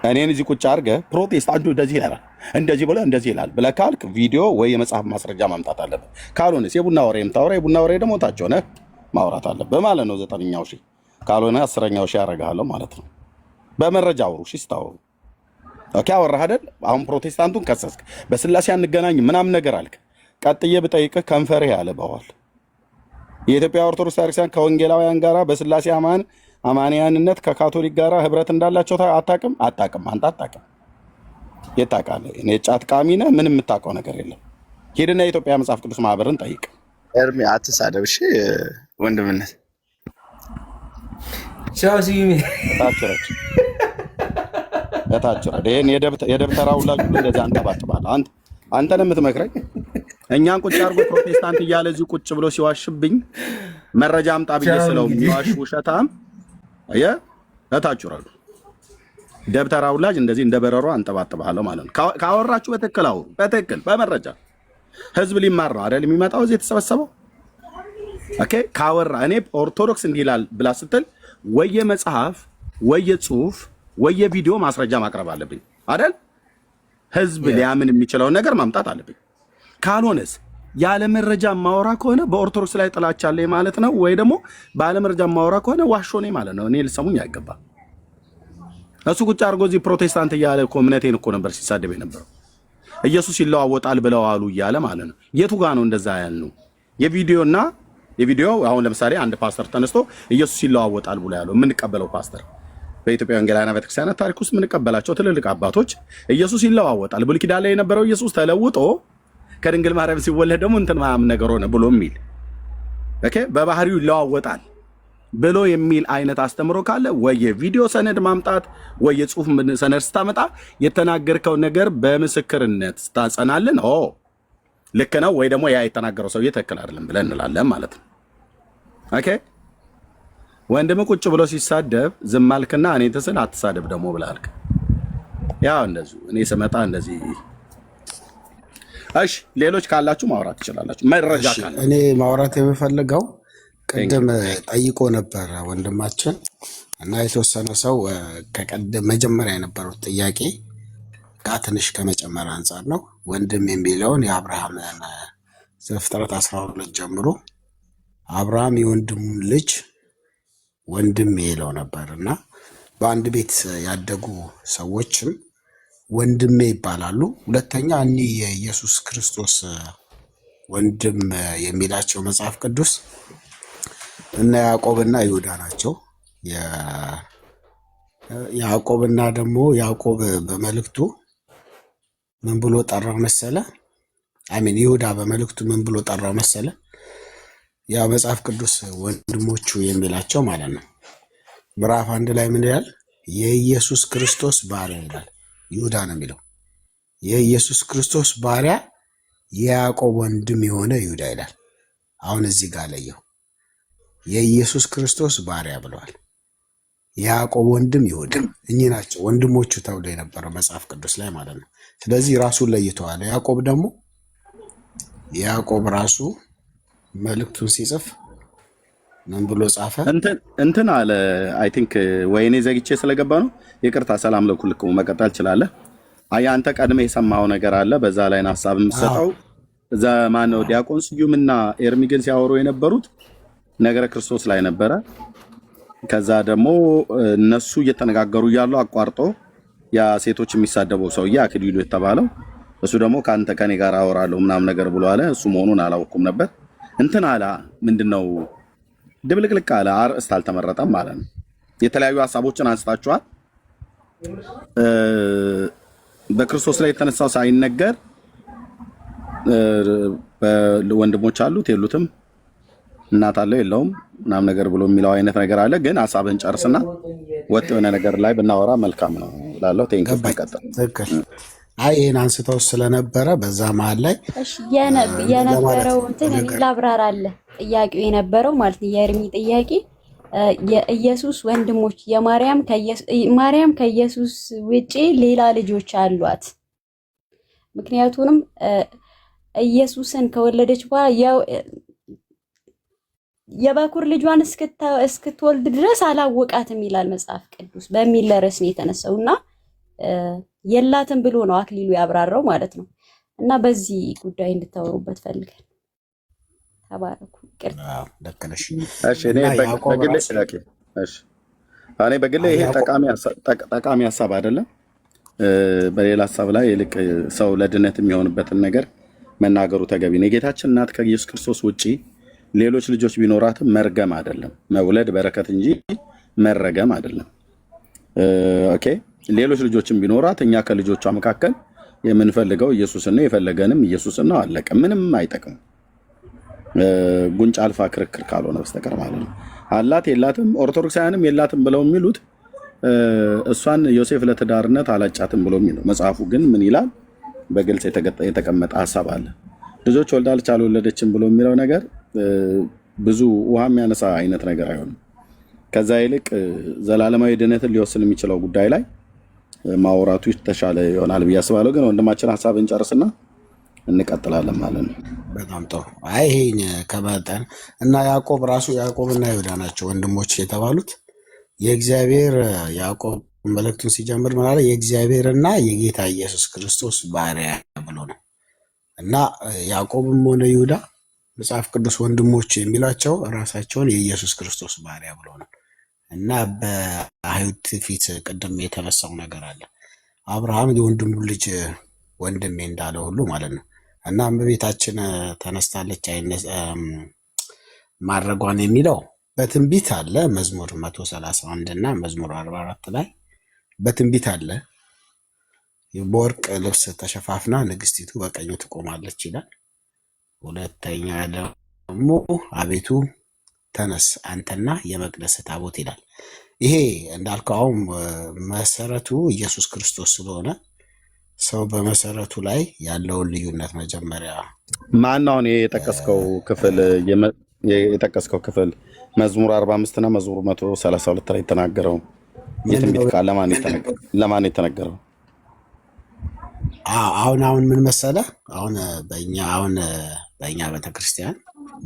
እኔን እዚህ ቁጭ አድርገህ ፕሮቴስታንቱ እንደዚህ ይላል እንደዚህ ብለህ እንደዚህ ይላል ብለህ ካልክ ቪዲዮ ወይ የመጽሐፍ ማስረጃ ማምጣት አለብህ። ካልሆነስ የቡና ወሬ የምታወራ የቡና ወሬ ደግሞ ታች ሆነህ ማውራት አለብህ ማለት ነው። 9ኛው ሺህ ካልሆነ 10ኛው ሺህ ያደርግሃለሁ ማለት ነው። በመረጃ አውሩ። እሺ ስታወሩ ኦኬ አወራህ አይደል? አሁን ፕሮቴስታንቱን ከሰስክ በስላሴ አንገናኝ ምናምን ነገር አልክ። ቀጥዬ ብጠይቅህ ከንፈርህ ያለበዋል። የኢትዮጵያ ኦርቶዶክስ ቤተክርስቲያን ከወንጌላውያን ጋራ በስላሴ አማንያንነት ከካቶሊክ ጋራ ህብረት እንዳላቸው አታውቅም? አታውቅም። አንተ አታውቅም። የት ታውቃለህ? እኔ ጫት ቃሚ ነህ። ምንም የምታውቀው ነገር የለም። ሂድና የኢትዮጵያ መጽሐፍ ቅዱስ ማህበርን ጠይቅ። ኤርሚ አትሳደብ እሺ ወንድምነት ሻውሲሚ ታችረች ታችረች ይሄን የደብተራ ሁላችሁ እንደዛ አንጠባጥባለህ። አንተን የምትመክረኝ እኛን ቁጭ አድርጎ ፕሮቴስታንት እያለ እዚህ ቁጭ ብሎ ሲዋሽብኝ መረጃ አምጣ ብዬ ስለው የሚዋሽ ውሸታም እታችረሉ ደብተራ ሁላጅ እንደዚህ እንደ በረሮ አንጠባጥባለሁ ማለት ነው። ካወራችሁ በትክክል አውሩ። በትክክል በመረጃ ህዝብ ሊማር ነው አይደል የሚመጣው እዚህ የተሰበሰበው። ኦኬ ካወራ እኔ ኦርቶዶክስ እንዲህ ይላል ብላ ስትል ወየ መጽሐፍ ወየ ጽሁፍ ወየ ቪዲዮ ማስረጃ ማቅረብ አለብኝ አይደል? ህዝብ ሊያምን የሚችለውን ነገር ማምጣት አለብኝ። ካልሆነስ ያለ መረጃ ማወራ ከሆነ በኦርቶዶክስ ላይ ጥላቻ አለ ማለት ነው፣ ወይ ደግሞ ባለ መረጃ ማወራ ከሆነ ዋሾ ነኝ ማለት ነው። እኔ ልሰሙኝ አይገባም። እሱ ቁጭ አድርጎ እዚህ ፕሮቴስታንት እያለ እኮ እምነቴን እኮ ነበር ሲሳደብ የነበረው። ኢየሱስ ይለዋወጣል ብለው አሉ እያለ ማለት ነው። የቱ ጋር ነው እንደዛ ያልነው? የቪዲዮ አሁን ለምሳሌ አንድ ፓስተር ተነስቶ ኢየሱስ ይለዋወጣል ብሎ ያለው የምንቀበለው ፓስተር በኢትዮጵያ ወንጌላውያን ቤተክርስቲያናት ታሪክ ውስጥ የምንቀበላቸው ትልልቅ አባቶች ኢየሱስ ይለዋወጣል ብሉይ ኪዳን ላይ የነበረው ኢየሱስ ተለውጦ ከድንግል ማርያም ሲወለድ ደግሞ እንትን ማም ነገር ሆነ ብሎ የሚል ኦኬ በባህሪው ይለዋወጣል ብሎ የሚል አይነት አስተምሮ ካለ ወይ የቪዲዮ ሰነድ ማምጣት ወይ የጽሁፍ ሰነድ ስታመጣ የተናገርከው ነገር በምስክርነት ስታጸናልን ልክ ነው ወይ ደግሞ ያ የተናገረው ሰውዬ ትክክል አይደለም ብለን እንላለን ማለት ነው። ኦኬ ወንድም ቁጭ ብሎ ሲሳደብ ዝም አልክና እኔ ተስል አትሳደብ ደግሞ ብላልክ ያው እንደዚህ እኔ ስመጣ እንደዚህ። እሺ ሌሎች ካላችሁ ማውራት ትችላላችሁ። መረጃ ካለ እኔ ማውራት የምፈልገው ቅድም ጠይቆ ነበር ወንድማችን እና የተወሰነ ሰው ከቀደም መጀመሪያ የነበረው ጥያቄ ጋር ትንሽ ከመጨመር አንጻር ነው። ወንድም የሚለውን የአብርሃምን ዘፍጥረት 12 ጀምሮ አብርሃም የወንድሙን ልጅ ወንድም ይለው ነበር እና በአንድ ቤት ያደጉ ሰዎችም ወንድሜ ይባላሉ። ሁለተኛ እኒህ የኢየሱስ ክርስቶስ ወንድም የሚላቸው መጽሐፍ ቅዱስ እና ያዕቆብና ይሁዳ ናቸው። ያዕቆብና ደግሞ ያዕቆብ በመልእክቱ ምን ብሎ ጠራው መሰለ? ይሁዳ በመልእክቱ ምን ብሎ ጠራው መሰለ? ያ መጽሐፍ ቅዱስ ወንድሞቹ የሚላቸው ማለት ነው። ምዕራፍ 1 ላይ ምን ይላል? የኢየሱስ ክርስቶስ ባሪያ ይላል። ይሁዳ ነው የሚለው። የኢየሱስ ክርስቶስ ባሪያ የያዕቆብ ወንድም የሆነ ይሁዳ ይላል። አሁን እዚህ ጋር ለየው። የኢየሱስ ክርስቶስ ባሪያ ብለዋል። የያዕቆብ ወንድም ይሁዳ፣ እኚህ ናቸው ወንድሞቹ ተብሎ የነበረው መጽሐፍ ቅዱስ ላይ ማለት ነው። ስለዚህ ራሱን ለይተዋል። ያዕቆብ ደግሞ ያዕቆብ ራሱ መልእክቱን ሲጽፍ ምን ብሎ ጻፈ? እንትን አለ አይ ቲንክ ወይኔ ዘግቼ ስለገባ ነው። ይቅርታ። ሰላም ለኩልኩ መቀጠል ትችላለህ። አይ አንተ ቀድመህ የሰማው ነገር አለ በዛ ላይ ነው ሐሳብ የምትሰጠው። ዘማን ነው ዲያቆን ስዩምና ኤርሚ ግን ሲያወሩ የነበሩት ነገረ ክርስቶስ ላይ ነበረ። ከዛ ደግሞ እነሱ እየተነጋገሩ እያሉ አቋርጦ ያ ሴቶች የሚሳደበው ሰውዬ አክሊሉ የተባለው እሱ ደግሞ ካንተ ከኔ ጋር አወራለሁ ምናምን ነገር ብሎ አለ። እሱ መሆኑን አላወኩም ነበር። እንትን አለ ምንድነው ድብልቅልቅ አለ። አርእስት አልተመረጠም ማለት ነው። የተለያዩ ሐሳቦችን አንስታችኋል። በክርስቶስ ላይ የተነሳው ሳይነገር ወንድሞች አሉት የሉትም፣ እናት አለው የለውም ምናምን ነገር ብሎ የሚለው አይነት ነገር አለ። ግን ሐሳብህን ጨርስና ወጥ የሆነ ነገር ላይ ብናወራ መልካም ነው እላለሁ። ቴንክ ዩ። ይህን አንስተው ስለነበረ በዛ መሀል ላይ የነበረው እንትን እኔ ላብራራለህ። ጥያቄው የነበረው ማለት ነው የኤርሚ ጥያቄ የኢየሱስ ወንድሞች ማርያም ከኢየሱስ ውጪ ሌላ ልጆች አሏት። ምክንያቱም ኢየሱስን ከወለደች በኋላ የበኩር ልጇን እስክትወልድ ድረስ አላወቃትም ይላል መጽሐፍ ቅዱስ በሚል ርዕስ ነው የተነሳውና የላትም ብሎ ነው አክሊሉ ያብራራው ማለት ነው። እና በዚህ ጉዳይ እንድታወሩበት ፈልገን ተባረኩ። እኔ በግሌ ይሄ ጠቃሚ ሀሳብ አይደለም። በሌላ ሀሳብ ላይ ይልቅ ሰው ለድነት የሚሆንበትን ነገር መናገሩ ተገቢ ነው። የጌታችን እናት ከኢየሱስ ክርስቶስ ውጪ ሌሎች ልጆች ቢኖራትም መርገም አይደለም። መውለድ በረከት እንጂ መረገም አይደለም። ኦኬ፣ ሌሎች ልጆችም ቢኖራት እኛ ከልጆቿ መካከል የምንፈልገው ኢየሱስን ነው፣ የፈለገንም ኢየሱስን ነው። አለቀ። ምንም አይጠቅም፣ ጉንጫ አልፋ ክርክር ካልሆነ በስተቀር ማለት ነው። አላት የላትም፣ ኦርቶዶክሳውያንም የላትም ብለው የሚሉት እሷን ዮሴፍ ለትዳርነት አላጫትም ብሎ የሚለው መጽሐፉ ግን ምን ይላል? በግልጽ የተቀመጠ ሀሳብ አለ። ልጆች ወልዳለች አልወለደችም ብሎ የሚለው ነገር ብዙ ውሃ የሚያነሳ አይነት ነገር አይሆንም። ከዛ ይልቅ ዘላለማዊ ድነትን ሊወስን የሚችለው ጉዳይ ላይ ማውራቱ የተሻለ ይሆናል ብዬ አስባለሁ። ግን ወንድማችን ሀሳብን ጨርስና እንቀጥላለን ማለት ነው። በጣም ጥሩ። አይ ይሄ ከመጠን እና ያዕቆብና ይሁዳ ናቸው ወንድሞች የተባሉት። የእግዚአብሔር ያዕቆብ መልእክቱን ሲጀምር ምን አለ? የእግዚአብሔርና የጌታ ኢየሱስ ክርስቶስ ባሪያ ብሎ ነው። እና ያዕቆብም ሆነ ይሁዳ መጽሐፍ ቅዱስ ወንድሞች የሚሏቸው ራሳቸውን የኢየሱስ ክርስቶስ ባሪያ ብሎ ነው። እና በአይሁድ ፊት ቅድም የተነሳው ነገር አለ። አብርሃም የወንድሙ ልጅ ወንድሜ እንዳለ ሁሉ ማለት ነው። እና እመቤታችን ተነስታለች ማድረጓን የሚለው በትንቢት አለ። መዝሙር 131 እና መዝሙር 44 ላይ በትንቢት አለ። በወርቅ ልብስ ተሸፋፍና ንግስቲቱ በቀኙ ትቆማለች ይላል። ሁለተኛ ደግሞ አቤቱ ተነስ አንተና የመቅደስ ታቦት ይላል። ይሄ እንዳልከው አሁን መሰረቱ ኢየሱስ ክርስቶስ ስለሆነ ሰው በመሰረቱ ላይ ያለውን ልዩነት መጀመሪያ ማናውን የጠቀስከው ክፍል መዝሙር 45 እና መዝሙር 132 ላይ የተናገረው የትንቢት ቃል ለማን የተነገረው? አሁን ምን መሰለ? አሁን በእኛ ቤተክርስቲያን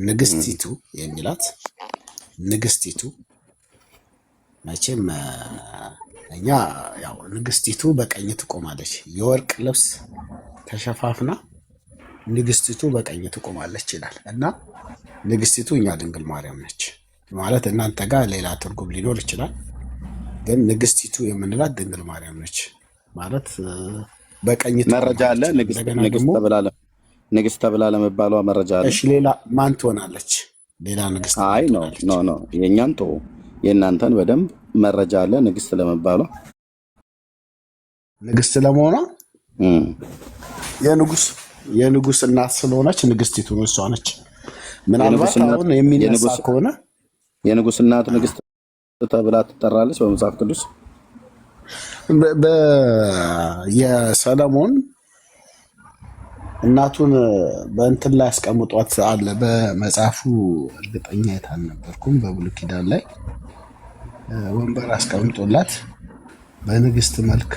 ንግስቲቱ የሚላት ንግስቲቱ መቼም እኛ ያው ንግስቲቱ በቀኝ ትቆማለች፣ የወርቅ ልብስ ተሸፋፍና ንግስቲቱ በቀኝ ትቆማለች ይላል እና ንግስቲቱ እኛ ድንግል ማርያም ነች ማለት። እናንተ ጋር ሌላ ትርጉም ሊኖር ይችላል፣ ግን ንግስቲቱ የምንላት ድንግል ማርያም ነች ማለት በቀኝ መረጃ አለ። ንግስት ተብላ ለመባሏ መረጃ አለ። እሺ ሌላ ማን ትሆናለች? ሌላ ንግስት? አይ ኖ የእኛን ተው፣ የእናንተን በደንብ መረጃ አለ። ንግስት ለመባሏ ንግስት ለመሆኗ የንጉስ እናት ስለሆነች ንግስቲቱ እሷ ነች። ምናልባት አሁን የሚነሳ ከሆነ የንጉስ እናት ንግስት ተብላ ትጠራለች በመጽሐፍ ቅዱስ። የሰለሞን እናቱን በእንትን ላይ አስቀምጧት አለ በመጽሐፉ። እርግጠኛ አልነበርኩም። በብሉይ ኪዳን ላይ ወንበር አስቀምጦላት በንግስት መልክ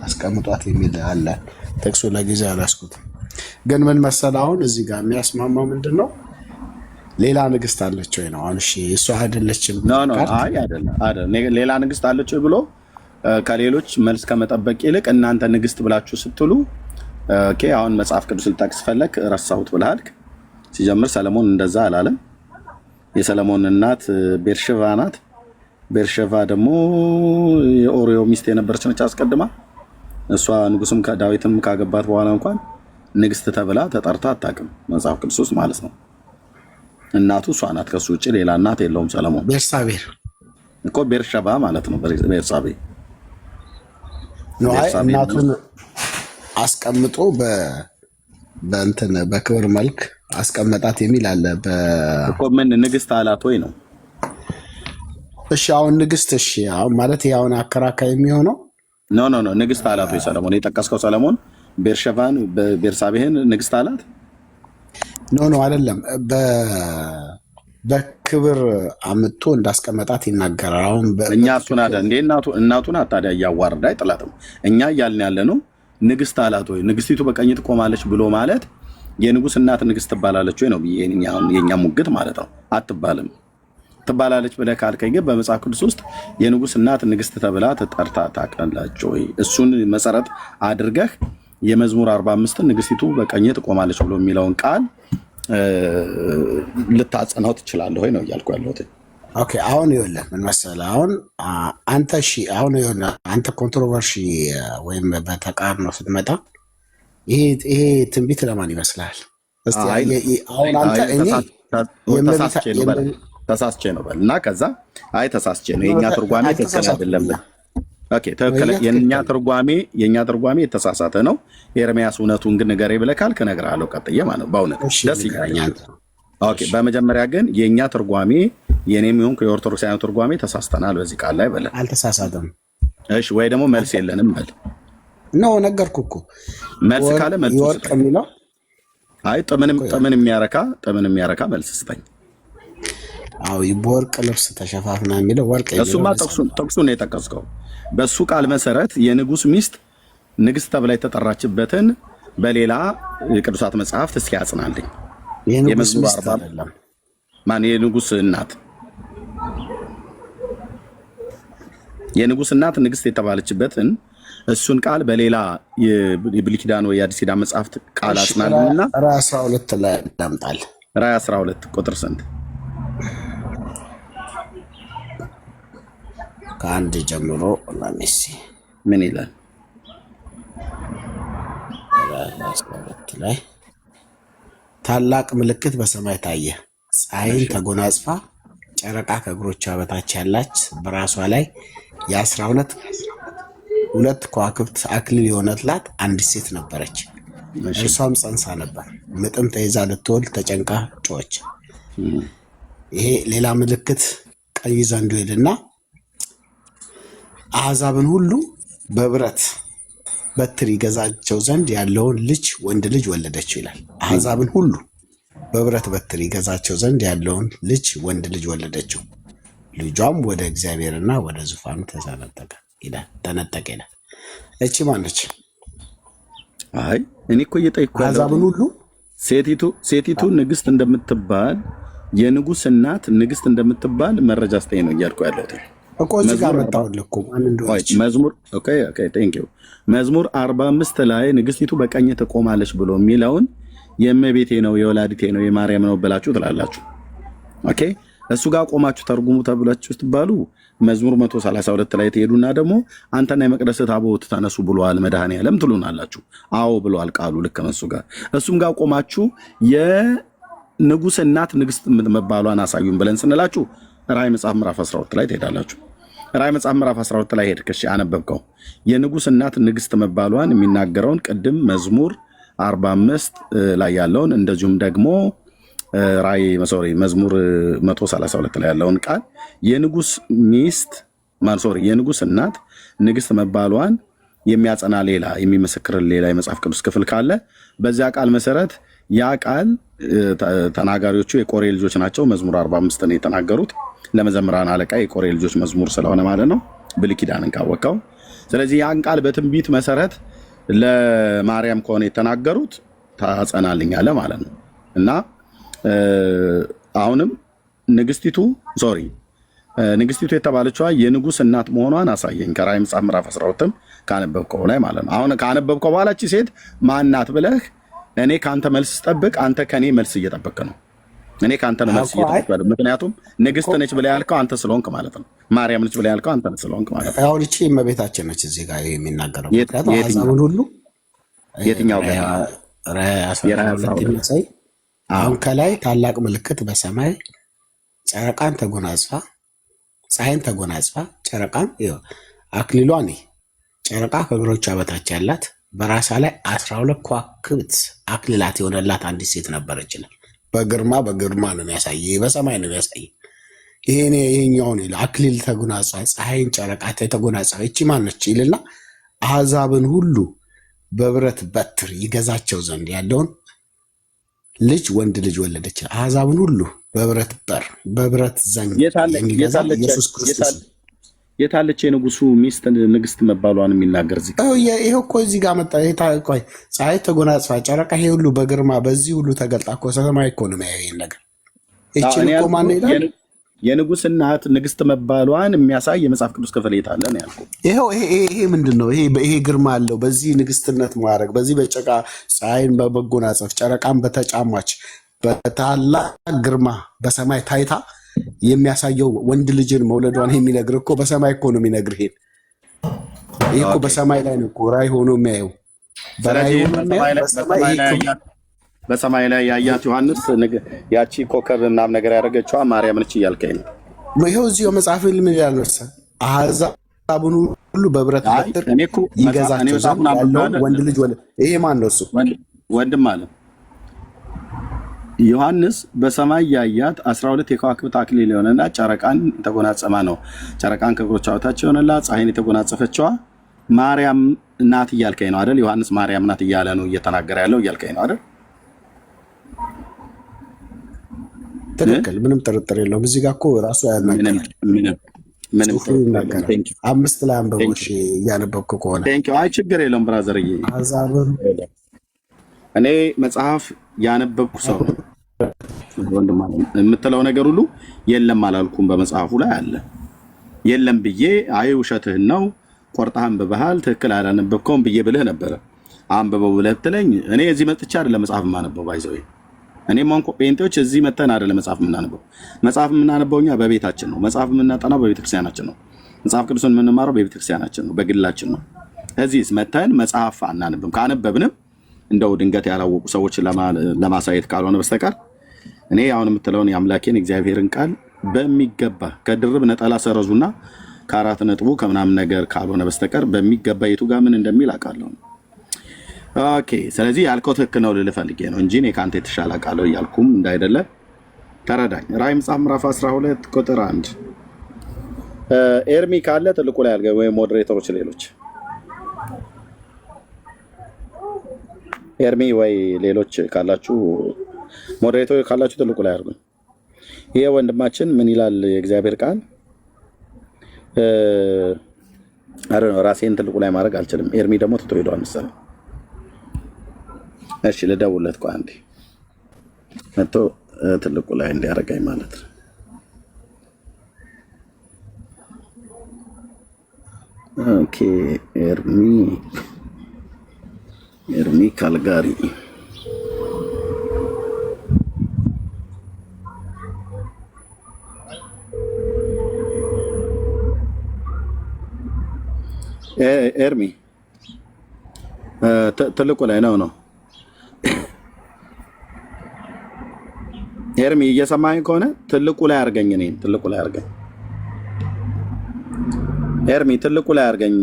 አስቀምጧት የሚል አለ። ጥቅሱ ለጊዜ አላስኩትም። ግን ምን መሰለህ አሁን እዚህ ጋር የሚያስማማው ምንድን ነው? ሌላ ንግስት አለች ወይ ነው። አሁን እሺ እሷ አይደለችም? አይ አይደለም። ሌላ ንግስት አለች ወይ ብሎ ከሌሎች መልስ ከመጠበቅ ይልቅ እናንተ ንግስት ብላችሁ ስትሉ ኦኬ፣ አሁን መጽሐፍ ቅዱስ ልጠቅስ ፈለክ ረሳሁት ብለሃል። ሲጀምር ሰለሞን እንደዛ አላለም። የሰለሞን እናት ቤርሸቫ ናት። ቤርሸቫ ደግሞ የኦሪዮ ሚስት የነበረች ነች አስቀድማ። እሷ ንጉስም ዳዊትም ካገባት በኋላ እንኳን ንግስት ተብላ ተጠርታ አታውቅም መጽሐፍ ቅዱስ ውስጥ ማለት ነው። እናቱ እሷ ናት። ከሱ ውጭ ሌላ እናት የለውም ሰለሞን። ቤርሳቤ እኮ ቤርሸባ ማለት ነው። ቤርሳቤ እናቱን አስቀምጦ በእንትን በክብር መልክ አስቀመጣት የሚል አለ እኮ። ምን ንግስት አላት ወይ ነው? እሺ አሁን ንግስት እሺ አሁን ማለት ያውን አከራካይ የሚሆነው ኖ ንግስት አላት ወይ ሰለሞን? የጠቀስከው ሰለሞን ቤርሸባን ቤርሳቤህን ንግስት አላት? ኖ አይደለም። በክብር አምጥቶ እንዳስቀመጣት ይናገራል። አሁን እኛ እሱን አይደል እንዴ እናቱን አታዲያ እያዋረደ አይጥላትም። እኛ እያልን ያለ ነው ንግስት አላት ወይ? ንግስቲቱ በቀኝ ትቆማለች ብሎ ማለት የንጉስ እናት ንግስት ትባላለች ወይ ነው የኛ ሙግት ማለት ነው። አትባልም። ትባላለች ብለህ ካልከኝ ግን በመጽሐፍ ቅዱስ ውስጥ የንጉሥ እናት ንግሥት ተብላ ተጠርታ ታውቃለች ወይ? እሱን መሰረት አድርገህ የመዝሙር 45 ንግሥቲቱ በቀኜ ትቆማለች ብሎ የሚለውን ቃል ልታጸናው ትችላለህ ወይ ነው እያልኩ ያለሁት። ኦኬ አሁን ይኸውልህ ምን መሰለህ፣ አሁን አንተ አሁን ይኸውልህ አንተ ኮንትሮቨርሲ ወይም በተቃርኖ ስትመጣ ይሄ ትንቢት ለማን ይመስልሃል? እስቲ አሁን አንተ እኔ ተሳስቼ ነው በል እና ከዛ ተሳስቼ ነው የኛ ትርጓሜ ትክክል አይደለም። ኦኬ ትክክል፣ የኛ ትርጓሜ የተሳሳተ ነው። ኤርሚያስ እውነቱን ግን ንገሬ ብለህ ካልክ እነግርሃለሁ ቀጥዬ ማለት በእውነት ደስ ይለኛል። ኦኬ በመጀመሪያ ግን የኛ ትርጓሜ የኔም ይሁን የኦርቶዶክሳውያን ትርጓሜ ተሳስተናል በዚህ ቃል ላይ በለ። አልተሳሳተም። እሺ ወይ ደግሞ መልስ የለንም በል ነው ነገርኩህ እኮ መልስ ካለ መልስ ወርቅ የሚለው ጥምን የሚያረካ መልስ ስጠኝ። አዎ በወርቅ ልብስ ተሸፋፍና የሚለው ወርቅ እሱማ ጥቅሱን የጠቀስከው በሱ ቃል መሰረት የንጉሥ ሚስት ንግሥት ተብላ የተጠራችበትን በሌላ የቅዱሳት መጽሐፍት እስኪ ያጽናልኝ። የንጉሥ ሚስት አይደለም የንጉሥ እናት ንግሥት የተባለችበትን እሱን ቃል በሌላ የብሉይ ኪዳን ወይ የአዲስ ኪዳን መጽሐፍት ቃል አጽናልኝና ራዕይ 12 ላይ ዳምጣል። ራዕይ 12 ቁጥር ስንት? ከአንድ ጀምሮ ለሚሲ ምን ይላል? ላይ ታላቅ ምልክት በሰማይ ታየ፣ ፀሐይን ተጎናጽፋ ጨረቃ ከእግሮቿ በታች ያላች በራሷ ላይ የ12 ከዋክብት አክሊል የሆነላት አንዲት ሴት ነበረች። እርሷም ጸንሳ ነበር፣ ምጥም ተይዛ ልትወልድ ተጨንቃ ጮኸች። ይሄ ሌላ ምልክት ቀይ ዘንዶ ሄድና አሕዛብን ሁሉ በብረት በትር ይገዛቸው ዘንድ ያለውን ወንድ ልጅ ወለደችው ይላል። አሕዛብን ሁሉ በብረት በትር ይገዛቸው ዘንድ ያለውን ወንድ ልጅ ወለደችው። ልጇም ወደ እግዚአብሔርና ወደ ዙፋኑ ተነጠቀ ይላል። እቺ ማነች? እኔ እኮ እየጠየኩህ አሕዛብን ሁሉ ሴቲቱ ንግሥት እንደምትባል የንጉሥ እናት ንግሥት እንደምትባል መረጃ ስጠኝ ነው እያልኩ ያለሁት እኮ እዚህ ጋር መጣሁልህ እኮ ማን እንደሆነች መዝሙር 45 ላይ ንግሥቲቱ በቀኝ ትቆማለች ብሎ የሚለውን የእመቤቴ ነው የወላዲቴ ነው የማርያም ነው ብላችሁ ትላላችሁ። ኦኬ እሱ ጋር ቆማችሁ ተርጉሙ ተብላችሁ ስትባሉ መዝሙር 132 ላይ ትሄዱና ደግሞ አንተና የመቅደስ ታቦት ተነሱ ብሏል መድኃኔዓለም ትሉናላችሁ። አዎ ብሏል ቃሉ ልክ ነው። እሱም ጋር ቆማችሁ የንጉሥ እናት ንግሥት መባሏን አሳዩን ብለን ስንላችሁ ራዕይ መጽሐፍ ምዕራፍ 12 ላይ ትሄዳላችሁ። ራዕይ መጽሐፍ ምዕራፍ 12 ላይ ሄድክ፣ እሺ አነበብከው። የንጉሥ እናት ንግሥት መባሏን የሚናገረውን ቅድም መዝሙር 45 ላይ ያለውን እንደዚሁም ደግሞ መዝሙር 132 ላይ ያለውን ቃል የንጉሥ እናት ንግሥት መባሏን የሚያጸና ሌላ የሚመሰክር ሌላ የመጽሐፍ ቅዱስ ክፍል ካለ በዚያ ቃል መሰረት ያ ቃል ተናጋሪዎቹ የቆሬ ልጆች ናቸው። መዝሙር 45 ነው የተናገሩት። ለመዘምራን አለቃ የቆሬ ልጆች መዝሙር ስለሆነ ማለት ነው ብሉይ ኪዳንን ካወቀው። ስለዚህ ያን ቃል በትንቢት መሰረት ለማርያም ከሆነ የተናገሩት ታጸናልኛለ ማለት ነው። እና አሁንም ንግሥቲቱ የተባለችዋ የንጉሥ እናት መሆኗን አሳየኝ ከራዕይ መጽሐፍ ምዕራፍ 12 ካነበብከው ላይ ማለት ነው። አሁን ካነበብከው በኋላ እቺ ሴት ማናት ብለህ እኔ ከአንተ መልስ ስጠብቅ አንተ ከኔ መልስ እየጠበቅ ነው። እኔ ከአንተ ነው መልስ እየጠበቅ፣ ምክንያቱም ንግሥት ነች ብለህ ያልከው አንተ ስለሆንክ ማለት ነው። ማርያም ነች ብለህ ያልከው አንተ ስለሆንክ ማለት ነው። አሁን እቺ እመቤታችን ነች እዚህ ጋር የሚናገረው አሕዛብን ሁሉ የትኛው ጋር የሚያሳይ አሁን ከላይ ታላቅ ምልክት በሰማይ ፀሐይን ተጎናጽፋ ጨረቃን አክሊሏ ጨረቃ ከእግሮቿ በታች ያላት በራሷ ላይ 12 ከዋክብት አክሊላት የሆነላት አንዲት ሴት ነበረች ይላል። በግርማ ነው የሚያሳይ፣ በሰማይ ነው የሚያሳይ። ይሄኛውን አክሊል ተጎናጽፋ ፀሐይን ጨረቃ ተጎናጽፋ እቺ ማነች ይልና አሕዛብን ሁሉ በብረት በትር ይገዛቸው ዘንድ ያለውን ወንድ ልጅ ወለደች። አሕዛብን ሁሉ በብረት ዘንግ የሚገዛ ኢየሱስ ክርስቶስ የታለች የንጉሱ ሚስት ንግሥት መባሏን የሚናገር እዚህ ይሄ እኮ እዚህ ጋር መጣ። ፀሐይ ተጎናጽፋ ጨረቃ ይሄ ሁሉ በግርማ በዚህ ሁሉ ተገልጣ እኮ ሰማይ እኮ ነው የሚያየው ነገር። እቺን እኮ ማን ይላል? የንጉስ እናት ንግስት መባሏን የሚያሳይ የመጽሐፍ ቅዱስ ክፍል የት አለ ነው ያልኩህ። ይሄ ምንድን ነው? ይሄ ግርማ አለው። በዚህ ንግስትነት ማዕረግ፣ በዚህ በጨቃ ፀሐይን በመጎናጸፍ ጨረቃን በተጫማች በታላቅ ግርማ በሰማይ ታይታ የሚያሳየው ወንድ ልጅን መውለዷን የሚነግር እኮ በሰማይ እኮ ነው የሚነግር። ይሄ እኮ በሰማይ ላይ ነው እኮ ራእይ ሆኖ የሚያየው። በሰማይ ላይ ያያት ዮሐንስ ያቺ ኮከብ ምናምን ነገር ያደረገችዋ ማርያም ነች እያልከኝ ነው? ይኸው እዚሁ መጽሐፍ ምን ይላል መሰለህ? አሕዛብን ሁሉ በብረት በትር ይገዛቸው ዘንድ ያለውን ወንድ ልጅ ወለደ። ይሄ ማን ነው? እሱ ወንድም አለ ዮሐንስ በሰማይ ያያት 12 የከዋክብት አክሊል የሆነና ጨረቃን የተጎናጸማ ነው። ጨረቃን ከእግሮቿ በታች የሆነላት ፀሐይን የተጎናጸፈችዋ ማርያም ናት እያልከኝ ነው አይደል? ዮሐንስ ማርያም ናት እያለ ነው እየተናገረ ያለው እያልከኝ ነው አይደል? ትክክል፣ ምንም ጥርጥር የለውም። እዚህ ጋር እኮ ራሱ ያናገራል። ምንም 5 ላይ አንበቦች እያነበብክ ከሆነ አይ ችግር የለውም ብራዘርዬ። እኔ መጽሐፍ ያነበብኩ ሰው የምትለው ነገር ሁሉ የለም አላልኩም። በመጽሐፉ ላይ አለ። የለም ብዬ አይ ውሸትህን ነው ቆርጠህ አንብበሃል ትክክል አላነበብከውም ብዬ ብልህ ነበረ። አንብበው ብለህ ብትለኝ እኔ እዚህ መጥቼ አይደለም መጽሐፍ የማነበው። ባይዘው እኔም እንኳን ጴንጤዎች እዚህ መተን አይደለም መጽሐፍ የምናነበው። መጽሐፍ የምናነበው እኛ በቤታችን ነው። መጽሐፍ የምናጠናው በቤተክርስቲያናችን ነው። መጽሐፍ ቅዱስን የምንማረው በቤተክርስቲያናችን ነው፣ በግላችን ነው። እዚህስ መተን መጽሐፍ አናነብም። ካነበብንም እንደው ድንገት ያላወቁ ሰዎች ለማሳየት ካልሆነ በስተቀር እኔ አሁን የምትለውን የአምላኬን እግዚአብሔርን ቃል በሚገባ ከድርብ ነጠላ ሰረዙና ከአራት ነጥቡ ከምናምን ነገር ካልሆነ በስተቀር በሚገባ የቱ ጋር ምን እንደሚል አውቃለሁ። ኦኬ፣ ስለዚህ ያልከው ትክክል ነው ልልህ ፈልጌ ነው እንጂ እኔ ከአንተ የተሻለ አውቃለሁ እያልኩም እንዳይደለ ተረዳኝ። ራዕይ መጽሐፍ ምዕራፍ 12 ቁጥር 1 ኤርሚ ካለ ትልቁ ላይ አልገ ወይ ሞዴሬተሮች ሌሎች ኤርሚ ወይ ሌሎች ካላችሁ ሞዴሬተር ካላችሁ ትልቁ ላይ አድርጉ። ይሄ ወንድማችን ምን ይላል የእግዚአብሔር ቃል? አረ ነው ራሴን ትልቁ ላይ ማድረግ አልችልም። ኤርሚ ደግሞ ትቶ ሄዷል መሰለኝ። እሺ ልደውልለት ቆይ አንዴ መጥቶ ትልቁ ላይ እንዲያደርገኝ ማለት ነው። ኦኬ ኤርሚ ካልጋሪ ኤርሚ ትልቁ ላይ ነው። ኤርሚ እየሰማኸኝ ከሆነ ትልቁ ላይ አድርገኝ። እኔን ትልቁ ላይ አድርገኝ ኤርሚ፣ ትልቁ ላይ አድርገኝ።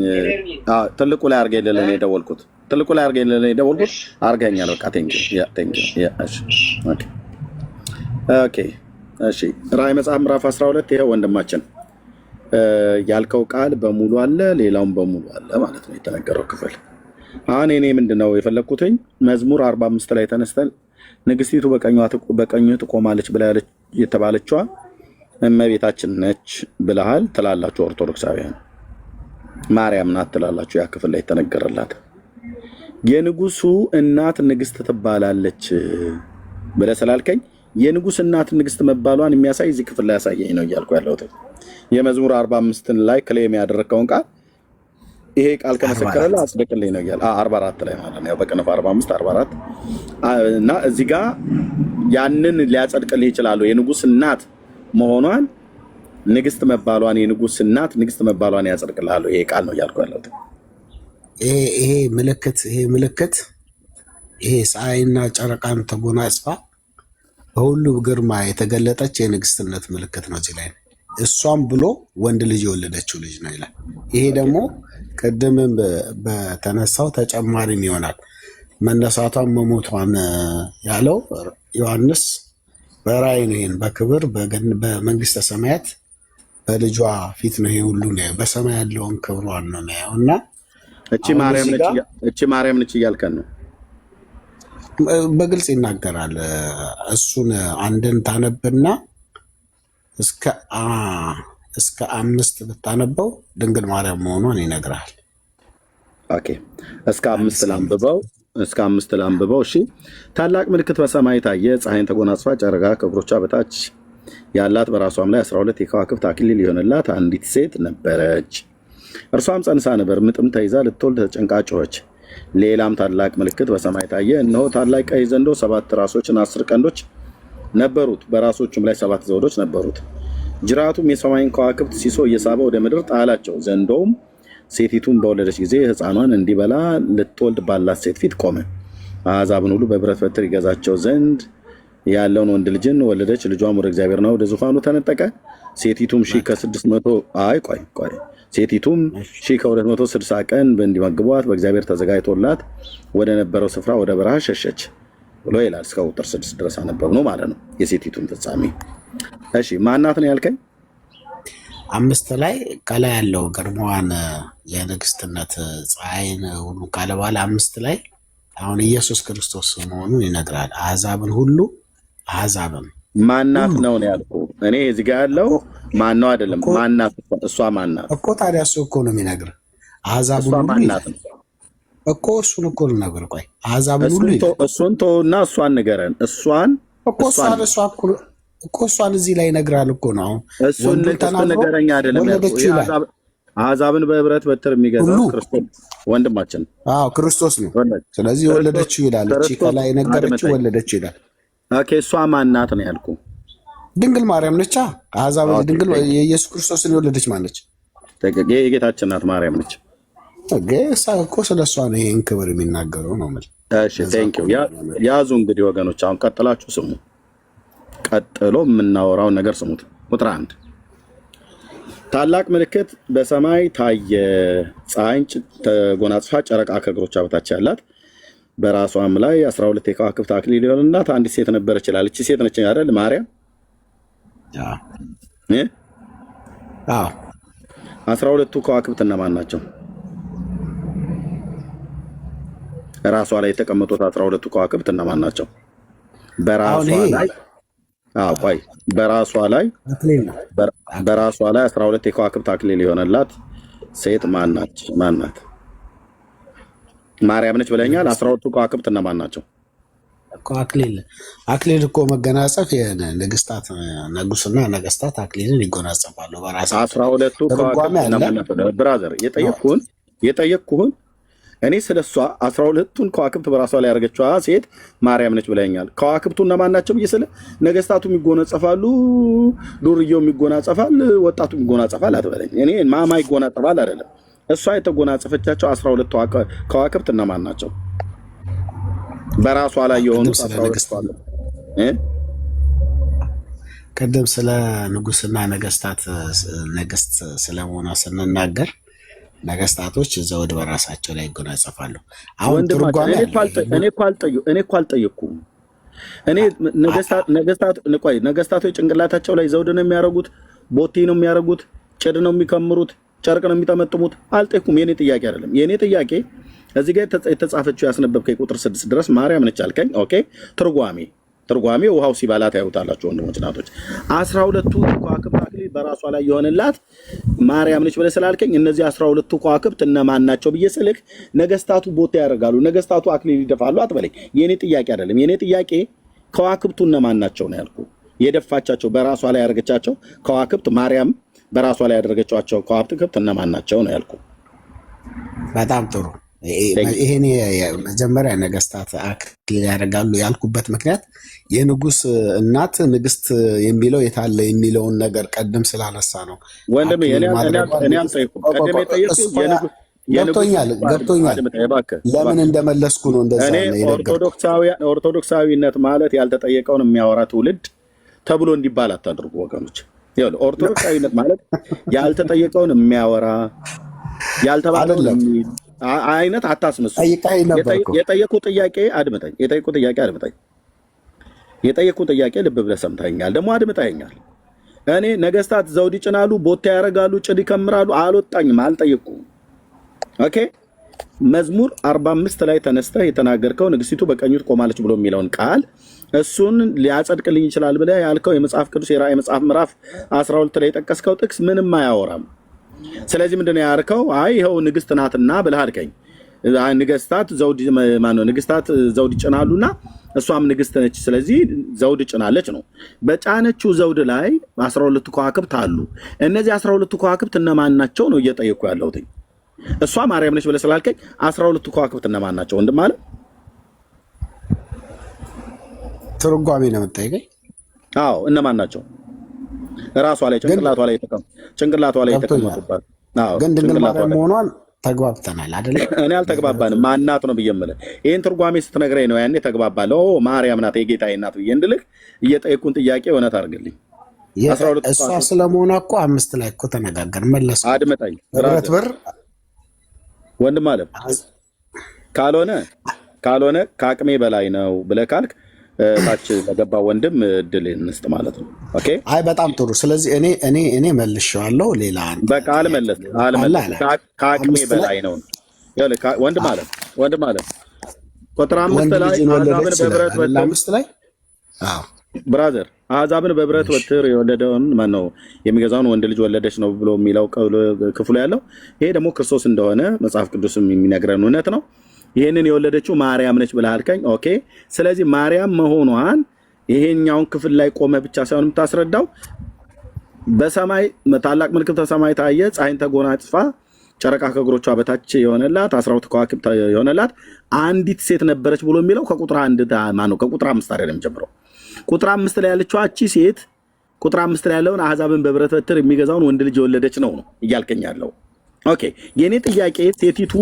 ትልቁ ላይ አድርገኝ ልልህ ነው የደወልኩት። ትልቁ ላይ አድርገኝ ልልህ ነው የደወልኩት። አድርገኛል። በቃ ኦኬ እሺ። ራዕይ መጽሐፍ ምዕራፍ 12 ይሄው ወንድማችን ያልከው ቃል በሙሉ አለ፣ ሌላውም በሙሉ አለ ማለት ነው የተነገረው ክፍል። አሁን እኔ ምንድነው የፈለኩትኝ መዝሙር 45 ላይ ተነስተን ንግስቲቱ በቀኙ ትቆማለች ብላ የተባለችዋ እመቤታችን ነች ብለሃል ትላላችሁ ኦርቶዶክሳውያን። ማርያም ናት ትላላችሁ። ያ ክፍል ላይ የተነገረላት የንጉሱ እናት ንግስት ትባላለች ብለህ ስላልከኝ የንጉስ እናት ንግስት መባሏን የሚያሳይ እዚህ ክፍል ላይ ያሳየኝ ነው እያልኩ ያለሁት። የመዝሙር 45 ላይ ክሌም ያደረከውን ቃል ይሄ ቃል ከመሰከረልህ አጽድቅልኝ ነው እያለ 44 ላይ ማለት ነው። ያው በቅንፍ 45 44 እና እዚህ ጋር ያንን ሊያጸድቅልህ ይችላል። የንጉስ እናት መሆኗን ንግስት መባሏን የንጉስ እናት ንግስት መባሏን ያጸድቅልሃል ይሄ ቃል ነው እያልኩ ያለሁት። ይሄ ምልክት ይሄ ፀሐይና ጨረቃን ተጎናጽፋ በሁሉ ግርማ የተገለጠች የንግስትነት ምልክት ነው። እዚህ ላይ እሷም ብሎ ወንድ ልጅ የወለደችው ልጅ ነው ይላል። ይሄ ደግሞ ቅድምም በተነሳው ተጨማሪም ይሆናል። መነሳቷን መሞቷን ያለው ዮሐንስ በራእይ ነው። ይሄን በክብር በመንግስተ ሰማያት በልጇ ፊት ነው ይሄ ሁሉ ነው። በሰማይ ያለውን ክብሯን ነው ነው እና እቺ ማርያም ነች እያልከን ነው። በግልጽ ይናገራል። እሱን አንድን ታነብና እስከ 5 ብታነበው ድንግል ማርያም መሆኗን ይነግራል። ኦኬ እስከ 5 ላንብበው። እሺ ታላቅ ምልክት በሰማይ ታየ፣ ፀሐይን ተጎናጽፋ ጨረቃ ከእግሮቿ በታች ያላት በራሷም ላይ 12 የከዋክብት አክሊል የሆነላት አንዲት ሴት ነበረች። እርሷም ጸንሳ ነበር፣ ምጥም ተይዛ ልትወልድ ተጨንቃ ጮኸች። ሌላም ታላቅ ምልክት በሰማይ ታየ። እነሆ ታላቅ ቀይ ዘንዶ 7 ራሶችና 10 ቀንዶች ነበሩት፣ በራሶቹም ላይ 7 ዘውዶች ነበሩት። ጅራቱም የሰማይን ከዋክብት ሲሶ እየሳበ ወደ ምድር ጣላቸው። ዘንዶውም ሴቲቱን በወለደች ጊዜ ሕፃኗን እንዲበላ ልትወልድ ባላት ሴት ፊት ቆመ። አሕዛብን ሁሉ በብረት በትር ይገዛቸው ዘንድ ያለውን ወንድ ልጅን ወለደች። ልጇም ወደ እግዚአብሔርና ወደ ዙፋኑ ተነጠቀ። ሴቲቱም ሴቲቱም 260 ቀን እንዲመግቧት በእግዚአብሔር ተዘጋጅቶላት ወደ ነበረው ስፍራ ወደ በረሃ ሸሸች ብሎ ይላል። እስከ ቁጥር 6 ድረስ አነበብ ነው ማለት ነው የሴቲቱን ፍጻሜ። እሺ ማናት ነው ያልከኝ? 5 ላይ ከላይ ያለው ግርማዋን የንግስትነት ፀሐይን ሁሉ ካለ በኋላ 5 ላይ አሁን ኢየሱስ ክርስቶስ መሆኑን ይነግራል። አሕዛብን ሁሉ አሕዛብን ማናት ነው ያልኩ እኔ እዚህ ጋር ያለው ማነው አይደለም። ማናት እሷ ማናት እኮ ታዲያ እሱ እኮ ነው የሚነግርህ። አሕዛብን ሁሉ ማናት እኮ እሱን እኮ ልነግርህ። ቆይ አሕዛብን ሁሉ እሱን ተውና እሷን ንገረን። እሷን እሷን እዚህ ላይ ይነግራል እኮ ነው። እሱን ንገረኛ አይደለም። አሕዛብን በብረት በትር የሚገዛው ክርስቶስ ወንድማችን ክርስቶስ ነው። ስለዚህ የወለደችው ይላል። እቺ ከላይ ነገረችው ወለደችው ይላል። ኦኬ እሷ ማናት ነው ያልኩ? ድንግል ማርያም ነች። አሕዛብ ድንግል የኢየሱስ ክርስቶስን የወለደች ማነች? የጌታችን እናት ማርያም ነች። እኮ ስለ እሷ ነው ይህን ክብር የሚናገረው ነው። እሺ ቴንኪው። ያዙ እንግዲህ ወገኖች፣ አሁን ቀጥላችሁ ስሙ። ቀጥሎ የምናወራውን ነገር ስሙት። ቁጥር 1 ታላቅ ምልክት በሰማይ ታየ። ፀሐይን ተጎናጽፋ ጨረቃ ከእግሮቿ በታች ያላት በራሷም ላይ 12 የከዋክብት አክሊል የሆነላት አንዲት ሴት ነበረች ይላል። እቺ ሴት ነች አይደል? ማርያም 12ቱ ከዋክብት እነማን ናቸው? ራሷ ላይ የተቀመጡት 12ቱ ከዋክብት እነማን ናቸው? በራሷ ላይ በራሷ ላይ 12 የከዋክብት አክሊል የሆነላት ሴት ማናት? ማርያም ነች ብለኛል። 12ቱ ከዋክብት እነማን ናቸው? አክሊል እኮ መገናጸፍ የንግስታት ንጉስና ነገስታት አክሊልን ይጎናጸፋሉ በራሳቸው። 12ቱ ከዋክብት እነማን ናቸው? ብራዘር የጠየቅኩህን እኔ ስለሷ 12ቱን ከዋክብት በራሷ ላይ ያደረገችዋ ሴት ማርያም ነች ብለኛል። ከዋክብቱ እነማን ናቸው ብዬ ስለ ነገስታቱ የሚጎናጸፋሉ፣ ዱርዬው የሚጎናጸፋል፣ ወጣቱ የሚጎናጸፋል አትበለኝ። እኔ ማማ ይጎናጸፋል አይደለም። እሷ የተጎናጸፈቻቸው 12 ከዋክብት እነማን ናቸው? በራሷ ላይ የሆኑት 12 ቅድም ስለ ንጉስና ነገስታት ነገስት ስለመሆኗ ስንናገር ነገስታቶች ዘውድ በራሳቸው ላይ ይጎናጸፋሉ። አሁን ትርጓሜ እኔ እኮ አልጠየኩም። እኔ ነገስታቶች ጭንቅላታቸው ላይ ዘውድ ነው የሚያደርጉት፣ ቦቴ ነው የሚያደርጉት፣ ጭድ ነው የሚከምሩት፣ ጨርቅ ነው የሚጠመጥሙት። አልጠየኩም። የኔ ጥያቄ አይደለም። የኔ ጥያቄ እዚህ ጋር የተጻፈችው ያስነበብከኝ ቁጥር 6 ድረስ ማርያም ነች አልከኝ። ኦኬ ትርጓሜ ውሃው ሲባላ ታዩታላችሁ ወንድሞች ናቶች። 12ቱ ከዋክብት አክሊል በራሷ ላይ የሆነላት ማርያም ነች ብለህ ስላልከኝ እነዚህ 12ቱ ከዋክብት እነማን ናቸው ብዬ ስልክ ነገስታቱ ቦታ ያደርጋሉ፣ ነገስታቱ አክሊል ይደፋሉ አትበለኝ። የኔ ጥያቄ አይደለም። የኔ ጥያቄ ከዋክብቱ እነማን ናቸው ነው ያልኩ። የደፋቻቸው በራሷ ላይ ያደረገቻቸው ከዋክብት ማርያም በራሷ ላይ ያደረገቻቸው ከዋክብት እነማን ናቸው ነው ያልኩ። በጣም ጥሩ። ይሄን መጀመሪያ ነገስታት አክሊል ያደርጋሉ ያልኩበት ምክንያት የንጉስ እናት ንግስት የሚለው የታለ የሚለውን ነገር ቀድም ስላነሳ ነው። ወንድሜ ገብቶኛል። ለምን እንደመለስኩ ነው እንደዛ ነው። ኦርቶዶክሳዊነት ማለት ያልተጠየቀውን የሚያወራ ትውልድ ተብሎ እንዲባል አታድርጉ ወገኖች። ኦርቶዶክሳዊነት ማለት ያልተጠየቀውን የሚያወራ ያልተባለውን አይነት አታስመስሉ። የጠየቁ ጥያቄ አድምጠኝ። የጠየቁ ጥያቄ ልብ ብለህ ሰምተኛል፣ ደግሞ አድምጠኛል። እኔ ነገስታት ዘውድ ይጭናሉ፣ ቦታ ያደርጋሉ፣ ጭድ ይከምራሉ አልወጣኝም፣ አልጠየቁም። ኦኬ መዝሙር 45 ላይ ተነስተህ የተናገርከው ንግስቲቱ በቀኙ ትቆማለች ብሎ የሚለውን ቃል እሱን ሊያጸድቅልኝ ይችላል ብለህ ያልከው የመጽሐፍ ቅዱስ የራእይ መጽሐፍ ምዕራፍ 12 ላይ የጠቀስከው ጥቅስ ምንም አያወራም። ስለዚህ ምንድነው ያርከው? አይ ይኸው ንግስት ናትና ብለህ አልከኝ። ንግስታት ዘውድ ይጭናሉና እሷም ንግስት ነች። ስለዚህ ዘውድ ጭናለች ነው። በጫነችው ዘውድ ላይ 12 ከዋክብት አሉ። እነዚህ 12 ከዋክብት እነማን ናቸው ነው እየጠየኩ ያለሁት። እሷ ማርያም ነች ብለህ ስላልከኝ 12 ከዋክብት እነማን ናቸው ወንድም አለ? ትርጓሜ ነው የምጠይቀኝ? አዎ እነማን ናቸው? ራሷ ላይ ጭንቅላቷ ላይ የተቀመጡባት። አዎ ግን ድንግል ማርያም መሆኗን ተግባብተናል አይደል? እኔ አልተግባባንም። ማናት ነው ብዬ የምልህ ይህን ትርጓሜ ስትነግረኝ ነው ያኔ ተግባባለሁ። ማርያም ናት የጌታዬ እናት ብዬ እንድልህ እየጠየኩን ጥያቄ እውነት አድርግልኝ። እሷ ስለመሆኗ እኮ 5 ላይ እኮ ተነጋገር መለስ። አድምጠኝ ብረት በር ወንድም አለ። ካልሆነ ከአቅሜ በላይ ነው ብለህ ካልክ ታች ለገባ ወንድም እድል እንስጥ ማለት ነው። ኦኬ አይ በጣም ጥሩ። ስለዚህ እኔ መልሼዋለሁ። ሌላ በቃ አልመለስ ከአቅሜ በላይ ነው። ወንድም አለ ቁጥር 5 ላይ አሕዛብን በብረት በትር 5 ላይ ብራዘር አሕዛብን በብረት በትር የወለደውን ማነው የሚገዛውን ወንድ ልጅ ወለደች ነው ብሎ የሚለው ክፍሉ ያለው ይሄ ደግሞ ክርስቶስ እንደሆነ መጽሐፍ ቅዱስም የሚነግረን እውነት ነው። ይሄንን የወለደችው ማርያም ነች ብለህ አልከኝ። ኦኬ ስለዚህ ማርያም መሆኗን ይሄኛውን ክፍል ላይ ቆመ ብቻ ሳይሆን የምታስረዳው በሰማይ ታላቅ ምልክት በሰማይ ታየ፣ ፀሐይን ተጎናጽፋ ጨረቃ ከእግሮቿ በታች የሆነላት 12 ከዋክብት የሆነላት አንዲት ሴት ነበረች ብሎ የሚለው ከቁጥር 1 ማነው ከቁጥር 5 አይደለም ጀምሮ ቁጥር 5 ላይ ያለችው አቺ ሴት ቁጥር 5 ላይ ያለውን አሕዛብን በብረት በትር የሚገዛውን ወንድ ልጅ የወለደች ነው እያልከኝ ያለው። ኦኬ የኔ ጥያቄ ሴቲቱ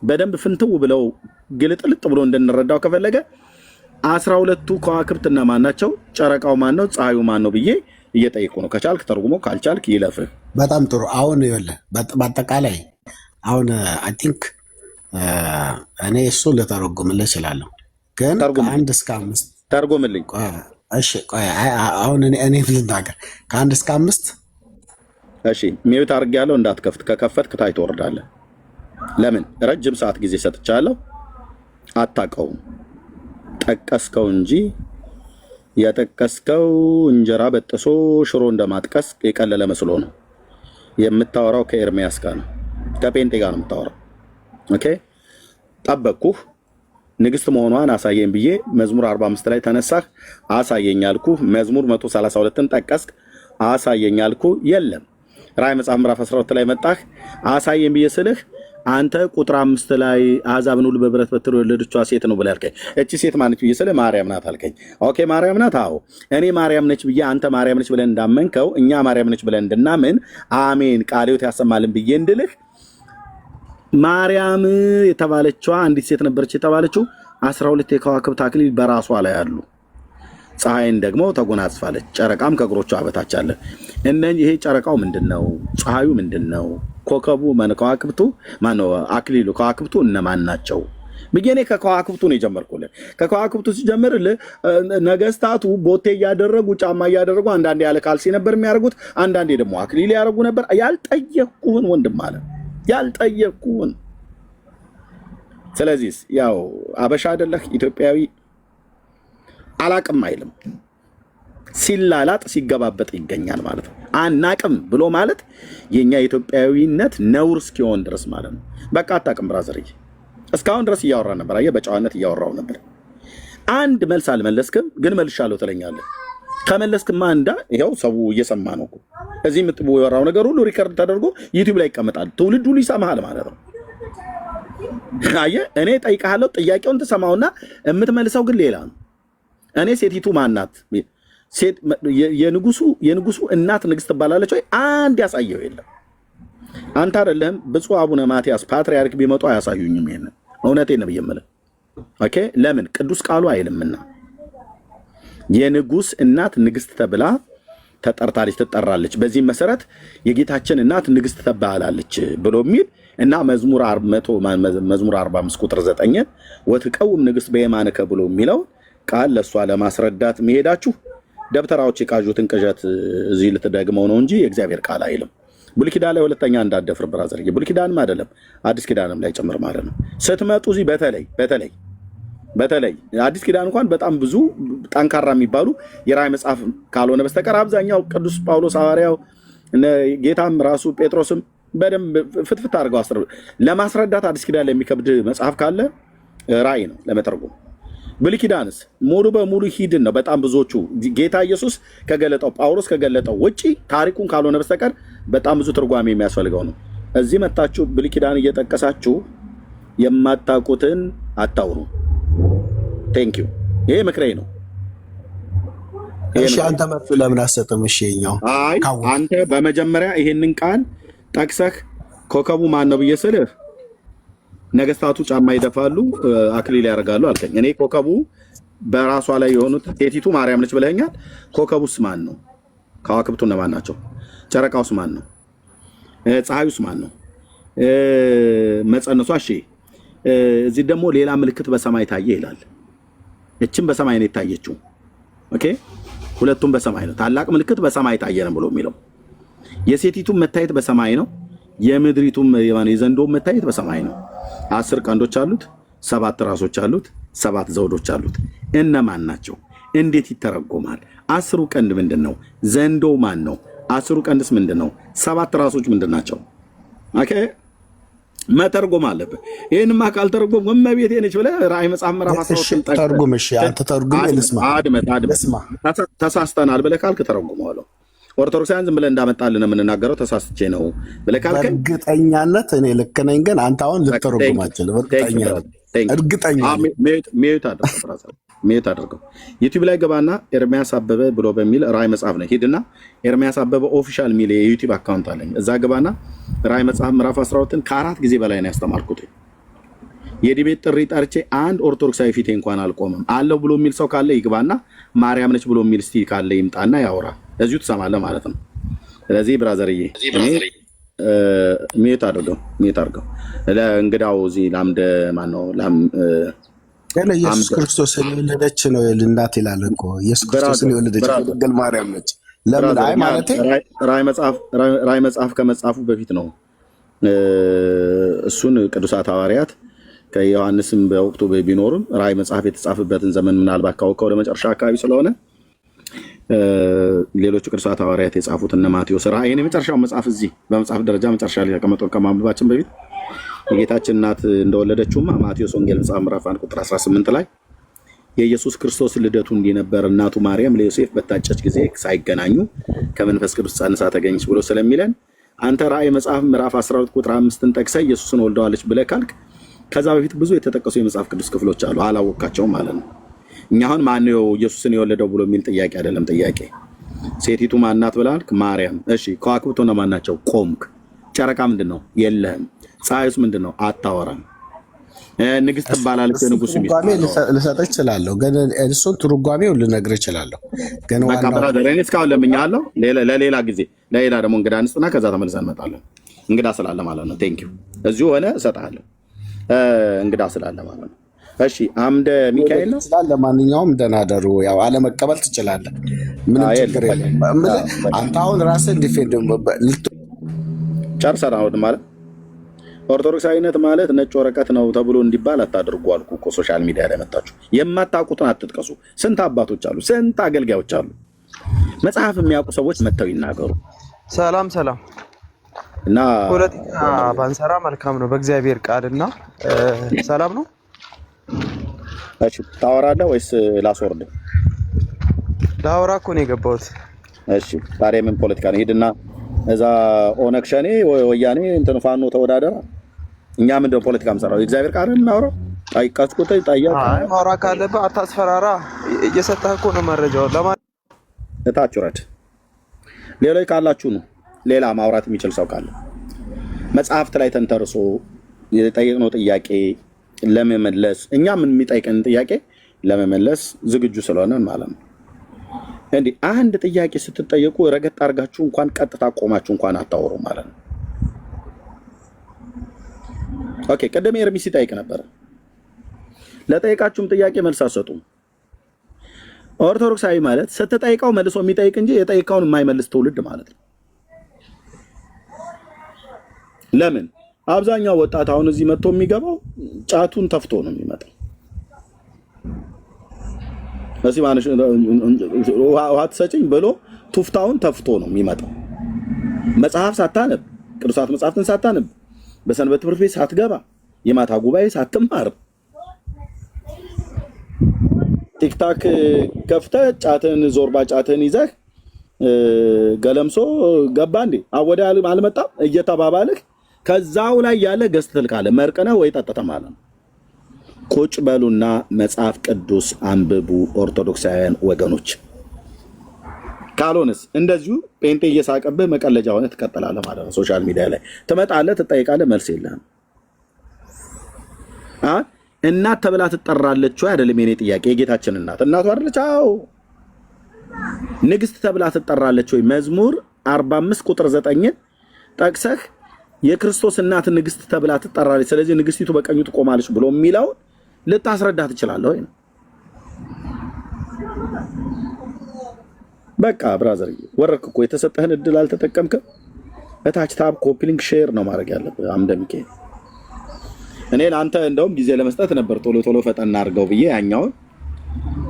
በደንብ ፍንትው ብለው ግልጥልጥ ብሎ እንድንረዳው ከፈለገ 12ቱ ከዋክብት እነማን ናቸው? ጨረቃው ማን ነው? ፀሐዩ ማን ነው ብዬ እየጠየቁ ነው። ከቻልክ ተርጉሞ ካልቻልክ ይለፍህ። በጣም ጥሩ። አሁን ይኸውልህ በአጠቃላይ አሁን አይ ቲንክ እኔ እሱ ልተረጉምልህ እችላለሁ፣ ግን ከ1 እስከ 5 ተርጉምልኝ። እሺ ቆይ አሁን እኔ ልናገር ከ1 እስከ 5። እሺ ሚዩት አድርጌያለሁ፣ እንዳትከፍት። ከከፈትክ ታይ ትወርዳለህ። ለምን ረጅም ሰዓት ጊዜ ሰጥቻለሁ። አታውቀውም። ጠቀስከው እንጂ የጠቀስከው እንጀራ በጥሶ ሽሮ እንደማጥቀስ የቀለለ መስሎ ነው የምታወራው። ከኤርሚያስ ጋር ነው ከጴንጤ ጋር ነው የምታወራው። ኦኬ ጠበቅኩህ። ንግስት መሆኗን አሳየኝ ብዬ መዝሙር 45 ላይ ተነሳህ፣ አሳየኝ አልኩህ። መዝሙር 132ን ጠቀስክ፣ አሳየኝ አልኩህ። የለም ራዕይ መጽሐፍ ምዕራፍ 12 ላይ መጣህ፣ አሳየኝ ብዬ ስልህ አንተ ቁጥር 5 ላይ አሕዛብን ሁሉ በብረት በትር የወለደችዋ ሴት ነው ብለህ አልከኝ። እቺ ሴት ማነች ብዬ ስልህ ማርያም ናት አልከኝ። ኦኬ ማርያም ናት። አዎ እኔ ማርያም ነች ብዬ አንተ ማርያም ነች ብለን እንዳመንከው እኛ ማርያም ነች ብለን እንድናምን አሜን ቃለ ሕይወት ያሰማልን ብዬ እንድልህ ማርያም የተባለችዋ አንዲት ሴት ነበረች የተባለችው 12 የከዋክብት አክሊል በራሷ ላይ አሉ። ፀሐይን ደግሞ ተጎናጽፋለች፣ ጨረቃም ከእግሮቿ በታች አለ። ይሄ ጨረቃው ምንድነው? ፀሐዩ ምንድነው? ኮከቡ ከዋክብቱ ማነው? አክሊሉ ከዋክብቱ እነማን ናቸው ብዬ እኔ ከከዋክብቱ ነው የጀመርኩልህ። ከከዋክብቱ ሲጀምርልህ ነገስታቱ ቦቴ እያደረጉ ጫማ እያደረጉ አንዳንዴ ያለ ካልሲ ነበር የሚያደርጉት፣ አንዳንዴ ደግሞ አክሊል ያደርጉ ነበር። ያልጠየቅኩህን ወንድም አለ ያልጠየቅኩህን። ስለዚህ ያው አበሻ አይደለህ ኢትዮጵያዊ አላቅም አይልም። ሲላላጥ ሲገባበጥ ይገኛል ማለት ነው። አናቅም ብሎ ማለት የኛ ኢትዮጵያዊነት ነውር እስኪሆን ድረስ ማለት ነው። በቃ አታቅም ብራዘርዬ። እስካሁን ድረስ እያወራ ነበር። አየህ በጨዋነት እያወራው ነበር። አንድ መልስ አልመለስክም፣ ግን መልሻለሁ ትለኛለህ። ከመለስክማ ይኸው ሰው እየሰማ ነው እኮ። እዚህ የምትወራው ነገር ሁሉ ሪከርድ ተደርጎ ዩቲዩብ ላይ ይቀመጣል። ትውልድ ሁሉ ይሰማሃል ማለት ነው። አየህ እኔ ጠይቃለሁ፣ ጥያቄውን ትሰማውና የምትመልሰው ግን ሌላ ነው። እኔ ሴቲቱ ማናት? የንጉሱ እናት ንግስት ትባላለች ወይ? አንድ ያሳየው የለም። አንተ አይደለም ብፁዕ አቡነ ማትያስ ፓትርያርክ ቢመጡ አያሳዩኝም። ይሄንን እውነቴን ነው የምልህ። ኦኬ ለምን ቅዱስ ቃሉ አይልምና የንጉስ እናት ንግስት ተብላ ተጠርታለች፣ ትጠራለች። በዚህ መሰረት የጌታችን እናት ንግስት ተባላለች ብሎ የሚል እና መዝሙር 45 ቁጥር 9 ወትቀውም ንግስት በየማንከ ብሎ የሚለው ቃል ለሷ ለማስረዳት መሄዳችሁ ደብተራዎች የቃዡትን ቅዠት እዚህ ልትደግመው ነው እንጂ የእግዚአብሔር ቃል አይልም። ብሉይ ኪዳን ላይ ሁለተኛ እንዳደፍር ብራዘር፣ ብሉይ ኪዳንም አይደለም አዲስ ኪዳንም ላይ ጭምር ማለት ነው። ስትመጡ እዚህ በተለይ አዲስ ኪዳን እንኳን በጣም ብዙ ጠንካራ የሚባሉ የራዕይ መጽሐፍ ካልሆነ በስተቀር አብዛኛው ቅዱስ ጳውሎስ ሐዋርያው ጌታም ራሱ ጴጥሮስም በደንብ ፍትፍት አድርገው ለማስረዳት አዲስ ኪዳን ላይ የሚከብድ መጽሐፍ ካለ ራዕይ ነው ለመተርጎም። ብሉይ ኪዳንስ ሙሉ በሙሉ ሂድን ነው። በጣም ብዙዎቹ ጌታ ኢየሱስ ከገለጠው ጳውሎስ ከገለጠው ውጪ ታሪኩን ካልሆነ በስተቀር በጣም ብዙ ትርጓሜ የሚያስፈልገው ነው። እዚህ መታችሁ ብሉይ ኪዳን እየጠቀሳችሁ የማታውቁትን አታውሩ። ቴንክ ዩ። ይሄ ምክሬ ነው። እሺ አንተ መልሱ ለምን አሰጥም? እሺ የኛው አይ አንተ በመጀመሪያ ይሄንን ቃል ጠቅሰህ ኮከቡ ማን ነው ብዬ ስልህ ነገስታቱ ጫማ ይደፋሉ አክሊል ያደርጋሉ አልከኝ። እኔ ኮከቡ በራሷ ላይ የሆኑት ሴቲቱ ማርያም ነች ብለኸኛል። ኮከቡስ ማን ነው? ከዋክብቱ እነማን ናቸው? ጨረቃውስ ማን ነው? ፀሐዩስ ማን ነው? መጸነሷ እሺ። እዚህ ደግሞ ሌላ ምልክት በሰማይ ታየ ይላል። እችም በሰማይ ነው የታየችው። ኦኬ ሁለቱም በሰማይ ነው። ታላቅ ምልክት በሰማይ ታየ ነው ብሎ የሚለው የሴቲቱም መታየት በሰማይ ነው። የምድሪቱም የዘንዶ መታየት በሰማይ ነው። 10 ቀንዶች አሉት፣ 7 ራሶች አሉት፣ 7 ዘውዶች አሉት። እነማን ናቸው? እንዴት ይተረጎማል? 10ሩ ቀንድ ምንድነው? ዘንዶ ማን ነው? 10ሩ ቀንድስ ምንድነው? 7 ራሶች ምንድናቸው? ኦኬ መተርጎም አለብህ። ይሄንማ ካልተረጎም እመቤቴ ነች ብለህ ራእይ መጽሐፍ ምዕራፍ 12 ተርጉም። እሺ አንተ ተርጉም። አድመጥ ተሳስተናል ብለህ ካልክ ተረጉመዋለሁ። ኦርቶዶክሳውያን ዝም ብለህ እንዳመጣልን የምንናገረው ተሳስቼ ነው ብለህ ካልክ እርግጠኛነት እኔ ልክ ነኝ፣ ግን አንተ አሁን ልትተረጉም አትችልም። እርግጠኛ ሚዩት አድርገው። ዩቲዩብ ላይ ገባና ኤርሚያስ አበበ ብሎ በሚል ራእይ መጽሐፍ ነው ሂድና፣ ኤርሚያስ አበበ ኦፊሻል ሚል የዩቲዩብ አካውንት አለኝ። እዛ ገባና ራእይ መጽሐፍ ምዕራፍ 12ን ከ4 ጊዜ በላይ ነው ያስተማርኩት። የዲቤት ጥሪ ጠርቼ አንድ ኦርቶዶክሳዊ ፊቴ እንኳን አልቆምም። አለው ብሎ የሚል ሰው ካለ ይግባና ማርያም ነች ብሎ የሚል እስቲ ካለ ይምጣና ያውራ። እዚሁ ትሰማለህ ማለት ነው። ስለዚህ ብራዘርዬ ሚዩት አድርገው። ለእንግዳው እዚህ ላምደ ማነው ኢየሱስ ክርስቶስን የወለደች ነው እናት ይላል እኮ። ኢየሱስ ክርስቶስን የወለደች ድንግል ማርያም ነች። ለምን አይ ማለቴ ራእይ መጽሐፍ ከመጻፉ በፊት ነው። እሱን ቅዱሳት ሐዋርያት ከዮሐንስም በወቅቱ ቢኖርም ራእይ መጽሐፍ የተጻፈበትን ዘመን ምናልባት ካወቀው ወደ መጨረሻ አካባቢ ስለሆነ ሌሎቹ ቅዱሳት ሐዋርያት የጻፉት እነ ማቴዎስ ራእይን የመጨረሻው መጽሐፍ እዚህ በመጽሐፍ ደረጃ መጨረሻ ላይ ተቀመጠው ከማንበባችን በፊት የጌታችን እናት እንደወለደችውማ ማቴዎስ ወንጌል መጽሐፍ ምዕራፍ 1 ቁጥር 18 ላይ የኢየሱስ ክርስቶስ ልደቱ እንዲነበር እናቱ ማርያም ለዮሴፍ በታጨች ጊዜ ሳይገናኙ ከመንፈስ ቅዱስ ጸንሳ ተገኘች ብሎ ስለሚለን አንተ ራእይ መጽሐፍ ምዕራፍ 12 ቁጥር 5ን ጠቅሰህ ኢየሱስን ወልደዋለች ብለህ ካልክ ከዛ በፊት ብዙ የተጠቀሱ የመጽሐፍ ቅዱስ ክፍሎች አሉ፣ አላወቃቸውም ማለት ነው። እኛ አሁን ማነው ኢየሱስን የወለደው ብሎ የሚል ጥያቄ አይደለም ጥያቄ። ሴቲቱ ማናት ብላልክ? ማርያም። እሺ ከዋክብቱ እነማን ናቸው? ቆምክ። ጨረቃ ምንድነው? የለህም። ፀሐይስ ምንድነው? አታወራም። ንግስት ትባላለች። የንጉስ ሚስት ልሰጥህ እችላለሁ፣ ግን እሱን ትርጓሜው ልነግርህ እችላለሁ። ግን እኔ እስካሁን ለምኛለሁ። ለሌላ ጊዜ ለሌላ ደግሞ እንግዳ እንስጥና ከዛ ተመልሰን እንመጣለን። እንግዳ ስላለ ማለት ነው። ቴንክ ዩ። እዚሁ ሆነ እሰጥሃለሁ። እንግዳ ስላለ ማለት ነው። እሺ አምደ ሚካኤል ነው። ለማንኛውም ደህና ደሩ። ያው አለመቀበል ትችላለህ፣ ምንም ችግር የለም። አንተ አሁን ራስህን ዲፌንድ ጨርሰን አሁን ማለት ኦርቶዶክሳዊነት ማለት ነጭ ወረቀት ነው ተብሎ እንዲባል አታድርጉ አልኩ እኮ። ሶሻል ሚዲያ ላይ መጣችሁ የማታውቁትን አትጥቀሱ። ስንት አባቶች አሉ፣ ስንት አገልጋዮች አሉ። መጽሐፍ የሚያውቁ ሰዎች መጥተው ይናገሩ። ሰላም እና ፖለቲካ ባንሰራ መልካም ነው በእግዚአብሔር ቃልና ሰላም ነው። እሺ ታወራለህ ወይስ ላስወርድ? ላወራ እኮ ነው የገባሁት። እሺ ታዲያ ምን ፖለቲካ ነው? ሂድና እዛ ኦነግ ሸኔ ወያኔ እንትን ፋኖ ተወዳደራ። እኛ ምንድነው ፖለቲካ የምሰራው? የእግዚአብሔር ቃል እናውራው። ጠይቃችሁ ጠይቃ። አይ ማውራ ካለብህ አታስፈራራ። እየሰጠህ እኮ ነው መረጃውን። እታች ውረድ። ሌሎች ካላችሁ ነው ሌላ ማውራት የሚችል ሰው ካለ መጽሐፍት ላይ ተንተርሶ የጠየቅነው ጥያቄ ለመመለስ እኛ ምን የሚጠይቀን ጥያቄ ለመመለስ ዝግጁ ስለሆነ ማለት ነው። እንዲህ አንድ ጥያቄ ስትጠየቁ ረገጥ አድርጋችሁ እንኳን ቀጥታ ቆማችሁ እንኳን አታወሩ ማለት ነው። ኦኬ ቀደም ኤርሚስ ሲጠይቅ ነበር። ለጠይቃችሁም ጥያቄ መልስ አትሰጡም። ኦርቶዶክሳዊ ማለት ስትጠይቀው መልሶ የሚጠይቅ እንጂ የጠይቀውን የማይመልስ ትውልድ ማለት ነው። ለምን አብዛኛው ወጣት አሁን እዚህ መጥቶ የሚገባው ጫቱን ተፍቶ ነው የሚመጣው። እዚህ ማነሽ ውሃ ትሰጪኝ ብሎ ቱፍታውን ተፍቶ ነው የሚመጣው። መጽሐፍ ሳታነብ፣ ቅዱሳት መጽሐፍትን ሳታነብ፣ በሰንበት ትምህርት ቤት ሳትገባ፣ የማታ ጉባኤ ሳትማር ቲክታክ ከፍተህ ጫትን ዞርባ ጫትን ይዘህ ገለምሶ ገባ እንዴ አወደ አልመጣም እየተባባልህ ከዛው ላይ ያለ ገዝት ትልካለህ። መርቅነህ ወይ ጠጥተህ ማለት ነው። ቁጭ በሉና መጽሐፍ ቅዱስ አንብቡ ኦርቶዶክሳውያን ወገኖች። ካልሆነስ እንደዚሁ ጴንጤ እየሳቀብህ መቀለጃ ሆነ ትቀጥላለህ ማለት ነው። ሶሻል ሚዲያ ላይ ትመጣለህ፣ ትጠይቃለህ፣ መልስ የለህም። እናት ተብላ ትጠራለች ወይ? አይደለም የኔ ጥያቄ። የጌታችን እናት እናቱ አይደለች? አዎ። ንግስት ተብላ ትጠራለች ወይ? መዝሙር 45 ቁጥር 9 ጠቅሰህ የክርስቶስ እናት ንግስት ተብላ ትጠራለች፣ ስለዚህ ንግስቲቱ በቀኙ ትቆማለች ብሎ የሚለውን ልታስረዳ ትችላለህ ወይ? በቃ ብራዘር ወረክ እኮ የተሰጠህን እድል አልተጠቀምክም። እታች ታብ ኮፒ ሊንክ ሼር ነው ማድረግ ያለብህ። አምደምኬ እኔ ለአንተ እንደውም ጊዜ ለመስጠት ነበር ቶሎ ቶሎ ፈጠና አድርገው ብዬ ያኛውን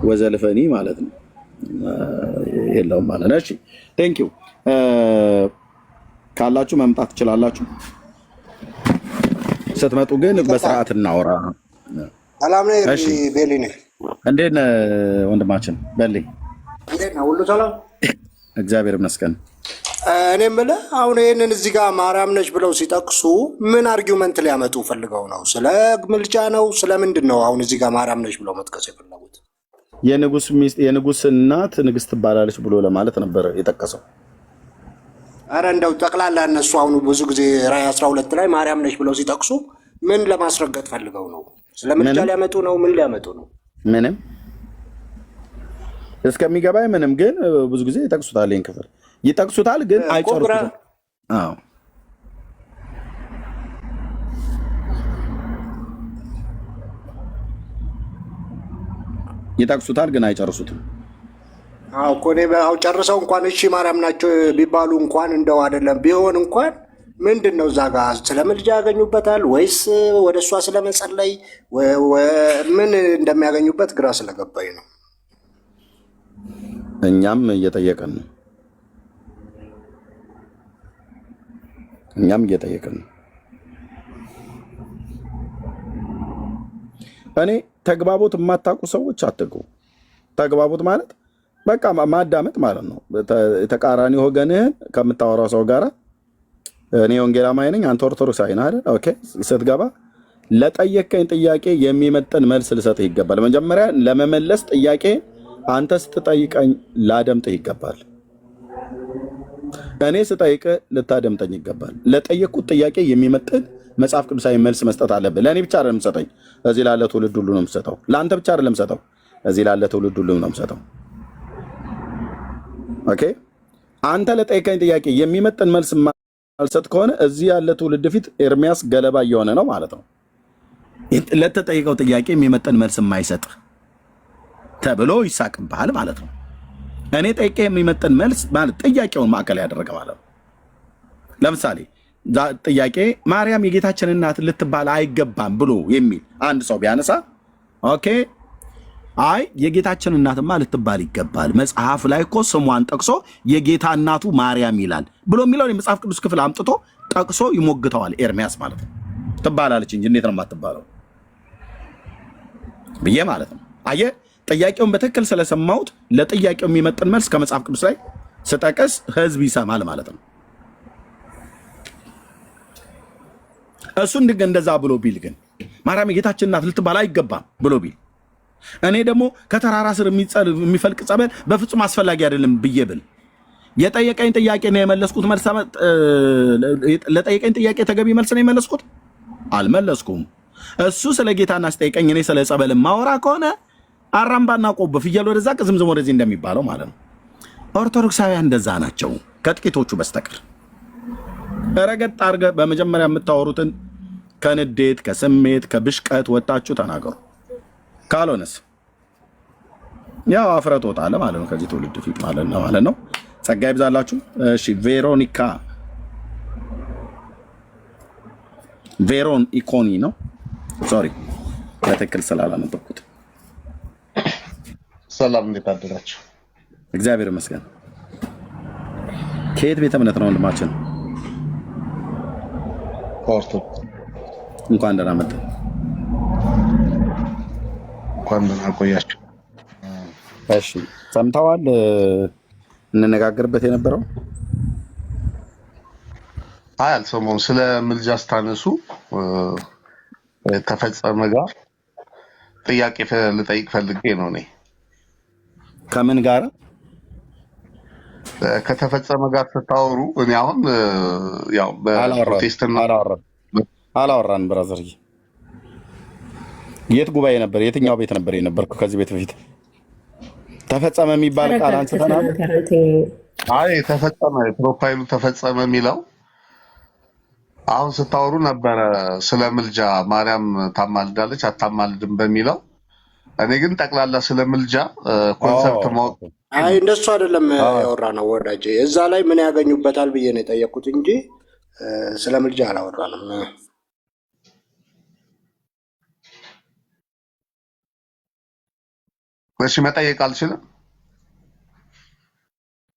ወዘልፈኒ ማለት ነው የለውም ማለት ነው። እሺ ቴንክ ዩ ካላችሁ መምጣት ትችላላችሁ። ስትመጡ ግን በስርዓት እናወራ። ሰላም ነህ ቤሊ? ነህ እንዴት ነህ ወንድማችን በሊ? እንዴት ነው? ሁሉ ሰላም እግዚአብሔር ይመስገን። እኔ የምልህ አሁን ይህንን እዚህ ጋር ማርያም ነች ብለው ሲጠቅሱ ምን አርጊውመንት ሊያመጡ ፈልገው ነው? ስለ ምልጃ ነው? ስለምንድን ነው አሁን እዚህ ጋር ማርያም ነች ብለው መጥቀስ የፈለጉት? የንጉስ ሚስት የንጉስ እናት ንግስት ትባላለች ብሎ ለማለት ነበር የጠቀሰው። አረ እንደው ጠቅላላ እነሱ አሁን ብዙ ጊዜ ራዕይ 12 ላይ ማርያም ነች ብለው ሲጠቅሱ ምን ለማስረገጥ ፈልገው ነው? ስለ ምልጃ ሊያመጡ ነው? ምን ሊያመጡ ነው? ምንም እስከሚገባኝ ምንም። ግን ብዙ ጊዜ ይጠቅሱታል፣ ይሄን ክፍል ይጠቅሱታል፣ ግን አይጨርሱትም። አዎ ይጠቅሱታል፣ ግን አይጨርሱትም። አዎ እኮ እኔ ጨርሰው እንኳን እሺ ማርያም ናቸው ቢባሉ እንኳን እንደው አይደለም ቢሆን እንኳን ምንድን ነው እዛ ጋር ስለ ምልጃ ያገኙበታል ወይስ ወደ እሷ ስለመጸለይ ምን እንደሚያገኙበት ግራ ስለገባኝ ነው። እኛም እየጠየቀን ነው። እኔ ተግባቦት የማታውቁ ሰዎች አትግቡ። ተግባቦት ማለት በቃ ማዳመጥ ማለት ነው። ተቃራኒ ወገንህን ከምታወራው ሰው ጋር እኔ ወንጌላማኝ ነኝ አንተ ኦርቶዶክሳዊ ነህ አይደል? ኦኬ ስትገባ ለጠየቀኝ ጥያቄ የሚመጥን መልስ ልሰጥህ ይገባል። መጀመሪያ ለመመለስ ጥያቄ አንተ ስትጠይቀኝ ላደምጥህ ይገባል። እኔ ስጠይቅህ ልታደምጠኝ ይገባል። ለጠየቅኩት ጥያቄ የሚመጥን መጽሐፍ ቅዱሳዊ መልስ መስጠት አለብህ። ለእኔ ብቻ አይደለም የምሰጠኝ፣ እዚህ ላለ ትውልድ ሁሉ ነው የምሰጠው። ለአንተ ብቻ አይደለም የምሰጠው፣ እዚህ ላለ ትውልድ ሁሉ ነው የምሰጠው። ኦኬ አንተ ለጠየቀኝ ጥያቄ የሚመጥን መልስ ማልሰጥ ከሆነ እዚህ ያለ ትውልድ ፊት ኤርሚያስ ገለባ እየሆነ ነው ማለት ነው። ለተጠየቀው ጥያቄ የሚመጥን መልስ የማይሰጥ ተብሎ ይሳቅብሃል ማለት ነው። እኔ ጠይቄ የሚመጥን መልስ ማለት ጥያቄውን ማዕከል ያደረገ ማለት ነው። ለምሳሌ ጥያቄ ማርያም የጌታችን እናት ልትባል አይገባም ብሎ የሚል አንድ ሰው ቢያነሳ ኦኬ አይ የጌታችን እናትማ ልትባል ይገባል፣ መጽሐፍ ላይ እኮ ስሟን ጠቅሶ የጌታ እናቱ ማርያም ይላል ብሎ የሚለውን የመጽሐፍ ቅዱስ ክፍል አምጥቶ ጠቅሶ ይሞግተዋል ኤርሚያስ ማለት ነው። ትባላለች እንጂ እንዴት ነው የማትባለው ብዬ ማለት ነው። አየህ ጥያቄውን በትክክል ስለሰማሁት ለጥያቄው የሚመጥን መልስ ከመጽሐፍ ቅዱስ ላይ ስጠቅስ ህዝብ ይሰማል ማለት ነው። እሱ እንደዛ ብሎ ቢል ግን ማርያም የጌታችን እናት ልትባል አይገባም ብሎ ቢል እኔ ደግሞ ከተራራ ስር የሚፈልቅ ጸበል በፍጹም አስፈላጊ አይደለም ብዬ ብል የጠየቀኝ ጥያቄ ነው የመለስኩት መልስ ለጠየቀኝ ጥያቄ ተገቢ መልስ ነው የመለስኩት? አልመለስኩም። እሱ ስለ ጌታና ስጠይቀኝ እኔ ስለ ጸበል ማወራ ከሆነ አራምባና ቆቦ ፍየል ወደዛ ቅዝምዝም ወደዚህ እንደሚባለው ማለት ነው። ኦርቶዶክሳውያን እንደዛ ናቸው ከጥቂቶቹ በስተቀር። ረገጥ አድርገህ በመጀመሪያ የምታወሩትን ከንዴት ከስሜት ከብሽቀት ወጣችሁ ተናገሩ። ካልሆነስ ያው አፍረት ወጣለ ማለት ነው ከዚህ ትውልድ ፊት ማለት ነው። ጸጋ ይብዛላችሁ። እሺ ቬሮን ኢኮኒ ነው። ሶሪ በትክክል ስላላነበብኩት። ሰላም እንዴት አደራችሁ? እግዚአብሔር ይመስገን። ከየት ቤተ እምነት ነው ወንድማችን? ኦርቶዶክስ። እንኳን ደህና መጣ። እንኳን ደህና ቆያችሁ። እሺ ሰምተዋል እንነጋገርበት የነበረው? አይ አልሰማሁም። ስለ ምልጃ ስታነሱ ተፈጸመ ጋር ጥያቄ ልጠይቅ ፈልጌ ነው። እኔ ከምን ጋር ከተፈጸመ ጋር ስታወሩ እኔ አሁን ያው በፕሮቴስትና አላወራን ብራዘር። የት ጉባኤ ነበር? የትኛው ቤት ነበር የነበርኩ? ከዚህ ቤት በፊት ተፈጸመ የሚባል ቃል አንስተናል። አይ ተፈጸመ፣ ፕሮፋይሉ ተፈጸመ የሚለው አሁን ስታወሩ ነበረ ስለ ምልጃ ማርያም ታማልዳለች አታማልድም በሚለው። እኔ ግን ጠቅላላ ስለ ምልጃ ኮንሰፕት ማወቅ። አይ እንደሱ አይደለም ያወራ ነው ወዳጄ። እዛ ላይ ምን ያገኙበታል ብዬ ነው የጠየቁት እንጂ ስለ ምልጃ አላወራንም። እሺ መጠየቅ አልችልም?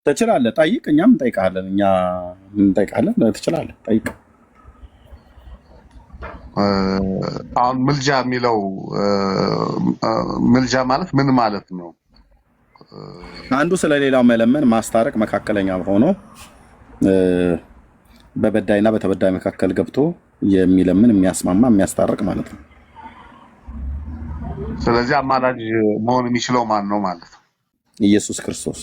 ትችላለህ፣ ጠይቅ። እኛም እንጠይቃለን። እኛ እንጠይቃለን። ትችላለህ፣ ጠይቅ። አሁን ምልጃ የሚለው ምልጃ ማለት ምን ማለት ነው? አንዱ ስለሌላው መለመን፣ ማስታረቅ፣ መካከለኛ ሆኖ በበዳይና በተበዳይ መካከል ገብቶ የሚለምን፣ የሚያስማማ፣ የሚያስታርቅ ማለት ነው። ስለዚህ አማላጅ መሆን የሚችለው ማን ነው ማለት ነው? ኢየሱስ ክርስቶስ።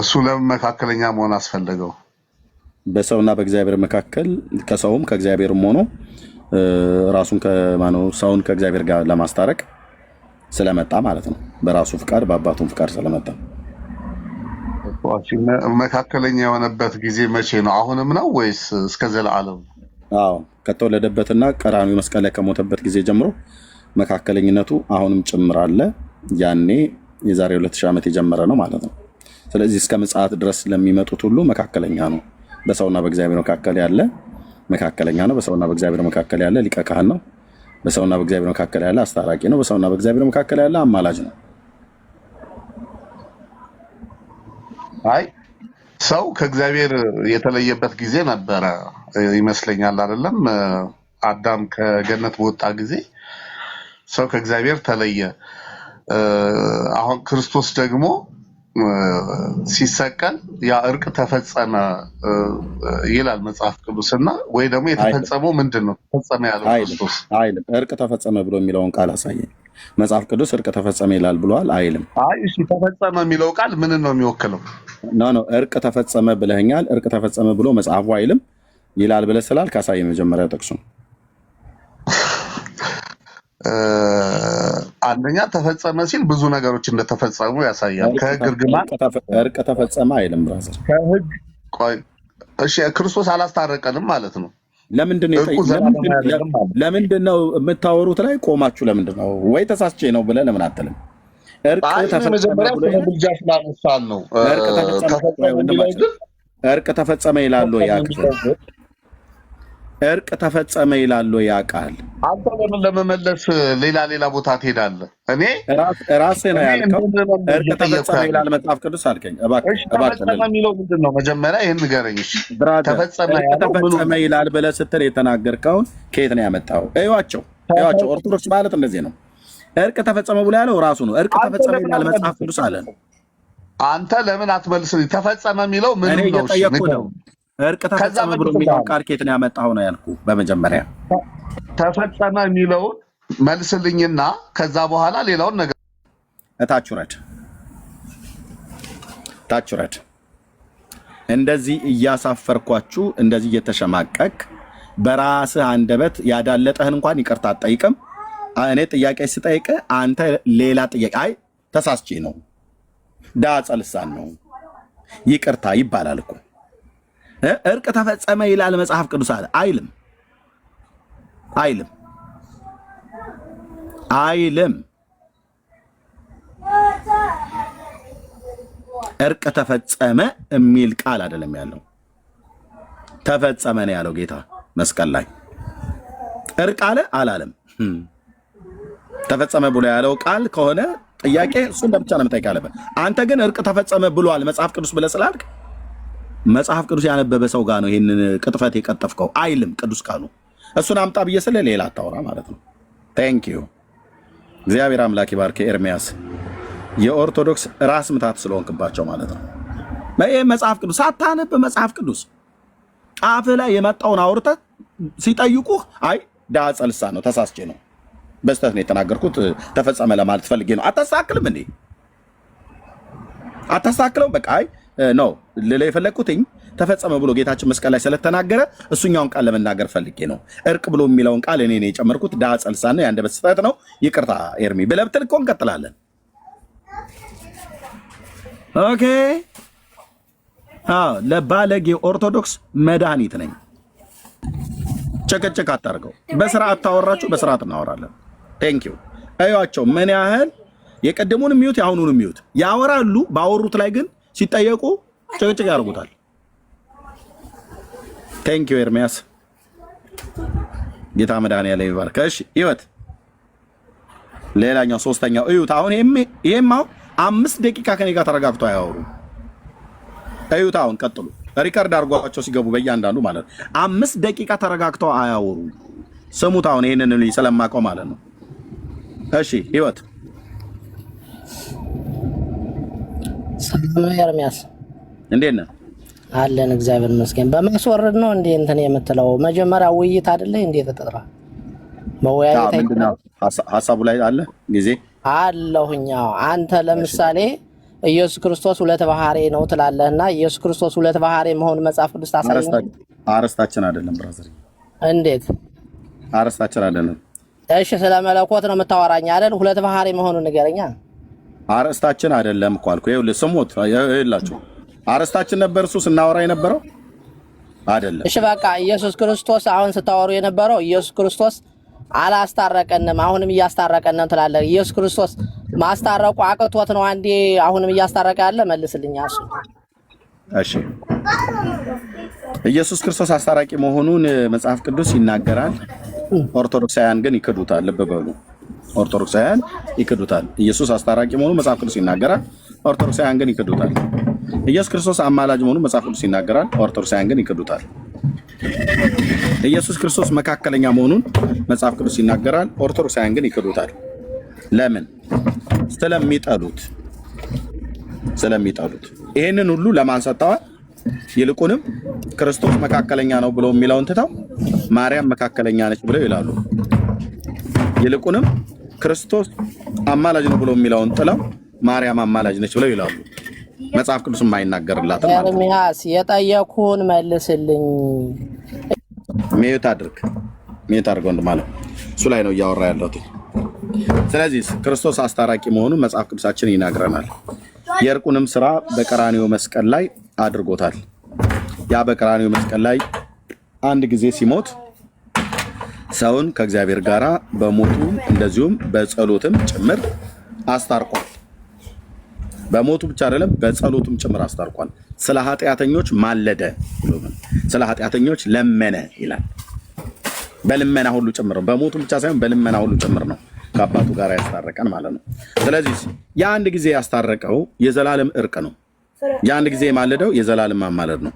እሱ ለምን መካከለኛ መሆን አስፈለገው? በሰውና በእግዚአብሔር መካከል ከሰውም ከእግዚአብሔርም ሆኖ ራሱን ሰውን ከእግዚአብሔር ጋር ለማስታረቅ ስለመጣ ማለት ነው። በራሱ ፍቃድ በአባቱም ፍቃድ ስለመጣ። መካከለኛ የሆነበት ጊዜ መቼ ነው? አሁንም ነው ወይስ እስከ ዘላለም? አዎ ከተወለደበትና ቀራንዮ መስቀል ላይ ከሞተበት ጊዜ ጀምሮ መካከለኝነቱ አሁንም ጭምር አለ። ያኔ የዛሬ 2000 ዓመት የጀመረ ነው ማለት ነው። ስለዚህ እስከ ምጽአት ድረስ ለሚመጡት ሁሉ መካከለኛ ነው። በሰውና በእግዚአብሔር መካከል ያለ መካከለኛ ነው። በሰውና በእግዚአብሔር መካከል ያለ ሊቀ ካህን ነው። በሰውና በእግዚአብሔር መካከል ያለ አስታራቂ ነው። በሰውና በእግዚአብሔር መካከል ያለ አማላጅ ነው። አይ ሰው ከእግዚአብሔር የተለየበት ጊዜ ነበረ ይመስለኛል አይደለም? አዳም ከገነት በወጣ ጊዜ ሰው ከእግዚአብሔር ተለየ። አሁን ክርስቶስ ደግሞ ሲሰቀል ያ እርቅ ተፈጸመ ይላል መጽሐፍ ቅዱስና ወይ ደግሞ የተፈጸመው ምንድነው? ተፈጸመ ያለው ክርስቶስ አይልም። እርቅ ተፈጸመ ብሎ የሚለውን ቃል አሳየኝ። መጽሐፍ ቅዱስ እርቅ ተፈጸመ ይላል ብሏል አይልም። አይ እሺ ተፈጸመ የሚለው ቃል ምንን ነው የሚወክለው? ኖ እርቅ ተፈጸመ ብለኸኛል። እርቅ ተፈጸመ ብሎ መጽሐፉ አይልም ይላል ብለህ ስላል ካሳየ መጀመሪያ ጠቅሱን። አንደኛ ተፈጸመ ሲል ብዙ ነገሮች እንደተፈጸሙ ያሳያል። ከህግ እርግማን እርቅ ተፈጸመ አይልም ብራዘር። ከህግ ቆይ እሺ ክርስቶስ አላስታረቀንም ማለት ነው። ለምንድን ነው የምታወሩት ላይ ቆማችሁ? ለምንድን ነው ወይ ተሳስቼ ነው ብለህ ለምን አትልም? እርቅ ተፈጸመ ይላሉ ያቃል። እርቅ ተፈጸመ ይላሉ ያቃል። አንተ ለምን ለመመለስ ሌላ ቦታ ትሄዳለህ? እኔ ራስህ ነው ያልከው። እርቅ ተፈጸመ ይላል መጽሐፍ ቅዱስ አልከኝ። እባክህ ተፈጸመ የሚለው ምንድን ነው? መጀመሪያ ይህን ንገረኝ። ተፈጸመ ይላል ብለህ ስትል የተናገርከውን ከየት ነው ያመጣኸው? እዩዋቸው። ኦርቶዶክስ ማለት እንደዚህ ነው። እርቅ ተፈጸመ ብሎ ያለው ራሱ ነው። እርቅ ተፈጸመ ይላል መጽሐፍ ቅዱስ አለ። አንተ ለምን አትመልስልኝ? ተፈጸመ የሚለው ምን ነው? እየጠየኩህ ነው። እርቅ ተፈጸመ ብሎ የሚለው ቃል ከየት ነው ያመጣኸው ነው ያልኩህ። በመጀመሪያ ተፈጸመ የሚለውን መልስልኝና ከዛ በኋላ ሌላውን ነገር እታች ውረድ። እንደዚህ እያሳፈርኳችሁ፣ እንደዚህ እየተሸማቀቅ በራስህ አንደበት ያዳለጠህን እንኳን ይቅርታ አትጠይቅም። እኔ ጥያቄ ስጠይቅ አንተ ሌላ ጥያቄ፣ አይ ተሳስቼ ነው ዳጸ ልሳን ነው ይቅርታ ይባላል እኮ። እርቅ ተፈጸመ ይላል መጽሐፍ ቅዱስ አለ አይልም? እርቅ ተፈጸመ የሚል ቃል አይደለም ያለው። ተፈጸመ ነው ያለው ጌታ መስቀል ላይ። እርቅ አለ አላለም? ተፈጸመ ብሎ ያለው ቃል ከሆነ ጥያቄ እሱን ለብቻ ነው መጠየቅ ያለበት። አንተ ግን እርቅ ተፈጸመ ብሏል መጽሐፍ ቅዱስ ብለህ ስላልክ መጽሐፍ ቅዱስ ያነበበ ሰው ጋር ነው ይህንን ቅጥፈት የቀጠፍከው አይልም ቅዱስ ቃሉ። እሱን አምጣ ብዬ ስለ ሌላ አታወራ ማለት ነው። ቴንክ ዩ እግዚአብሔር አምላክ ይባርክ። ኤርሚያስ የኦርቶዶክስ ራስ ምታት ስለሆንክባቸው ማለት ነው። ይህ መጽሐፍ ቅዱስ ሳታነብ መጽሐፍ ቅዱስ አፍ ላይ የመጣውን አውርተህ ሲጠይቁህ አይ ዳጸ ልሳን ነው ተሳስቼ ነው በስተት ነው የተናገርኩት ተፈጸመ ለማለት ፈልጌ ነው። አታስተካክልም እንዴ? አታስተካክለው። በቃ አይ ነው ልለ የፈለግኩትኝ ተፈጸመ ብሎ ጌታችን መስቀል ላይ ስለተናገረ እሱኛውን ቃል ለመናገር ፈልጌ ነው። እርቅ ብሎ የሚለውን ቃል እኔ ነው የጨመርኩት። ዳጸ ልሳን ነው የአንደበት ስህተት ነው ይቅርታ ኤርሚ ብለህ ብትል እኮ እንቀጥላለን። ኦኬ ለባለጌ ኦርቶዶክስ መድኃኒት ነኝ። ጨቀጨቅ አታርገው። በስርዓት ታወራችሁ፣ በስርዓት እናወራለን። ቴንኪዩ። እዩዋቸው ምን ያህል የቀደሙንም ሚዩት የአሁኑንም ሚዩት ያወራሉ። ባወሩት ላይ ግን ሲጠየቁ ጨቀጨቅ ያደርጉታል። ቴንኪዩ ኤርሚያስ፣ ጌታ መድኃኒዓለም ይባርክ። እሺ ህይወት ሌላኛው ሶስተኛው እዩት። አሁን ይሄም አሁን 5 ደቂቃ ከኔ ጋር ተረጋግቶ አያወሩ። እዩት አሁን ቀጥሉ። ሪከርድ አድርጓቸው ሲገቡ በእያንዳንዱ ማለት ነው 5 ደቂቃ ተረጋግተው አያወሩ። ስሙት አሁን ይሄንን ስለማውቀው ማለት ነው። እሺ ህይወት ሰላም ኤርሚያስ እንዴት ነህ? አለን እግዚአብሔር ይመስገን። በማስወረድ ነው እንዴ እንትን የምትለው? መጀመሪያ ውይይት አይደለ እንዴ ተጠራ? መወያየት ምንድነው ሐሳቡ ላይ አለ ጊዜ አለሁኛ። አንተ ለምሳሌ ኢየሱስ ክርስቶስ ሁለት ባህሪ ነው ትላለህና ኢየሱስ ክርስቶስ ሁለት ባህሪ መሆን መጽሐፍ ቅዱስ ታሳየኝ። አርስታችን አይደለም ብራዘር። እንዴት አርስታችን አይደለም? እሺ ስለ መለኮት ነው የምታወራኝ አይደል? ሁለት ባህሪ መሆኑን ንገረኛ። አርስታችን አይደለም እኮ አልኩ። ይኸውልህ ስሙት ይላችሁ አርስታችን ነበር እሱ ስናወራ የነበረው አይደለም። እሺ በቃ ኢየሱስ ክርስቶስ አሁን ስታወሩ የነበረው ኢየሱስ ክርስቶስ አላስታረቀንም አሁንም እያስታረቀን ነው ትላለህ። ኢየሱስ ክርስቶስ ማስታረቁ አቅቶት ነው አንዴ አሁንም እያስታረቀ ያለ? መልስልኝ እሱ። እሺ ኢየሱስ ክርስቶስ አስታራቂ መሆኑን መጽሐፍ ቅዱስ ይናገራል። ኦርቶዶክሳውያን ግን ይክዱታል። ልብ በሉ፣ ኦርቶዶክሳውያን ይክዱታል። ኢየሱስ አስታራቂ መሆኑን መጽሐፍ ቅዱስ ይናገራል። ኦርቶዶክሳውያን ግን ይክዱታል። ኢየሱስ ክርስቶስ አማላጅ መሆኑን መጽሐፍ ቅዱስ ይናገራል። ኦርቶዶክሳውያን ግን ይክዱታል። ኢየሱስ ክርስቶስ መካከለኛ መሆኑን መጽሐፍ ቅዱስ ይናገራል። ኦርቶዶክሳውያን ግን ይክዱታል። ለምን? ስለሚጠሉት። ይሄንን ሁሉ ለማን ሰጥተዋል? ይልቁንም ክርስቶስ መካከለኛ ነው ብለው የሚለውን ትተው ማርያም መካከለኛ ነች ብለው ይላሉ። ይልቁንም ክርስቶስ አማላጅ ነው ብለው የሚለውን ጥለው ማርያም አማላጅ ነች ብለው ይላሉ። መጽሐፍ ቅዱስ የማይናገርላትም ማለት ነው። ኤርሚያስ የጠየኩህን መልስልኝ። ሚዩት አድርግ ወንድም አለ። እሱ ላይ ነው እያወራ ያለሁት። ስለዚህ ክርስቶስ አስታራቂ መሆኑን መጽሐፍ ቅዱሳችን ይናገረናል። የእርቁንም ስራ በቀራንዮ መስቀል ላይ አድርጎታል። ያ በቀራንዮ መስቀል ላይ አንድ ጊዜ ሲሞት ሰውን ከእግዚአብሔር ጋር በሞቱ እንደዚሁም በጸሎትም ጭምር አስታርቋል። በሞቱ ብቻ አይደለም በጸሎቱም ጭምር አስታርቋል። ስለ ኃጢአተኞች ማለደ፣ ስለ ኃጢአተኞች ለመነ ይላል። በልመና ሁሉ ጭምር ነው። በሞቱ ብቻ ሳይሆን በልመና ሁሉ ጭምር ነው ከአባቱ ጋር ያስታረቀን ማለት ነው። ስለዚህ የአንድ ጊዜ ያስታረቀው የዘላለም እርቅ ነው። የአንድ ጊዜ የማለደው የዘላለም ማማለድ ነው።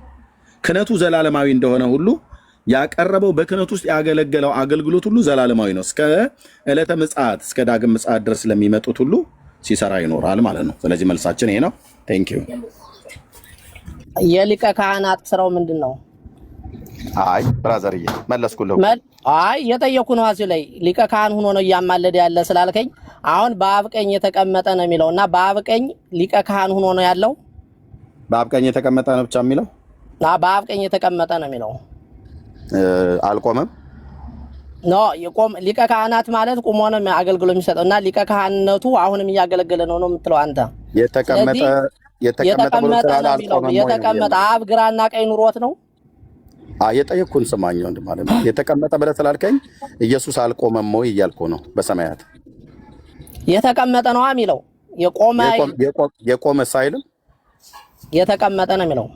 ክህነቱ ዘላለማዊ እንደሆነ ሁሉ ያቀረበው በክህነት ውስጥ ያገለገለው አገልግሎት ሁሉ ዘላለማዊ ነው። እስከ ዕለተ ምጽአት እስከ ዳግም ምጽአት ድረስ ለሚመጡት ሁሉ ሲሰራ ይኖራል ማለት ነው። ስለዚህ መልሳችን ይሄ ነው። ቴንክ ዩ። የሊቀ ካህናት ስራው ምንድን ነው? አይ ብራዘርዬ መለስኩልህ። አይ የጠየኩህ ነው። እዚህ ላይ ሊቀ ካህን ሆኖ ነው እያማለደ ያለ ስላልከኝ አሁን በአብ ቀኝ የተቀመጠ ነው የሚለው እና በአብ ቀኝ ሊቀ ካህን ሆኖ ነው ያለው። በአብ ቀኝ የተቀመጠ ነው ብቻ የሚለው በአብ ቀኝ የተቀመጠ ነው የሚለው አልቆመም። ኖ የቆም ሊቀ ካህናት ማለት ቆሞ ነው አገልግሎት የሚሰጠው እና ሊቀ ካህንነቱ አሁንም እያገለገለ ነው የምትለው አንተ። የተቀመጠ አብ ግራና ቀኝ ኑሮት ነው። የጠየኩህን ስማኝ ወንድም ማለት ነው። የተቀመጠ ብለህ ስላልከኝ ኢየሱስ አልቆመም ወይ እያልኩህ ነው። በሰማያት የተቀመጠ ነው የሚለው የቆመ ሳይልም የተቀመጠ ነው የሚለው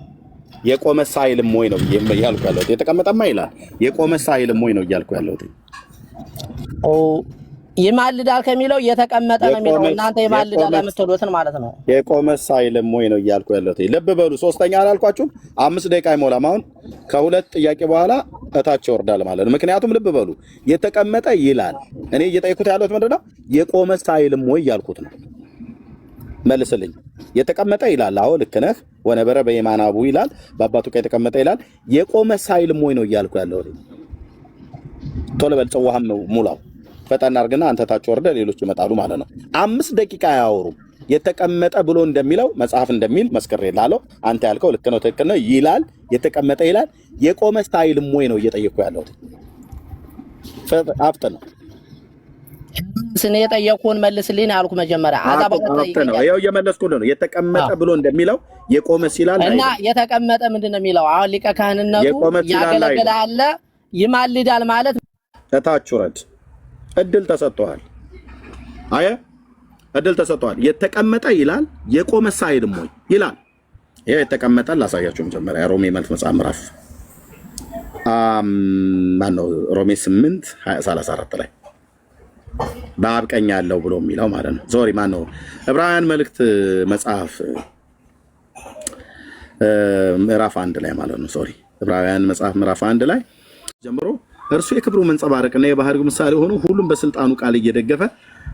የቆመ ሳይልም ወይ ነው እያልኩ ያለሁት። የተቀመጠማ ይላል። የቆመ ሳይልም ወይ ነው እያልኩ ያለሁት። ይማልዳል ከሚለው እየተቀመጠ ነው የሚለው እናንተ ይማልዳል የምትሉትን ማለት ነው። የቆመስ አይልም ወይ ነው እያልኩ ያለሁት። ልብ በሉ። ሶስተኛ አላልኳችሁም? 5 ደቂቃ አይሞላም። አሁን ከሁለት ጥያቄ በኋላ እታች ይወርዳል ማለት ነው። ምክንያቱም ልብ በሉ የተቀመጠ ይላል። እኔ እየጠየኩት ያለሁት ምንድነው? የቆመስ አይልም ወይ እያልኩት ነው። መልስልኝ። የተቀመጠ ይላል። አዎ ልክ ነህ። ወነበረ በየማናቡ ይላል። በአባቱ ቀኝ የተቀመጠ ይላል። የቆመስ አይልም ወይ ነው እያልኩ ያለሁት። ቶሎ በል ጽዋህም ሙላው። ፈጣን አድርግና አንተ ታች ወርደ ሌሎች ይመጣሉ ማለት ነው። 5 ደቂቃ አያወሩም። የተቀመጠ ብሎ እንደሚለው መጽሐፍ እንደሚል መስክሬልሃለሁ። አንተ ያልከው ልክ ነው፣ ትክክል ነው ይላል። የተቀመጠ ይላል። የቆመስ አይልም ወይ ነው እየጠየቅኩ ያለሁት። አፍጥ ነው ስነ የጠየቁን መልስልኝ አልኩ መጀመሪያ። ነው ያው እየመለስኩልህ ነው። የተቀመጠ ብሎ እንደሚለው የቆመስ ይላል እና የተቀመጠ ምንድነው የሚለው? አሁን ሊቀ ካህንነቱ ያገለግላል ይማልዳል ማለት እታች ወረድ። እድል ተሰጥቷል። አየ እድል ተሰጥቷል። የተቀመጠ ይላል። የቆመስ አይልም ወይ ይላል። ይሄ የተቀመጠ ላሳያችሁ መጀመሪያ ሮሜ መልስ መጽሐፍ ምዕራፍ ማነው ሮሜ 8:34 ላይ በአብ ቀኝ ያለው ብሎ የሚለው ማለት ነው። ሶሪ ማነው ዕብራውያን መልእክት መጽሐፍ ምዕራፍ 1 ላይ ማለት ነው። ሶሪ ዕብራውያን መጽሐፍ ምዕራፍ 1 ላይ ጀምሮ እርሱ የክብሩ መንጸባረቅና የባህሪው ምሳሌ ሆኖ ሁሉም በስልጣኑ ቃል እየደገፈ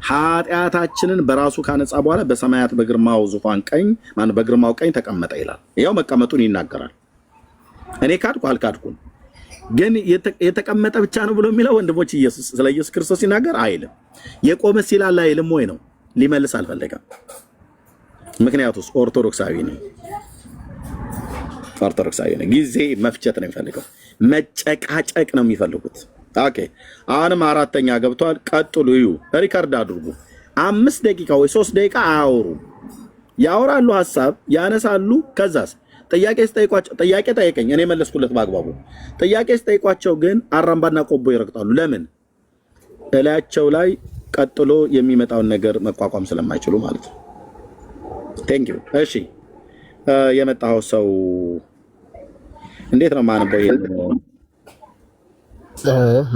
ኃጢአታችንን በራሱ ካነጻ በኋላ በሰማያት በግርማው ዙፋን ቀኝ ማነው በግርማው ቀኝ ተቀመጠ ይላል። ያው መቀመጡን ይናገራል። እኔ ካድኩ አልካድኩም ግን የተቀመጠ ብቻ ነው ብሎ የሚለው ወንድሞች ኢየሱስ ስለ ኢየሱስ ክርስቶስ ሲናገር አይልም። የቆመስ ይላል አይልም ወይ ነው ሊመልስ አልፈለገም። ምክንያቱስ ኦርቶዶክሳዊ ነው። ኦርቶዶክሳዊ ነው። ጊዜ መፍጨት ነው የሚፈልገው። መጨቃጨቅ ነው የሚፈልጉት። ኦኬ አሁንም 4ኛ ገብቷል። ቀጥሉ፣ እዩ፣ ሪካርድ አድርጉ። 5 ደቂቃ ወይ 3 ደቂቃ አያወሩም። ያወራሉ፣ ሐሳብ ያነሳሉ። ከዛስ ጥያቄ ስጠይቋቸው ጥያቄ ጠይቀኝ እኔ መለስኩለት በአግባቡ። ጥያቄ ስጠይቋቸው ግን አራምባና ቆቦ ይረግጣሉ። ለምን? እላያቸው ላይ ቀጥሎ የሚመጣውን ነገር መቋቋም ስለማይችሉ ማለት ነው። ቴንክ ዩ። እሺ የመጣው ሰው እንዴት ነው ማነበው? ይሄ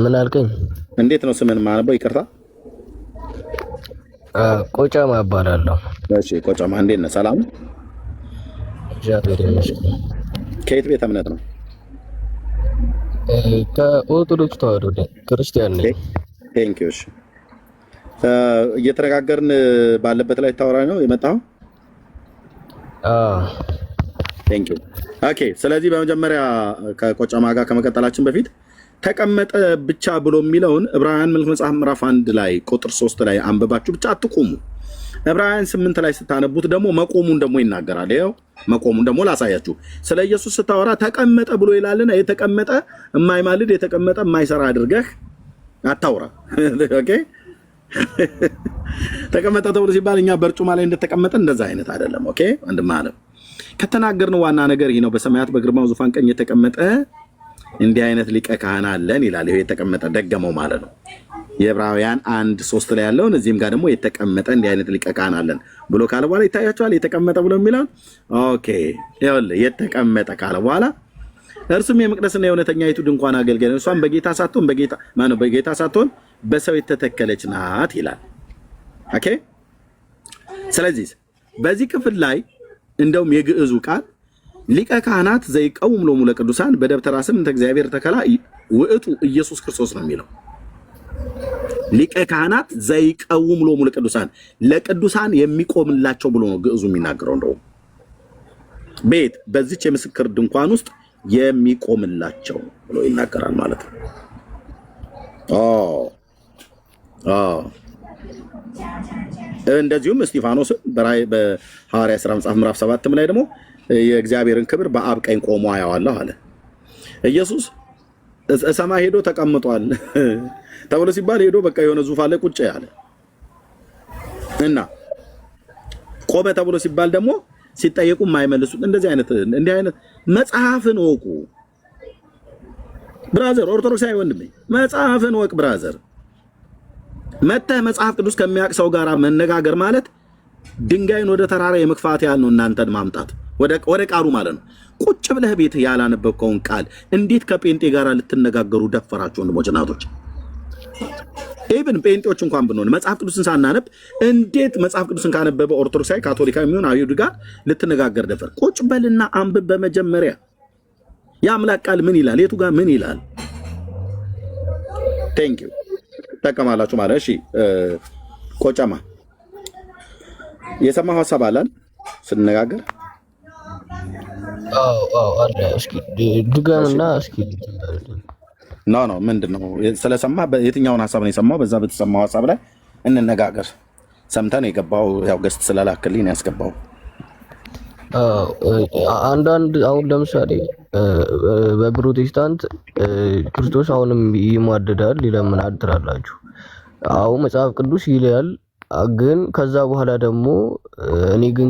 ምን አልከኝ? እንዴት ነው ስምን ማነበው? ይቅርታ ቆጫማ እባላለሁ። እሺ ቆጫማ እንዴት ነህ? ሰላም ከየት ቤተ እምነት ነው? ከኦርቶዶክስ ተዋህዶ ክርስቲያን ነኝ። ቴንክ ዩ። እሺ እየተነጋገርን ባለበት ላይ ታወራ ነው የመጣው? ቴንክ ዩ። ኦኬ ስለዚህ በመጀመሪያ ከቆጫማ ጋር ከመቀጠላችን በፊት ተቀመጠ ብቻ ብሎ የሚለውን ዕብራውያን መልእክት መጽሐፍ ምዕራፍ 1 ላይ ቁጥር 3 ላይ አንብባችሁ ብቻ አትቁሙ። ዕብራውያን 8 ላይ ስታነቡት ደግሞ መቆሙን ደግሞ ይናገራል። ይኸው መቆሙን ደግሞ ላሳያችሁ። ስለ ኢየሱስ ስታወራ ተቀመጠ ብሎ ይላልና የተቀመጠ የማይማልድ የተቀመጠ የማይሰራ አድርገህ አታውራ። ኦኬ ተቀመጠ ተብሎ ሲባል እኛ በርጩማ ላይ እንደተቀመጠ እንደዛ አይነት አይደለም። ኦኬ ወንድም አለም ከተናገርን ዋና ነገር ይሄ ነው። በሰማያት በግርማው ዙፋን ቀኝ የተቀመጠ እንዲህ አይነት ሊቀ ካህን አለን ይላል። ይሄ የተቀመጠ ደገመው ማለት ነው። የዕብራውያን 1:3 ላይ ያለውን እዚህም ጋር ደግሞ የተቀመጠ እንዲህ አይነት ሊቀ ካህን አለን ብሎ ካለ በኋላ ይታያቸዋል። የተቀመጠ ብሎ የሚለው ኦኬ ይኸውልህ የተቀመጠ ካለ በኋላ እርሱም የመቅደስና የእውነተኛይቱ ድንኳን አገልጋይ ነው፣ እሷም በጌታ ሳትሆን በሰው የተተከለች ናት ይላል። ኦኬ ስለዚህ በዚህ ክፍል ላይ እንደውም የግዕዙ ቃል ሊቀ ካህናት ዘይቀውም ሎሙ ለቅዱሳን በደብተራ ስም እንተ እግዚአብሔር ተከላ ውእቱ ኢየሱስ ክርስቶስ ነው የሚለው። ሊቀ ካህናት ዘይቀውም ሎሙ ለቅዱሳን ለቅዱሳን የሚቆምላቸው ብሎ ነው ግዕዙ የሚናገረው። እንደውም ቤት በዚች የምስክር ድንኳን ውስጥ የሚቆምላቸው ብሎ ይናገራል ማለት ነው። እንደዚሁም እስጢፋኖስ በሐዋርያ ሥራ መጽሐፍ ምዕራፍ 7 ላይ ደግሞ የእግዚአብሔርን ክብር በአብ ቀኝ ቆሞ አየዋለሁ አለ። ኢየሱስ ሰማይ ሄዶ ተቀምጧል ተብሎ ሲባል ሄዶ በቃ የሆነ ዙፋን ላይ ቁጭ ያለ እና ቆመ ተብሎ ሲባል ደግሞ ሲጠየቁ የማይመልሱት እንዲህ አይነት መጽሐፍን ወቁ ብራዘር። ኦርቶዶክሳዊ ወንድሜ መጽሐፍን ወቅ ብራዘር። መተህ መጽሐፍ ቅዱስ ከሚያውቅ ሰው ጋር መነጋገር ማለት ድንጋይን ወደ ተራራ የመግፋት ያህል ነው። እናንተን ማምጣት ወደ ቃሉ ማለት ነው። ቁጭ ብለህ ቤት ያላነበብከውን ቃል እንዴት ከጴንጤ ጋር ልትነጋገሩ ደፈራችሁ? ወንድሞች እናቶች ኢብን ጴንጤዎች እንኳን ብንሆን መጽሐፍ ቅዱስን ሳናነብ እንዴት መጽሐፍ ቅዱስን ካነበበ ኦርቶዶክሳዊ ካቶሊካዊ የሚሆን አይሁድ ጋር ልትነጋገር ደፈር? ቁጭ በልና አንብብ በመጀመሪያ የአምላክ ቃል ምን ይላል፣ የቱ ጋር ምን ይላል። ቴንክ ዩ ተቀማላችሁ ማለት እሺ። ቆጨማ የሰማው ሐሳብ አላል ስንነጋገር አለ። እስኪ ድገምና እስኪ ኖ ምንድነው ስለሰማ የትኛውን ሐሳብ ነው የሰማው? በዛ በተሰማው ሐሳብ ላይ እንነጋገር። ሰምተን የገባው ያው ገስት ስለላክልኝ ያስገባው አንዳንድ አሁን ለምሳሌ በፕሮቴስታንት ክርስቶስ አሁንም ይሟደዳል ይለምናል ትላላችሁ። አሁን መጽሐፍ ቅዱስ ይላል፣ ግን ከዛ በኋላ ደግሞ እኔ ግን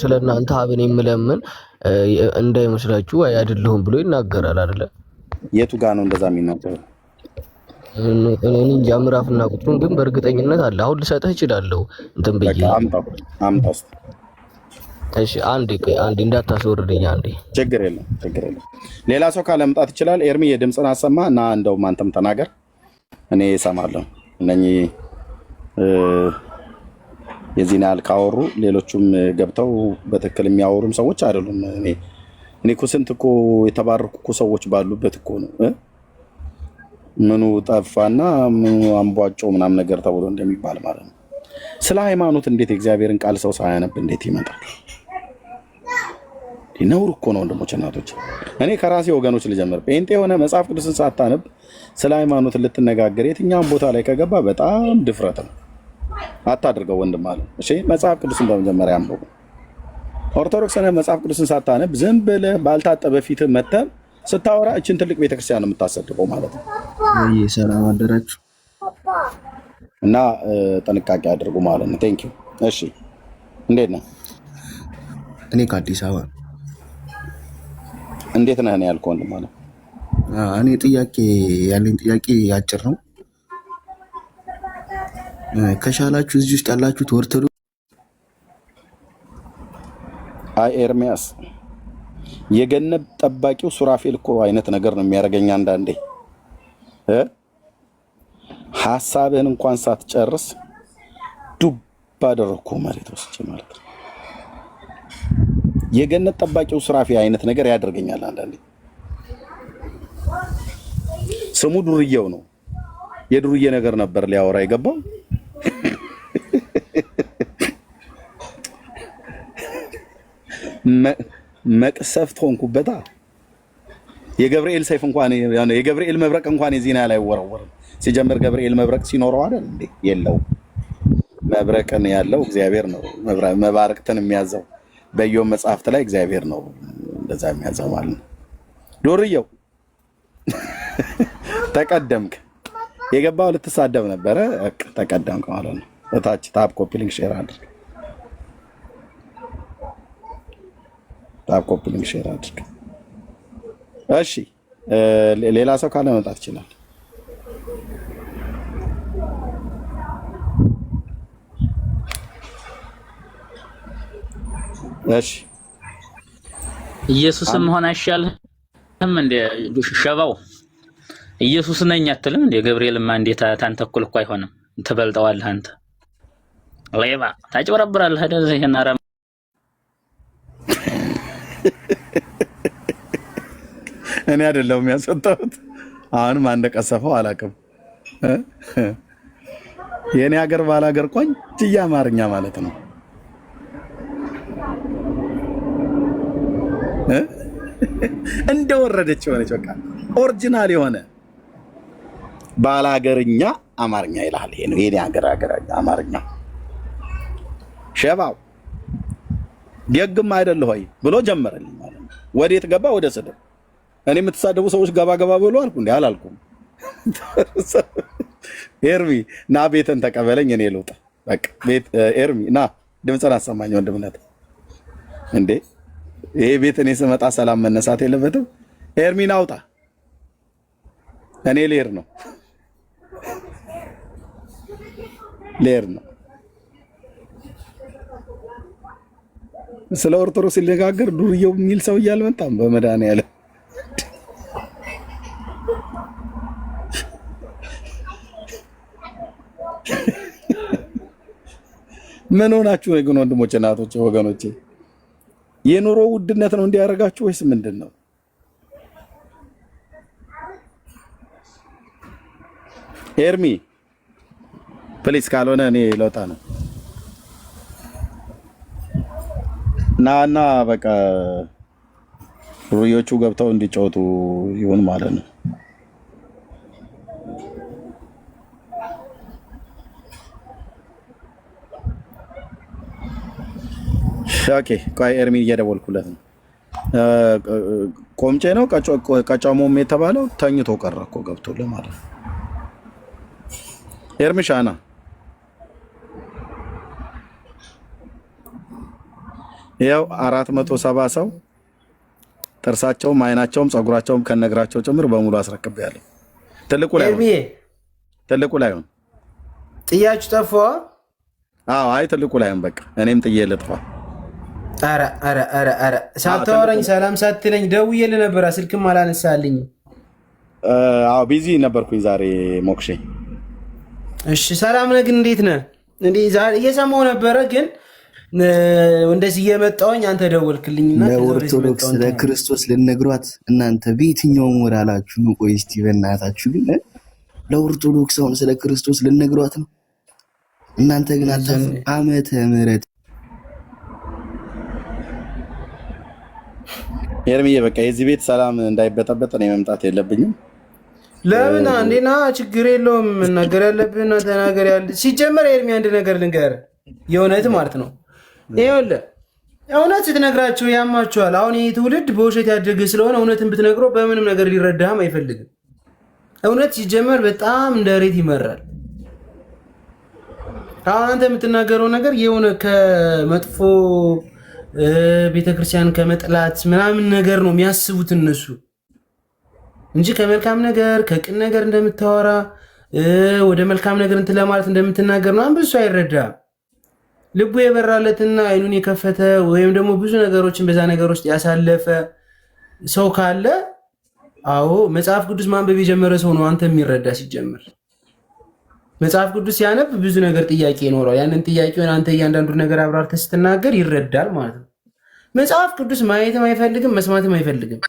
ስለናንተ አብን የምለምን እንዳይመስላችሁ አይደለሁም ብሎ ይናገራል አይደለ? የቱ ጋር ነው እንደዛ የሚናገረው? እኔ እንጃ ምዕራፍና ቁጥሩን ግን በእርግጠኝነት አለ። አሁን ልሰጥህ እችላለሁ እንትን ብዬ አምጣው። እሺ አንዴ እንዳታስወርደኝ አንዴ። ችግር የለም። ሌላ ሰው ካለ መምጣት ይችላል። ኤርሚ የድምፅን አሰማ እና እንደውም አንተም ተናገር፣ እኔ እሰማለሁ። እነኚህ የዚህን ያህል ካወሩ ሌሎቹም ገብተው በትክክል የሚያወሩም ሰዎች አይደሉም። እኔ እኮ ስንት እኮ የተባረኩ እኮ ሰዎች ባሉበት እኮ ነው ምኑ ጠፋና ምኑ አንቧጮ ምናምን ነገር ተብሎ እንደሚባል ማለት ነው። ስለ ሃይማኖት እንዴት የእግዚአብሔርን ቃል ሰው ሳያነብ እንዴት ይመጣል? ነውር እኮ ነው ወንድሞች እናቶች። እኔ ከራሴ ወገኖች ልጀምር። ጴንጤ የሆነ መጽሐፍ ቅዱስን ሳታነብ ስለ ሃይማኖት ልትነጋገር የትኛውን ቦታ ላይ ከገባ በጣም ድፍረት ነው። አታድርገው ወንድም አለ። እሺ መጽሐፍ ቅዱስን በመጀመሪያ አንብቡ። ኦርቶዶክስ ነህ መጽሐፍ ቅዱስን ሳታነብ ዝም ብለህ ባልታጠበ ፊት መተህ ስታወራ እችን ትልቅ ቤተክርስቲያን ነው የምታሰድበው ማለት ነው። ሰላም አደራችሁ እና ጥንቃቄ አድርጉ ማለት ነው። ቴንክ ዩ። እሺ እንዴት ነህ? እኔ ከአዲስ አበባ። እንዴት ነህ? እኔ ያልኩህ ወንድም አለ። እኔ ያለኝ ጥያቄ አጭር ነው። ከሻላችሁ እዚህ ውስጥ ያላችሁት ኦርቶዶክስ ኤርሚያስ የገነት ጠባቂው ሱራፌል እኮ አይነት ነገር ነው የሚያደርገኝ አንዳንዴ። ሐሳብህን እንኳን ሳትጨርስ ዱብ አደረኩ መሬት ወስጄ ማለት ነው። የገነት ጠባቂው ሱራፌል አይነት ነገር ያደርገኛል አንዳንዴ። ስሙ ዱርዬው ነው። የዱርዬ ነገር ነበር ሊያወራ የገባው። መቅሰፍት ሆንኩበታ። የገብርኤል ሰይፍ እንኳን የገብርኤል መብረቅ እንኳን የዚህና ላይ አይወረወርም። ሲጀምር ገብርኤል መብረቅ ሲኖረው አይደል እንዴ? የለው። መብረቅን ያለው እግዚአብሔር ነው። መባረቅትን የሚያዘው በኢዮብ መጽሐፍት ላይ እግዚአብሔር ነው እንደዛ የሚያዘው ማለት ነው። ዶርየው ተቀደምክ። የገባው ልትሳደብ ነበረ፣ ተቀደምክ ማለት ነው። እታች ታፕ ኮፒ ሊንክ ሼር አድርግ። ታፕ ኮፒ ሊንክ ሼር አድርግ። እሺ ሌላ ሰው ካለ መምጣት ይችላል። እሺ ኢየሱስም ሆነ አይሻልም እንደ ሸባው ኢየሱስ ነኝ አትልም እንደ ገብርኤልማ እንዴት ታንተ እኩል እኮ አይሆንም። ትበልጠዋለህ አንተ ሌባ ታጭበረብራለህ አይደል? ይሄን አረ እኔ አይደለሁም ያስወጣሁት። አሁንም አንደቀሰፈው አላውቅም። የኔ ሀገር ባላገር ቆንጆ አማርኛ ማለት ነው። እንደወረደች የሆነች በቃ ኦሪጂናል የሆነ ባላገርኛ አማርኛ ይላል። ይሄ ነው የኔ ሀገር አማርኛ። ሸባው ደግም አይደል ሆይ ብሎ ጀመረልኝ ማለት ነው። ወዴት ገባ? ወደ ስድብ። እኔ የምትሳደቡ ሰዎች ገባ ብሎ አልኩ እንዴ? አላልኩም። ኤርሚ ና ቤትን ተቀበለኝ፣ እኔ ልውጣ በቃ። ቤት ኤርሚ ና ድምፅን አሰማኝ ወንድምነት። እንዴ ይሄ ቤት እኔ ስመጣ ሰላም መነሳት የለበትም? ኤርሚ ና ውጣ፣ እኔ ልሄድ ነው ነው። ስለ ኦርቶዶክስ ሲነጋገር ዱርዬው የሚል ሰው አልመጣም። በመድኃኒዓለም ምን ሆናችሁ ነው ግን ወንድሞቼ፣ እናቶቼ፣ ወገኖቼ? የኑሮ ውድነት ነው እንዲያደርጋችሁ ወይስ ምንድን ነው? ኤርሚ ፕሊስ፣ ካልሆነ እኔ ለውጣ ነው እና በቃ ሩዮቹ ገብተው እንዲጫወቱ ይሁን ማለት ነው። ኦኬ ቆይ ኤርሚ እየደወልኩለት ነው። ቆምጬ ነው ቀጫሞም የተባለው ተኝቶ ቀረ እኮ ገብቶልህ ማለት ነው። ኤርሚሻና ያው 470 ሰው ጥርሳቸውም አይናቸውም ጸጉራቸውም ከነግራቸው ጭምር በሙሉ አስረክቤያለሁ። ትልቁ ላይ ሆን ጥያችሁ ጠፋ? አዎ አይ ትልቁ ላይ ሆን በቃ እኔም ጥዬ ልጥፋ። ኧረ ሳታወራኝ ሰላም ሳትለኝ ደውዬልህ ነበር፣ ስልክም አላነሳልኝ። አዎ ቢዚ ነበርኩኝ ዛሬ ሞክሼ። እሺ ሰላም ነህ? ግን እንዴት ነህ? እንዴ ዛሬ እየሰማሁ ነበረ ግን እንደዚህ እየመጣሁኝ አንተ ደወልክልኝና ለኦርቶዶክስ ለክርስቶስ ልነግሯት እናንተ በየትኛው ሞራላችሁ ነው? ቆይ እስቲ በእናታችሁ ግን ለኦርቶዶክስ አሁን ስለ ክርስቶስ ልነግሯት ነው እናንተ ግን ዓመተ ምሕረት ኤርሚዬ በቃ የዚህ ቤት ሰላም እንዳይበጠበጥ እኔ መምጣት የለብኝም። ለምን አንዴና ችግር የለውም መናገር ያለብህና ተናገር። ያለ ሲጀመር ኤርሚ አንድ ነገር ልንገርህ፣ የእውነት ማለት ነው። ይኸውልህ እውነት ስትነግራቸው ያማቸዋል። አሁን ይህ ትውልድ በውሸት ያደገ ስለሆነ እውነትን ብትነግረው በምንም ነገር ሊረዳህም አይፈልግም። እውነት ሲጀመር በጣም እንደ ሬት ይመራል። አሁን አንተ የምትናገረው ነገር የሆነ ከመጥፎ ቤተክርስቲያን ከመጥላት ምናምን ነገር ነው የሚያስቡት እነሱ እንጂ ከመልካም ነገር ከቅን ነገር እንደምታወራ ወደ መልካም ነገር እንትን ለማለት እንደምትናገር ነው። ብዙ አይረዳም። ልቡ የበራለትና አይኑን የከፈተ ወይም ደግሞ ብዙ ነገሮችን በዛ ነገር ውስጥ ያሳለፈ ሰው ካለ አዎ መጽሐፍ ቅዱስ ማንበብ የጀመረ ሰው ነው አንተ የሚረዳ። ሲጀምር መጽሐፍ ቅዱስ ሲያነብ ብዙ ነገር ጥያቄ ይኖረዋል። ያንን ጥያቄውን አንተ እያንዳንዱ ነገር አብራርተህ ስትናገር ይረዳል ማለት ነው። መጽሐፍ ቅዱስ ማየትም አይፈልግም መስማትም አይፈልግም።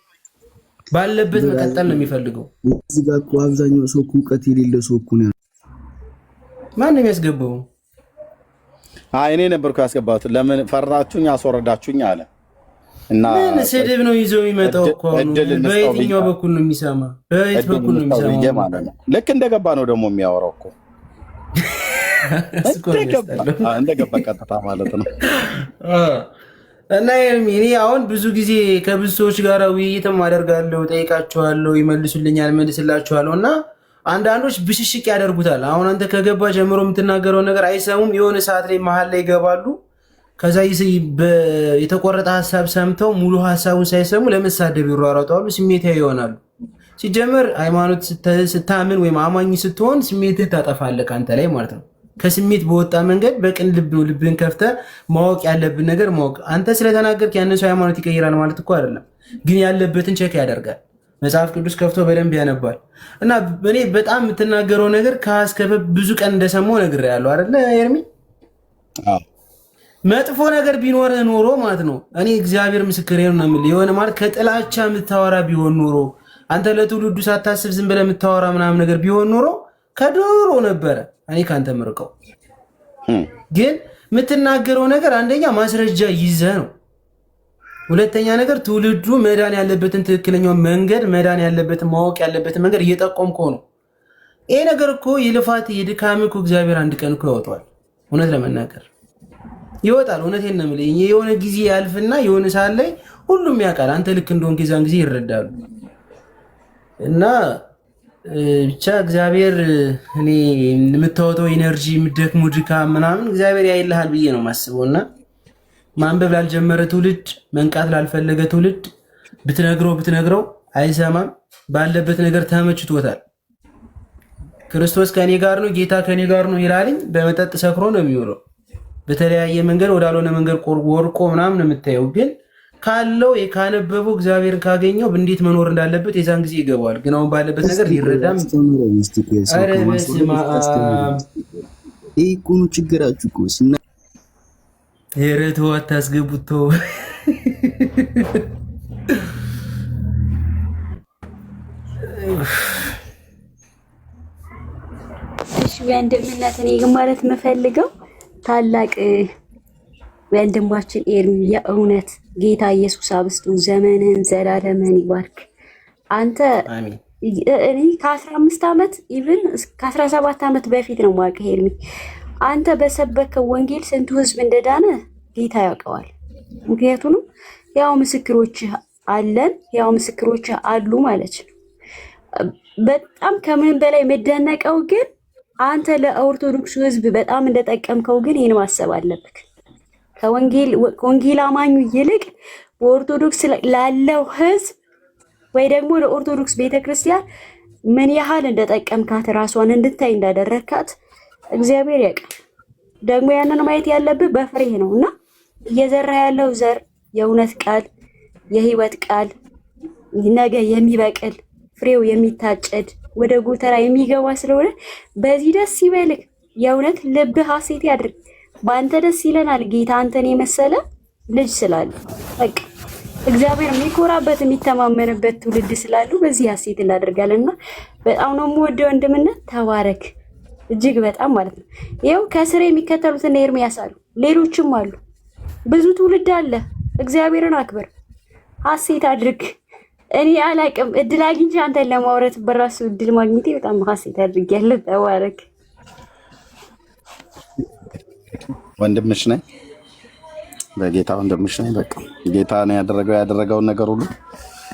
ባለበት መቀጠል ነው የሚፈልገው። እዚህ ጋር እኮ አብዛኛው ሰው እውቀት የሌለው ሰው እኮ ነው። ማን ነው የሚያስገባው? እኔ ነበርኩ ያስገባሁት። ለምን ፈራችሁኝ አስወረዳችሁኝ አለ እና ምን ስድብ ነው ይዞ የሚመጣው እኮ በየትኛው በኩል ነው የሚሰማ? በየት በኩል ነው የሚሰማ ማለት ነው። ልክ እንደገባ ነው ደግሞ የሚያወራው እኮ እንደገባ ቀጥታ ማለት ነው። እና እኔ አሁን ብዙ ጊዜ ከብዙ ሰዎች ጋር ውይይትም አደርጋለሁ፣ ጠይቃቸዋለሁ፣ ይመልሱልኛል፣ መልስላቸዋለሁ እና አንዳንዶች ብሽሽቅ ያደርጉታል። አሁን አንተ ከገባ ጀምሮ የምትናገረው ነገር አይሰሙም። የሆነ ሰዓት ላይ መሀል ላይ ይገባሉ። ከዛ የተቆረጠ ሀሳብ ሰምተው ሙሉ ሀሳቡን ሳይሰሙ ለመሳደብ ይሯሯጣሉ፣ ስሜታዊ ይሆናሉ። ሲጀመር ሃይማኖት ስታምን ወይም አማኝ ስትሆን ስሜትህ ታጠፋለህ ከአንተ ላይ ማለት ነው። ከስሜት በወጣ መንገድ በቅን ልብ ነው ልብን ከፍተህ ማወቅ ያለብን ነገር ማወቅ። አንተ ስለተናገርክ ያንን ሰው ሃይማኖት ይቀይራል ማለት እኮ አይደለም፣ ግን ያለበትን ቼክ ያደርጋል። መጽሐፍ ቅዱስ ከፍቶ በደንብ ያነባል። እና እኔ በጣም የምትናገረው ነገር ከአስከፈ ብዙ ቀን እንደሰማው ነግሬሃለሁ አይደለ ኤርሚ? መጥፎ ነገር ቢኖርህ ኖሮ ማለት ነው እኔ እግዚአብሔር ምስክሬ ነው የምልህ የሆነ ማለት ከጥላቻ የምታወራ ቢሆን ኖሮ አንተ ለትውልዱ ሳታስብ ዝም ብለህ የምታወራ ምናምን ነገር ቢሆን ኖሮ ከድሮ ነበረ እኔ ካንተ ምርቀው። ግን የምትናገረው ነገር አንደኛ ማስረጃ ይዘህ ነው። ሁለተኛ ነገር ትውልዱ መዳን ያለበትን ትክክለኛውን መንገድ መዳን ያለበትን ማወቅ ያለበትን መንገድ እየጠቆምከው ነው። ይሄ ነገር እኮ የልፋት የድካም እኮ እግዚአብሔር አንድ ቀን እኮ ያወጣዋል። እውነት ለመናገር ይወጣል። እውነቴን ነው የምልህ። የሆነ ጊዜ ያልፍና የሆነ ሰዓት ላይ ሁሉም ያውቃል አንተ ልክ እንደሆንክ የዛን ጊዜ ይረዳሉ። እና ብቻ እግዚአብሔር እኔ የምታወጣው ኢነርጂ የምትደክሙ ድካም ምናምን እግዚአብሔር ያይልሃል ብዬ ነው የማስበው። እና ማንበብ ላልጀመረ ትውልድ መንቃት ላልፈለገ ትውልድ ብትነግረው አይሰማም። ባለበት ነገር ተመችቶታል። ክርስቶስ ከኔ ጋር ነው፣ ጌታ ከኔ ጋር ነው ይላልኝ። በመጠጥ ሰክሮ ነው የሚውለው። በተለያየ መንገድ ወዳልሆነ መንገድ ወርቆ ምናምን የምታየው ግን ካለው ካነበበው እግዚአብሔርን ካገኘው እንዴት መኖር እንዳለበት የዛን ጊዜ ይገባዋል። ግን አሁን ባለበት ነገር ሊረዳም ይሄ እኮ ነው ችግራችሁ እኮ ሄረቱ አታስገቡት። እሺ ወንድምነት እኔ ግን ማለት የምፈልገው ታላቅ ወንድማችን ኤርሚ የእውነት ጌታ ኢየሱስ አብስቶ ዘመንህን ዘላለምን ይባርክ። አንተ እኔ ከ15 ዓመት ኢቭን ከ17 ዓመት በፊት ነው ማውቅህ ኤርሚ። አንተ በሰበከው ወንጌል ስንቱ ህዝብ እንደዳነ ጌታ ያውቀዋል። ምክንያቱም ያው ምስክሮች አለን፣ ያው ምስክሮች አሉ ማለት ነው። በጣም ከምን በላይ የምደነቀው ግን አንተ ለኦርቶዶክስ ህዝብ በጣም እንደጠቀምከው ግን ይሄን ማሰብ አለብክ። ከወንጌል አማኙ ይልቅ በኦርቶዶክስ ላለው ህዝብ ወይ ደግሞ ለኦርቶዶክስ ቤተክርስቲያን ምን ያህል እንደጠቀምካት ራሷን እንድታይ እንዳደረካት እግዚአብሔር ያውቃል። ደግሞ ያንን ማየት ያለብህ በፍሬ ነውና እየዘራ ያለው ዘር የእውነት ቃል የህይወት ቃል ነገ የሚበቅል ፍሬው የሚታጨድ ወደ ጎተራ የሚገባ ስለሆነ በዚህ ደስ ይበልህ። የእውነት ልብህ ሐሴት ያድርግ። በአንተ ደስ ይለናል። ጌታ አንተን የመሰለ ልጅ ስላለ በቃ እግዚአብሔር የሚኮራበት የሚተማመንበት ትውልድ ስላሉ በዚህ ሐሴት እናደርጋለንና በጣም ነው የምወደው ወንድምነት። ተባረክ እጅግ በጣም ማለት ነው። ይኸው ከስር የሚከተሉትና ኤርሚያስ አሉ፣ ሌሎችም አሉ። ብዙ ትውልድ አለ። እግዚአብሔርን አክብር፣ ሐሴት አድርግ። እኔ አላቅም እድል አግኝቼ አንተን ለማውራት በራሱ እድል ማግኘቴ በጣም ሐሴት አድርጌያለሁ። ተባረክ። ወንድምሽ ነኝ፣ በጌታ ወንድምሽ ነኝ። በቃ ጌታ ነው ያደረገውን ነገር ሁሉ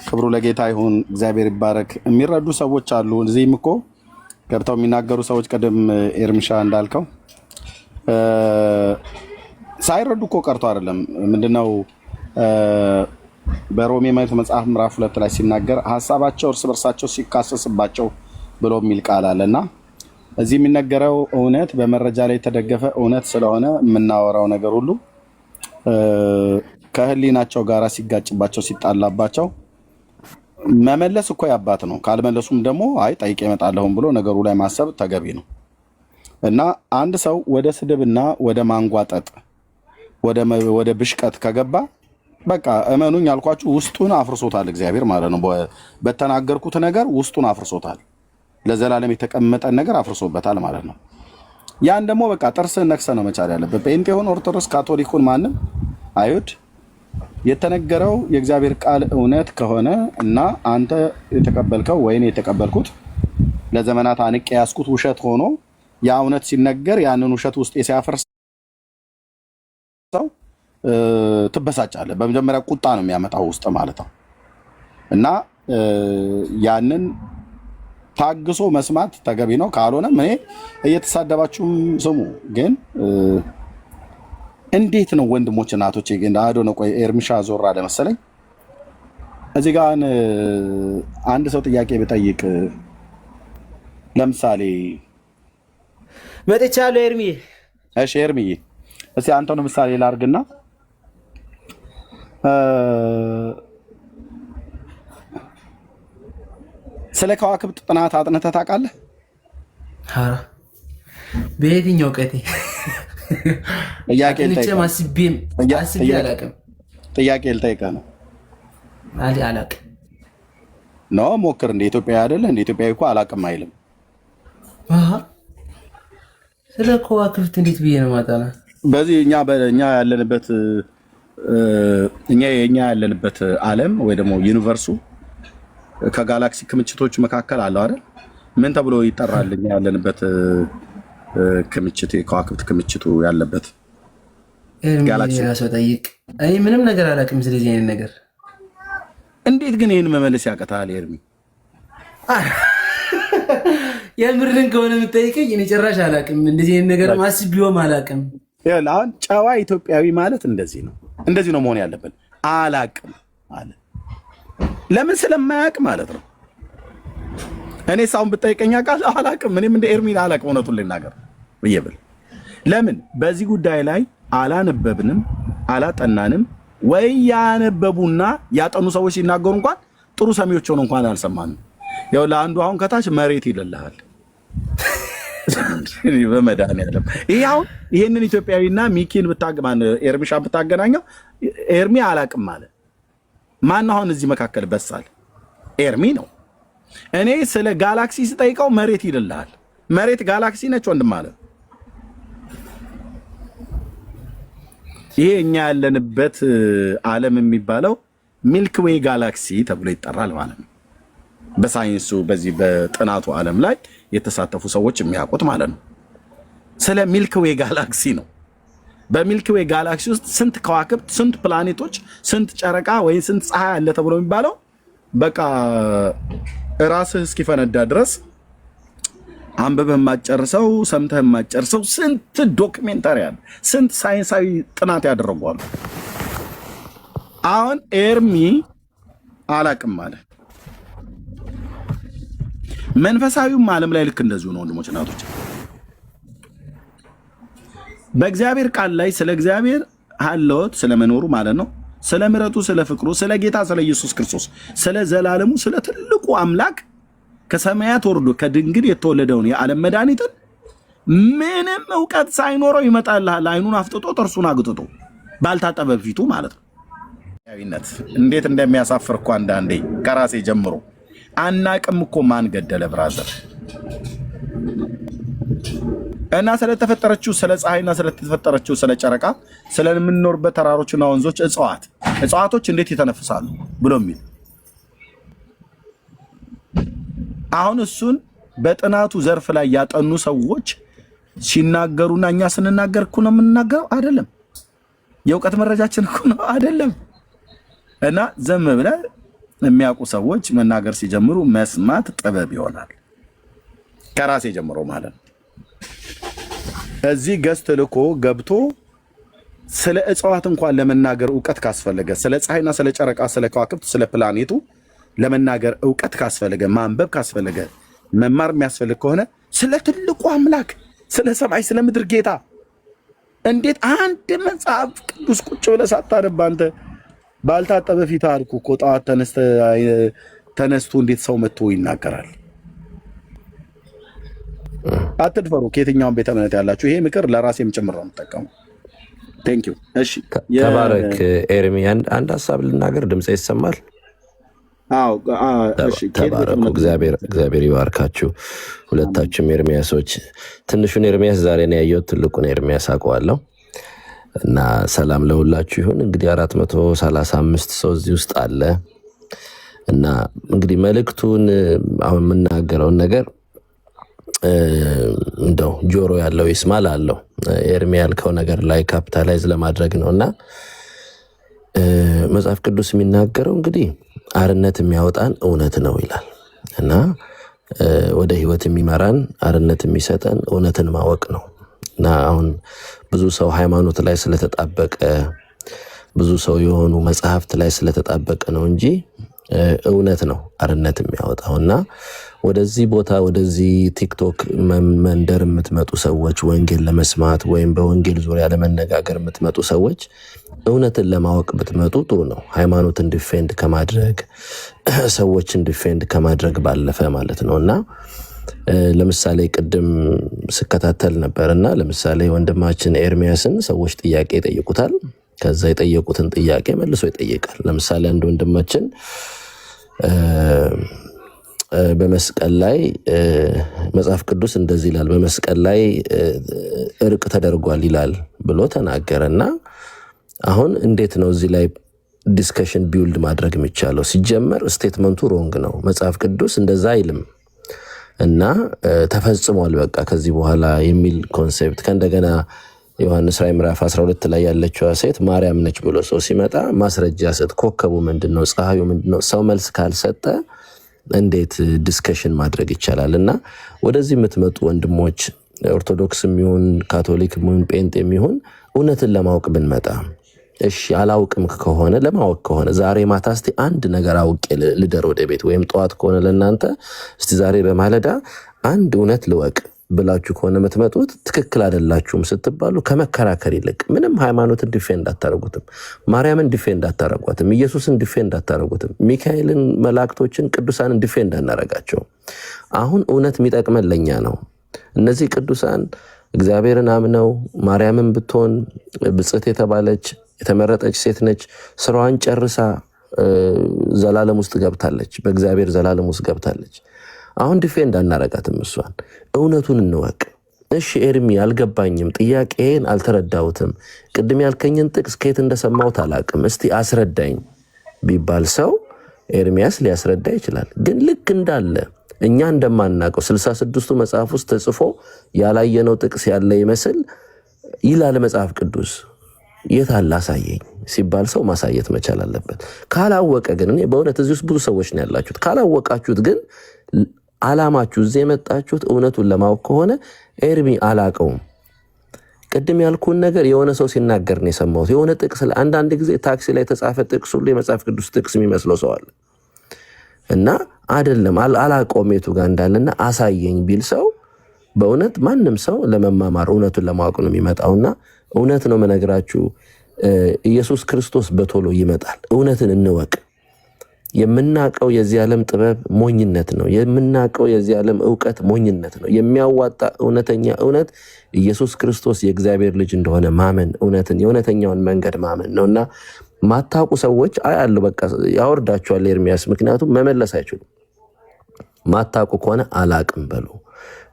ክብሩ ለጌታ ይሁን። እግዚአብሔር ይባረክ። የሚረዱ ሰዎች አሉ። እዚህም እኮ ገብተው የሚናገሩ ሰዎች ቅድም ኤርሚሻ እንዳልከው ሳይረዱ እኮ ቀርቶ አይደለም። ምንድነው በሮሜ መጽሐፍ ምዕራፍ 2 ላይ ሲናገር ሐሳባቸው እርስ በርሳቸው ሲካሰስባቸው ብሎ የሚል ቃል አለና እዚህ የሚነገረው እውነት በመረጃ ላይ የተደገፈ እውነት ስለሆነ የምናወራው ነገር ሁሉ ከህሊናቸው ጋር ሲጋጭባቸው ሲጣላባቸው መመለስ እኮ ያባት ነው። ካልመለሱም ደግሞ አይ ጠይቄ እመጣለሁም ብሎ ነገሩ ላይ ማሰብ ተገቢ ነው። እና አንድ ሰው ወደ ስድብና ወደ ማንጓጠጥ ወደ ብሽቀት ከገባ በቃ እመኑኝ አልኳችሁ ውስጡን አፍርሶታል እግዚአብሔር ማለት ነው። በተናገርኩት ነገር ውስጡን አፍርሶታል። ለዘላለም የተቀመጠን ነገር አፍርሶበታል ማለት ነው። ያን ደግሞ በቃ ጥርስን ነክሰ ነው መቻል ያለበት። ጴንጤውን፣ ኦርቶዶክስ፣ ካቶሊኩን ማንም አይሁድ የተነገረው የእግዚአብሔር ቃል እውነት ከሆነ እና አንተ የተቀበልከው ወይኔ የተቀበልኩት ለዘመናት አንቄ ያስኩት ውሸት ሆኖ ያ እውነት ሲነገር ያንን ውሸት ውስጥ ሲያፈርሰው ትበሳጫለህ። በመጀመሪያ ቁጣ ነው የሚያመጣው ውስጥ ማለት ነው። እና ያንን ታግሶ መስማት ተገቢ ነው። ካልሆነም እኔ እየተሳደባችሁም ስሙ። ግን እንዴት ነው ወንድሞች እናቶቼ? ግን አዶ ነው። ቆይ ኤርሚሻ ዞር አለ መሰለኝ። እዚህ ጋር አንድ ሰው ጥያቄ ብጠይቅ ለምሳሌ መጥቻለሁ ኤርሚዬ። እሺ ኤርሚዬ፣ እስቲ አንተው ምሳሌ ላርግና ስለ ከዋክብት ጥናት አጥንተህ ታውቃለህ? በየትኛው ቀቴ ጥያቄ ልጠይቅህ ነው። አላቅም ነው ሞክር። እንደ ኢትዮጵያዊ አይደለ? እንደ ኢትዮጵያዊ እኮ አላቅም አይልም። ስለ ከዋክብት እንዴት ብዬ ነው ማጠና? በዚህ እኛ ያለንበት ዓለም ወይ ደግሞ ዩኒቨርሱ ከጋላክሲ ክምችቶች መካከል አለው አይደል? ምን ተብሎ ይጠራል? እኛ ያለንበት ክምችት የከዋክብት ክምችቱ ያለበት ጋላክሲ ሰው ጠይቅ። እኔ ምንም ነገር አላውቅም ስለዚህ አይነት ነገር። እንዴት ግን ይህን መመለስ ያቀታል ኤርሚ? የምርን ከሆነ የምጠይቀኝ እኔ ጭራሽ አላውቅም እንደዚህ አይነት ነገር አስቤውም አላውቅም። አሁን ጨዋ ኢትዮጵያዊ ማለት እንደዚህ ነው መሆን ያለበት። አላውቅም አለ። ለምን? ስለማያውቅ ማለት ነው። እኔ ሳውን ብጠይቀኝ ቃል አላውቅም። እኔም እንደ ኤርሚ አላውቅም እውነቱን ልናገር ብዬ ብል ለምን? በዚህ ጉዳይ ላይ አላነበብንም፣ አላጠናንም። ወይ ያነበቡና ያጠኑ ሰዎች ሲናገሩ እንኳን ጥሩ ሰሚዎች ሆነው እንኳን አልሰማንም። ያው ለአንዱ አሁን ከታች መሬት ይልልሃል። በመድኃኒዓለም ይሄ አሁን ይሄንን ኢትዮጵያዊና ሚኪን ኤርሚሻ ብታገናኘው ኤርሚ አላቅም አለ። ማን አሁን እዚህ መካከል በሳል? ኤርሚ ነው። እኔ ስለ ጋላክሲ ስጠይቀው መሬት ይልልሃል። መሬት ጋላክሲ ነች ወንድም አለ። ይሄ እኛ ያለንበት ዓለም የሚባለው ሚልክ ዌይ ጋላክሲ ተብሎ ይጠራል ማለት ነው። በሳይንሱ በዚህ በጥናቱ ዓለም ላይ የተሳተፉ ሰዎች የሚያውቁት ማለት ነው። ስለ ሚልክ ዌይ ጋላክሲ ነው። በሚልክ ዌይ ጋላክሲ ውስጥ ስንት ከዋክብት፣ ስንት ፕላኔቶች፣ ስንት ጨረቃ ወይ ስንት ፀሐይ አለ ተብሎ የሚባለው በቃ ራስህ እስኪፈነዳ ድረስ አንብበህ የማትጨርሰው ሰምተህ የማትጨርሰው ስንት ዶክሜንታሪ አለ፣ ስንት ሳይንሳዊ ጥናት ያደረጓሉ። አሁን ኤርሚ አላቅም አለ። መንፈሳዊውም ዓለም ላይ ልክ እንደዚሁ ነው ወንድሞች እናቶች። በእግዚአብሔር ቃል ላይ ስለ እግዚአብሔር ሀልዎት ስለመኖሩ ማለት ነው፣ ስለ ምሕረቱ፣ ስለ ፍቅሩ፣ ስለ ጌታ ስለ ኢየሱስ ክርስቶስ፣ ስለ ዘላለሙ፣ ስለ ትልቁ አምላክ ከሰማያት ወርዶ ከድንግል የተወለደውን የዓለም መድኃኒትን ምንም እውቀት ሳይኖረው ይመጣልሃል። አይኑን አፍጥጦ ጥርሱን አግጥጦ ባልታጠበ ፊቱ ማለት ነው። እንዴት እንደሚያሳፍር እኮ አንዳንዴ ከራሴ ጀምሮ አናቅም እኮ ማን ገደለ ብራዘር። እና ስለተፈጠረችው ስለ ፀሐይና ስለተፈጠረችው ስለ ጨረቃ፣ ስለምንኖርበት ተራሮችና ወንዞች፣ እጽዋቶች እንዴት ይተነፍሳሉ ብሎ የሚል አሁን እሱን በጥናቱ ዘርፍ ላይ ያጠኑ ሰዎች ሲናገሩና እኛ ስንናገር እኮ ነው የምንናገረው አይደለም። የእውቀት መረጃችን እኮ ነው አይደለም። እና ዘም ብለህ የሚያውቁ ሰዎች መናገር ሲጀምሩ መስማት ጥበብ ይሆናል። ከራሴ ጀምሮ ማለት ነው። እዚህ ገስት ልኮ ገብቶ ስለ እጽዋት እንኳን ለመናገር እውቀት ካስፈለገ፣ ስለ ፀሐይና ስለ ጨረቃ፣ ስለ ከዋክብት፣ ስለ ፕላኔቱ ለመናገር እውቀት ካስፈለገ፣ ማንበብ ካስፈለገ፣ መማር የሚያስፈልግ ከሆነ ስለ ትልቁ አምላክ፣ ስለ ሰማይ ስለ ምድር ጌታ እንዴት አንድ መጽሐፍ ቅዱስ ቁጭ ብለህ ሳታነብ አንተ ባልታጠበ ፊት አልኩ እኮ ጠዋት ተነስቶ እንዴት ሰው መጥቶ ይናገራል? አትድፈሩ። ከየትኛውም ቤተ እምነት ያላችሁ ይሄ ምክር ለራሴም ጭምር ነው የምጠቀመው። ቴንክ ዩ። እሺ ተባረክ ኤርሚ። አንድ ሀሳብ ልናገር፣ ድምፅ ይሰማል? አዎ እሺ። ተባረኩ። እግዚአብሔር ይባርካችሁ ሁለታችሁም ኤርሚያሶች። ትንሹን ኤርሚያስ ዛሬ ነው ያየሁት፣ ትልቁን ኤርሚያስ አውቀዋለሁ። እና ሰላም ለሁላችሁ ይሁን። እንግዲህ 435 ሰው እዚህ ውስጥ አለ። እና እንግዲህ መልእክቱን አሁን የምናገረውን ነገር እንደው ጆሮ ያለው ይስማል አለው። ኤርሚ ያልከው ነገር ላይ ካፒታላይዝ ለማድረግ ነው። እና መጽሐፍ ቅዱስ የሚናገረው እንግዲህ አርነት የሚያወጣን እውነት ነው ይላል። እና ወደ ህይወት የሚመራን አርነት የሚሰጠን እውነትን ማወቅ ነው። እና አሁን ብዙ ሰው ሃይማኖት ላይ ስለተጣበቀ፣ ብዙ ሰው የሆኑ መጽሐፍት ላይ ስለተጣበቀ ነው እንጂ እውነት ነው አርነት የሚያወጣው። እና ወደዚህ ቦታ ወደዚህ ቲክቶክ መንደር የምትመጡ ሰዎች፣ ወንጌል ለመስማት ወይም በወንጌል ዙሪያ ለመነጋገር የምትመጡ ሰዎች እውነትን ለማወቅ ብትመጡ ጥሩ ነው። ሃይማኖትን ዲፌንድ ከማድረግ ሰዎችን ዲፌንድ ከማድረግ ባለፈ ማለት ነው። እና ለምሳሌ ቅድም ስከታተል ነበርና ለምሳሌ ወንድማችን ኤርሚያስን ሰዎች ጥያቄ ይጠይቁታል። ከዛ የጠየቁትን ጥያቄ መልሶ ይጠይቃል። ለምሳሌ አንድ ወንድማችን በመስቀል ላይ መጽሐፍ ቅዱስ እንደዚህ ይላል፣ በመስቀል ላይ እርቅ ተደርጓል ይላል ብሎ ተናገረና አሁን እንዴት ነው እዚህ ላይ ዲስከሽን ቢውልድ ማድረግ የሚቻለው? ሲጀመር ስቴትመንቱ ሮንግ ነው። መጽሐፍ ቅዱስ እንደዛ አይልም እና ተፈጽሟል በቃ ከዚህ በኋላ የሚል ኮንሴፕት ከእንደገና ዮሐንስ ራዕይ ምዕራፍ 12 ላይ ያለችዋ ሴት ማርያም ነች ብሎ ሰው ሲመጣ ማስረጃ ሰጥ፣ ኮከቡ ምንድነው? ፀሐዩ ምንድነው? ሰው መልስ ካልሰጠ እንዴት ዲስከሽን ማድረግ ይቻላል? እና ወደዚህ የምትመጡ ወንድሞች ኦርቶዶክስም ይሁን ካቶሊክም ይሁን ጴንጤም ይሁን እውነትን ለማወቅ ብንመጣ እሺ፣ አላውቅም ከሆነ ለማወቅ ከሆነ ዛሬ ማታ እስቲ አንድ ነገር አውቄ ልደር ወደ ቤት፣ ወይም ጠዋት ከሆነ ለእናንተ እስቲ ዛሬ በማለዳ አንድ እውነት ልወቅ ብላችሁ ከሆነ የምትመጡት ትክክል አይደላችሁም ስትባሉ ከመከራከር ይልቅ ምንም ሃይማኖትን ዲፌንድ አታረጉትም፣ ማርያምን ዲፌንድ አታረጓትም፣ ኢየሱስን ዲፌንድ አታረጉትም፣ ሚካኤልን፣ መላእክቶችን፣ ቅዱሳንን ዲፌንድ አናረጋቸው። አሁን እውነት የሚጠቅመን ለኛ ነው። እነዚህ ቅዱሳን እግዚአብሔርን አምነው ማርያምን ብትሆን ብጽዕት የተባለች የተመረጠች ሴት ነች። ስራዋን ጨርሳ ዘላለም ውስጥ ገብታለች። በእግዚአብሔር ዘላለም ውስጥ ገብታለች። አሁን ዲፌንድ አናረጋትም። እሷን እውነቱን እንወቅ። እሺ ኤርሚ አልገባኝም፣ ጥያቄን አልተረዳሁትም፣ ቅድም ያልከኝን ጥቅስ ከየት እንደሰማሁት አላቅም፣ እስቲ አስረዳኝ ቢባል ሰው ኤርሚያስ ሊያስረዳ ይችላል። ግን ልክ እንዳለ እኛ እንደማናውቀው 66ቱ መጽሐፍ ውስጥ ተጽፎ ያላየነው ጥቅስ ያለ ይመስል ይላል መጽሐፍ ቅዱስ። የት አለ አሳየኝ ሲባል ሰው ማሳየት መቻል አለበት። ካላወቀ ግን እኔ በእውነት እዚህ ውስጥ ብዙ ሰዎች ነው ያላችሁት። ካላወቃችሁት ግን አላማችሁ እዚህ የመጣችሁት እውነቱን ለማወቅ ከሆነ ኤርሚ አላቀውም ቅድም ያልኩን ነገር የሆነ ሰው ሲናገር ነው የሰማሁት። የሆነ ጥቅስ አንዳንድ ጊዜ ታክሲ ላይ የተጻፈ ጥቅስ ሁሉ የመጽሐፍ ቅዱስ ጥቅስ የሚመስለው ሰው አለ እና አይደለም አላቀውም የቱ ጋር እንዳለና አሳየኝ ቢል ሰው በእውነት ማንም ሰው ለመማማር እውነቱን ለማወቅ ነው የሚመጣውና እውነት ነው መነግራችሁ። ኢየሱስ ክርስቶስ በቶሎ ይመጣል። እውነትን እንወቅ። የምናቀው የዚህ ዓለም ጥበብ ሞኝነት ነው። የምናቀው የዚህ ዓለም ዕውቀት ሞኝነት ነው። የሚያዋጣ እውነተኛ እውነት ኢየሱስ ክርስቶስ የእግዚአብሔር ልጅ እንደሆነ ማመን፣ እውነትን የእውነተኛውን መንገድ ማመን ነውና ማታቁ ሰዎች አያሉ በቃ ያወርዳቸዋል ኤርሚያስ። ምክንያቱም መመለስ አይችሉም። ማታቁ ከሆነ አላቅም በሉ።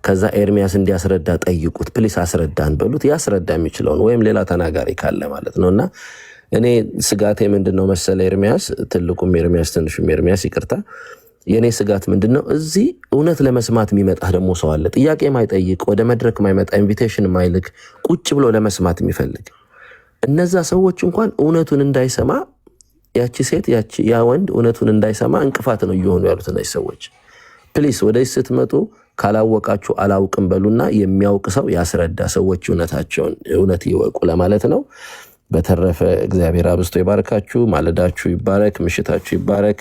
ከዛ ኤርሚያስ እንዲያስረዳ ጠይቁት። ፕሊስ አስረዳን በሉት። ያስረዳ የሚችለውን ወይም ሌላ ተናጋሪ ካለ ማለት ነውና እኔ ስጋቴ ምንድነው መሰለ ኤርሚያስ፣ ትልቁም ኤርሚያስ ትንሹም ኤርሚያስ ይቅርታ፣ የኔ ስጋት ምንድነው እዚህ እውነት ለመስማት የሚመጣ ደግሞ ሰው አለ። ጥያቄ ማይጠይቅ፣ ወደ መድረክ ማይመጣ፣ ኢንቪቴሽን ማይልክ፣ ቁጭ ብሎ ለመስማት የሚፈልግ እነዛ ሰዎች እንኳን እውነቱን እንዳይሰማ ያቺ ሴት ያ ወንድ እውነቱን እንዳይሰማ እንቅፋት ነው እየሆኑ ያሉት እነዚህ ሰዎች። ፕሊስ ወደዚህ ስትመጡ ካላወቃችሁ አላውቅም በሉና የሚያውቅ ሰው ያስረዳ። ሰዎች እውነታቸውን እውነት ይወቁ ለማለት ነው። በተረፈ እግዚአብሔር አብዝቶ ይባርካችሁ። ማለዳችሁ ይባረክ፣ ምሽታችሁ ይባረክ።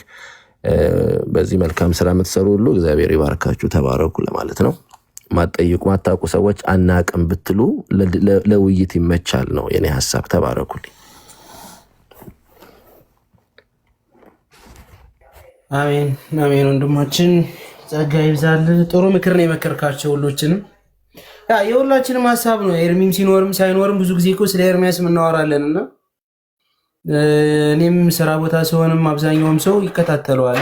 በዚህ መልካም ስራ የምትሰሩ ሁሉ እግዚአብሔር ይባርካችሁ፣ ተባረኩ ለማለት ነው። ማጠይቁ ማታውቁ ሰዎች አናቅም ብትሉ ለውይይት ይመቻል ነው የኔ ሐሳብ። ተባረኩልኝ። አሜን አሜን። ወንድማችን ጸጋ ይብዛል። ጥሩ ምክር ነው የመከርካቸው ሁሎችንም። የሁላችንም ሐሳብ ነው። ኤርሚም ሲኖርም ሳይኖርም ብዙ ጊዜ እኮ ስለ ኤርሚያስ እናወራለንና እኔም ስራ ቦታ ሲሆንም አብዛኛውም ሰው ይከታተለዋል።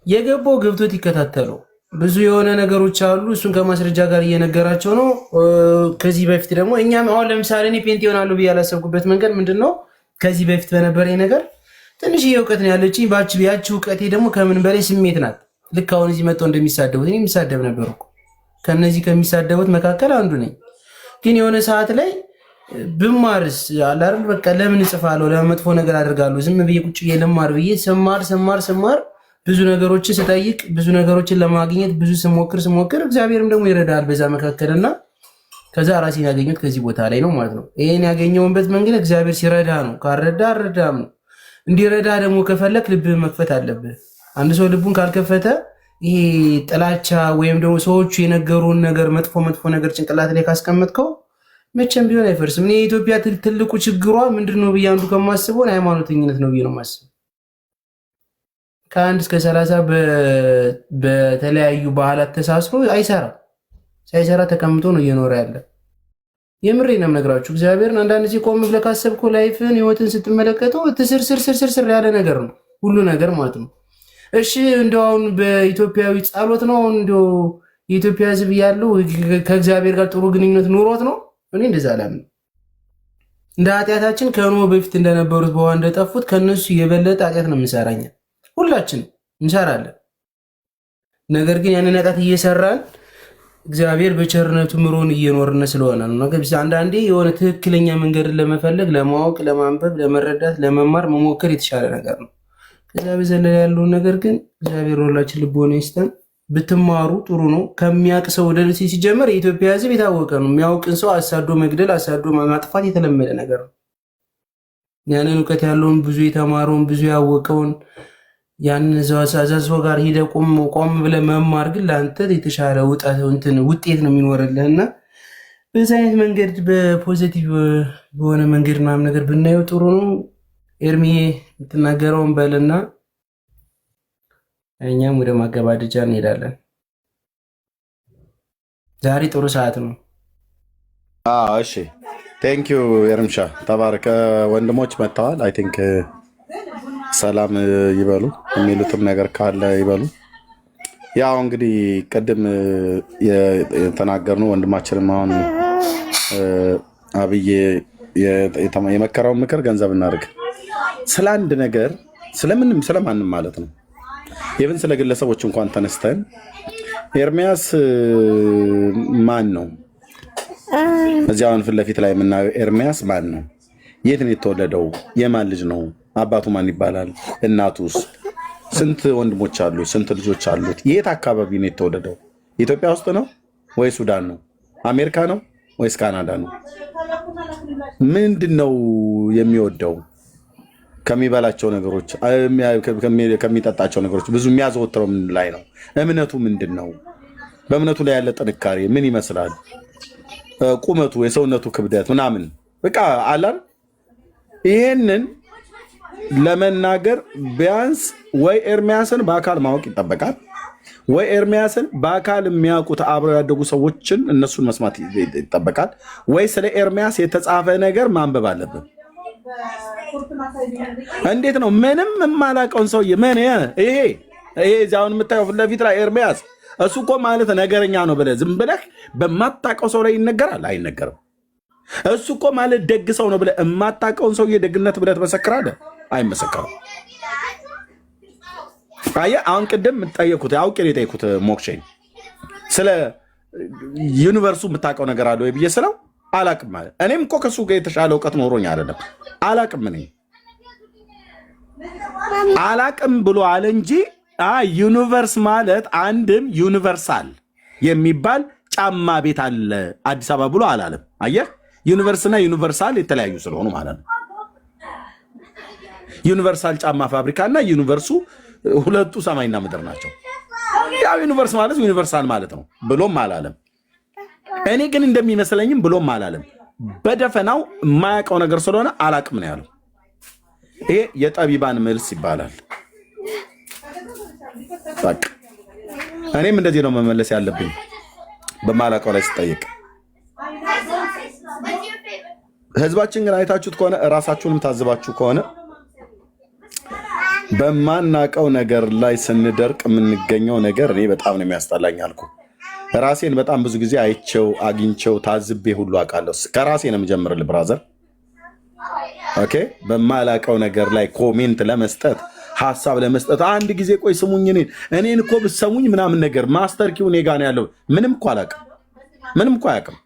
የገባው ገብቶት ይከታተለው ብዙ የሆነ ነገሮች አሉ። እሱን ከማስረጃ ጋር እየነገራቸው ነው። ከዚህ በፊት ደግሞ እኛም አሁን ለምሳሌ እኔ ፔንት ይሆናሉ ብዬ ያላሰብኩበት መንገድ ምንድነው? ከዚህ በፊት በነበረኝ ነገር ትንሽዬ እውቀት ነው ያለችኝ። ያቺ እውቀቴ ደግሞ ከምን በላይ ስሜት ናት። ልክ አሁን እዚህ መጥተው እንደሚሳደቡት እኔ የሚሳደብ ነበር እኮ ከነዚህ ከሚሳደቡት መካከል አንዱ ነኝ። ግን የሆነ ሰዓት ላይ ብማርስ አላርን በቃ ለምን እጽፋለሁ? ለምን መጥፎ ነገር አደርጋለሁ? ዝም ብዬ ቁጭ ብዬ ልማር ብዬ ስማር ብዙ ነገሮችን ስጠይቅ ብዙ ነገሮችን ለማግኘት ብዙ ስሞክር እግዚአብሔርም ደግሞ ይረዳል በዛ መካከልና ከዛ ራሴን ያገኘሁት ከዚህ ቦታ ላይ ነው ማለት ነው። ይሄን ያገኘሁበት መንገድ እግዚአብሔር ሲረዳ ነው። ካረዳ አረዳም ነው። እንዲረዳ ደግሞ ከፈለክ ልብህን መክፈት አለብህ። አንድ ሰው ልቡን ካልከፈተ ይሄ ጥላቻ ወይም ደግሞ ሰዎቹ የነገሩን ነገር መጥፎ ነገር ጭንቅላት ላይ ካስቀመጥከው መቼም ቢሆን አይፈርስም። እኔ የኢትዮጵያ ትልቁ ችግሯ ምንድነው ብዬ አንዱ ከማስበው ሃይማኖተኝነት ነው ብዬ ነው ማስበው። ከ1 እስከ 30 በተለያዩ ባህላት ተሳስሮ አይሰራም። ሳይሰራ ተቀምጦ ነው እየኖረ ያለ። የምሬ ነው የምነግራችሁ እግዚአብሔርን። አንዳንድ ጊዜ ቆም ብለህ ካሰብከው ላይፍን ህይወትን ስትመለከተው ትስር ያለ ነገር ነው ሁሉ ነገር ማለት ነው። እሺ እንደው አሁን በኢትዮጵያዊ ጸሎት ነው እንደው የኢትዮጵያ ህዝብ ያለው ከእግዚአብሔር ጋር ጥሩ ግንኙነት ኑሮት ነው? እኔ እንደዛ አላምንም። እንደ ኃጢአታችን ከኖህ በፊት እንደነበሩት በውሃ እንደጠፉት ከነሱ የበለጠ ኃጢአት ነው የምንሰራኛ። ሁላችንም እንሰራለን። ነገር ግን ያንን ኃጢአት እየሰራን እግዚአብሔር በቸርነቱ ምሮን እየኖርን ስለሆነ ነው። ነገር ግን አንዳንዴ የሆነ ትክክለኛ መንገድን ለመፈለግ ለማወቅ፣ ለማንበብ፣ ለመረዳት፣ ለመማር መሞከር የተሻለ ነገር ነው። ከዛ በዘለለ ያለውን ነገር ግን እግዚአብሔር ሁላችን ልቦና ይስጠን። ብትማሩ ጥሩ ነው። ከሚያውቅ ሰው ወደ ሲጀመር የኢትዮጵያ ህዝብ የታወቀ ነው። የሚያውቅን ሰው አሳዶ መግደል፣ አሳዶ ማጥፋት የተለመደ ነገር ነው። ያንን እውቀት ያለውን ብዙ የተማረውን ብዙ ያወቀውን ያንን ሰው ጋር ሂደህ ቆም ብለህ መማር ግን ለአንተ የተሻለ ውጤት ነው የሚኖርልህና በዚህ አይነት መንገድ በፖዚቲቭ በሆነ መንገድ ምናምን ነገር ብናየው ጥሩ ነው። ኤርሚዬ የምትናገረውን በልና እኛም ወደ ማገባደጃ እንሄዳለን። ዛሬ ጥሩ ሰዓት ነው። እሺ ቴንክ ዩ ኤርምሻ ተባረከ። ወንድሞች መጥተዋል። አይ ቲንክ ሰላም ይበሉ፣ የሚሉትም ነገር ካለ ይበሉ። ያው እንግዲህ ቅድም የተናገርነው ወንድማችንም አሁን አብዬ የመከረውን ምክር ገንዘብ እናድርግ። ስለ አንድ ነገር ስለማንም ማለት ነው። ይህን ስለ ግለሰቦች እንኳን ተነስተን ኤርሚያስ ማን ነው? እዚያውን ፊት ለፊት ላይ የምናየው ኤርሚያስ ማን ነው? የት ነው የተወለደው? የማን ልጅ ነው? አባቱ ማን ይባላል? እናቱስ? ስንት ወንድሞች አሉት? ስንት ልጆች አሉት? የት አካባቢ ነው የተወለደው? ኢትዮጵያ ውስጥ ነው ወይ ሱዳን ነው? አሜሪካ ነው ወይስ ካናዳ ነው? ምንድን ነው የሚወደው? ከሚበላቸው ነገሮች፣ ከሚጠጣቸው ነገሮች ብዙ የሚያዘወትረው ምን ላይ ነው? እምነቱ ምንድን ነው? በእምነቱ ላይ ያለ ጥንካሬ ምን ይመስላል? ቁመቱ፣ የሰውነቱ ክብደት ምናምን በቃ አላል። ይሄንን ለመናገር ቢያንስ ወይ ኤርሚያስን በአካል ማወቅ ይጠበቃል፣ ወይ ኤርሚያስን በአካል የሚያውቁት አብረው ያደጉ ሰዎችን እነሱን መስማት ይጠበቃል፣ ወይ ስለ ኤርሚያስ የተጻፈ ነገር ማንበብ አለብን። እንዴት ነው ምንም የማላውቀውን ሰውዬ ምን ይሄ እዚያውን የምታየው ፊት ለፊት ላይ ኤርሚያስ እሱ እኮ ማለት ነገረኛ ነው ብለህ ዝም ብለህ በማታውቀው ሰው ላይ ይነገራል? አይነገርም። እሱ እኮ ማለት ደግ ሰው ነው ብለህ የማታውቀውን ሰውዬ ደግነት ብለህ ትመሰክራለህ? አይመሰከርም። አየህ፣ አሁን ቅድም የምጠየኩት አውቄ የጠየኩት ሞክሼን ስለ ዩኒቨርሱ የምታውቀው ነገር አለ ወይ ብዬ ስለው አላቅም ማለት። እኔም እኮ ከሱ ጋር የተሻለ እውቀት ኖሮኝ አይደለም፣ አላቅም። እኔ አላቅም ብሎ አለ እንጂ ዩኒቨርስ ማለት አንድም ዩኒቨርሳል የሚባል ጫማ ቤት አለ አዲስ አበባ ብሎ አላለም። አየህ፣ ዩኒቨርስና ዩኒቨርሳል የተለያዩ ስለሆኑ ማለት ነው። ዩኒቨርሳል ጫማ ፋብሪካ እና ዩኒቨርሱ ሁለቱ ሰማይና ምድር ናቸው። ያው ዩኒቨርስ ማለት ዩኒቨርሳል ማለት ነው ብሎም አላለም። እኔ ግን እንደሚመስለኝም ብሎም አላለም። በደፈናው የማያውቀው ነገር ስለሆነ አላቅም ነው ያለው። ይሄ የጠቢባን መልስ ይባላል። በቃ እኔም እንደዚህ ነው መመለስ ያለብኝ በማላውቀው ላይ ስጠይቅ። ህዝባችን ግን አይታችሁት ከሆነ እራሳችሁንም ታዝባችሁ ከሆነ በማናውቀው ነገር ላይ ስንደርቅ የምንገኘው ነገር እኔ በጣም ነው የሚያስጠላኝ አልኩ። ራሴን በጣም ብዙ ጊዜ አይቼው አግኝቼው ታዝቤ ሁሉ አውቃለሁ። ከራሴ ነው የምጀምርልህ ብራዘር። ኦኬ፣ በማላውቀው ነገር ላይ ኮሜንት ለመስጠት ሐሳብ ለመስጠት አንድ ጊዜ ቆይ ስሙኝ፣ እኔን እኮ ብትሰሙኝ ምናምን ነገር ማስተር ኪው እኔ ጋር ነው ያለው። ምንም እኮ አላውቅም፣ ምንም እኮ አያውቅም።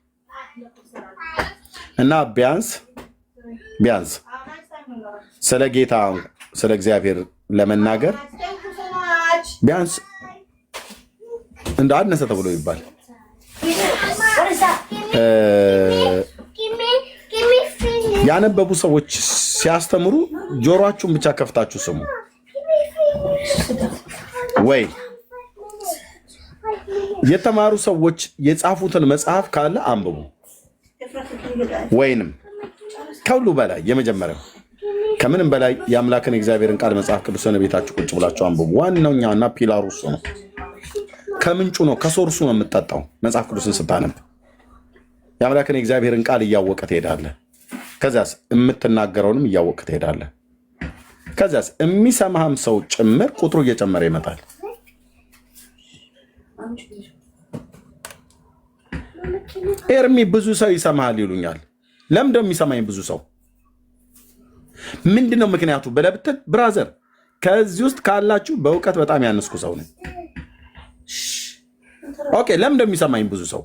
እና ቢያንስ ስለ ጌታ ስለ እግዚአብሔር ለመናገር ቢያንስ እንደ አነሰ ተብሎ ይባል ያነበቡ ሰዎች ሲያስተምሩ ጆሮአችሁን ብቻ ከፍታችሁ ስሙ። ወይ የተማሩ ሰዎች የጻፉትን መጽሐፍ ካለ አንብቡ። ወይንም ከሁሉ በላይ የመጀመሪያው ከምንም በላይ የአምላክን እግዚአብሔርን ቃል መጽሐፍ ቅዱስን ቤታችሁ ቁጭ ብላችሁ አንብቡ። ዋናውኛና ፒላሩ እሱ ነው። ከምንጩ ነው፣ ከሶርሱ ነው የምትጠጣው። መጽሐፍ ቅዱስን ስታነብ የአምላክን እግዚአብሔርን ቃል እያወቀ ትሄዳለህ። ከዚያስ የምትናገረውንም እያወቀ ትሄዳለህ። ከዚያስ የሚሰማህም ሰው ጭምር ቁጥሩ እየጨመረ ይመጣል። ኤርሚ ብዙ ሰው ይሰማሃል ይሉኛል። ለምን ደሞ የሚሰማኝ ብዙ ሰው ምንድነው ምክንያቱ ብለህ ብትል፣ ብራዘር ከዚህ ውስጥ ካላችሁ በእውቀት በጣም ያነስኩ ሰው ነኝ። ኦኬ፣ ለምን ደሞ የሚሰማኝ ብዙ ሰው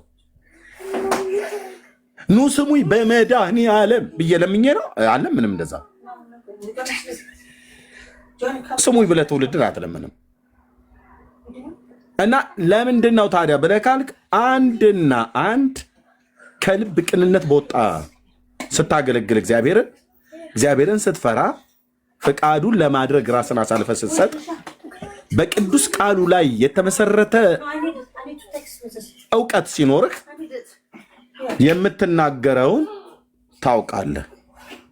ኑ ስሙኝ በመድኃኒዓለም ብዬ ለምኜ ነው አለም። ምንም እንደዛ ስሙኝ ብለህ ትውልድን አትለምንም። እና ለምንድን ነው ታዲያ ብለህ ካልክ አንድና አንድ ከልብ ቅንነት በወጣ ስታገለግል እግዚአብሔርን ስትፈራ ፈቃዱን ለማድረግ ራስን አሳልፈህ ስትሰጥ በቅዱስ ቃሉ ላይ የተመሰረተ እውቀት ሲኖርህ የምትናገረውን ታውቃለህ።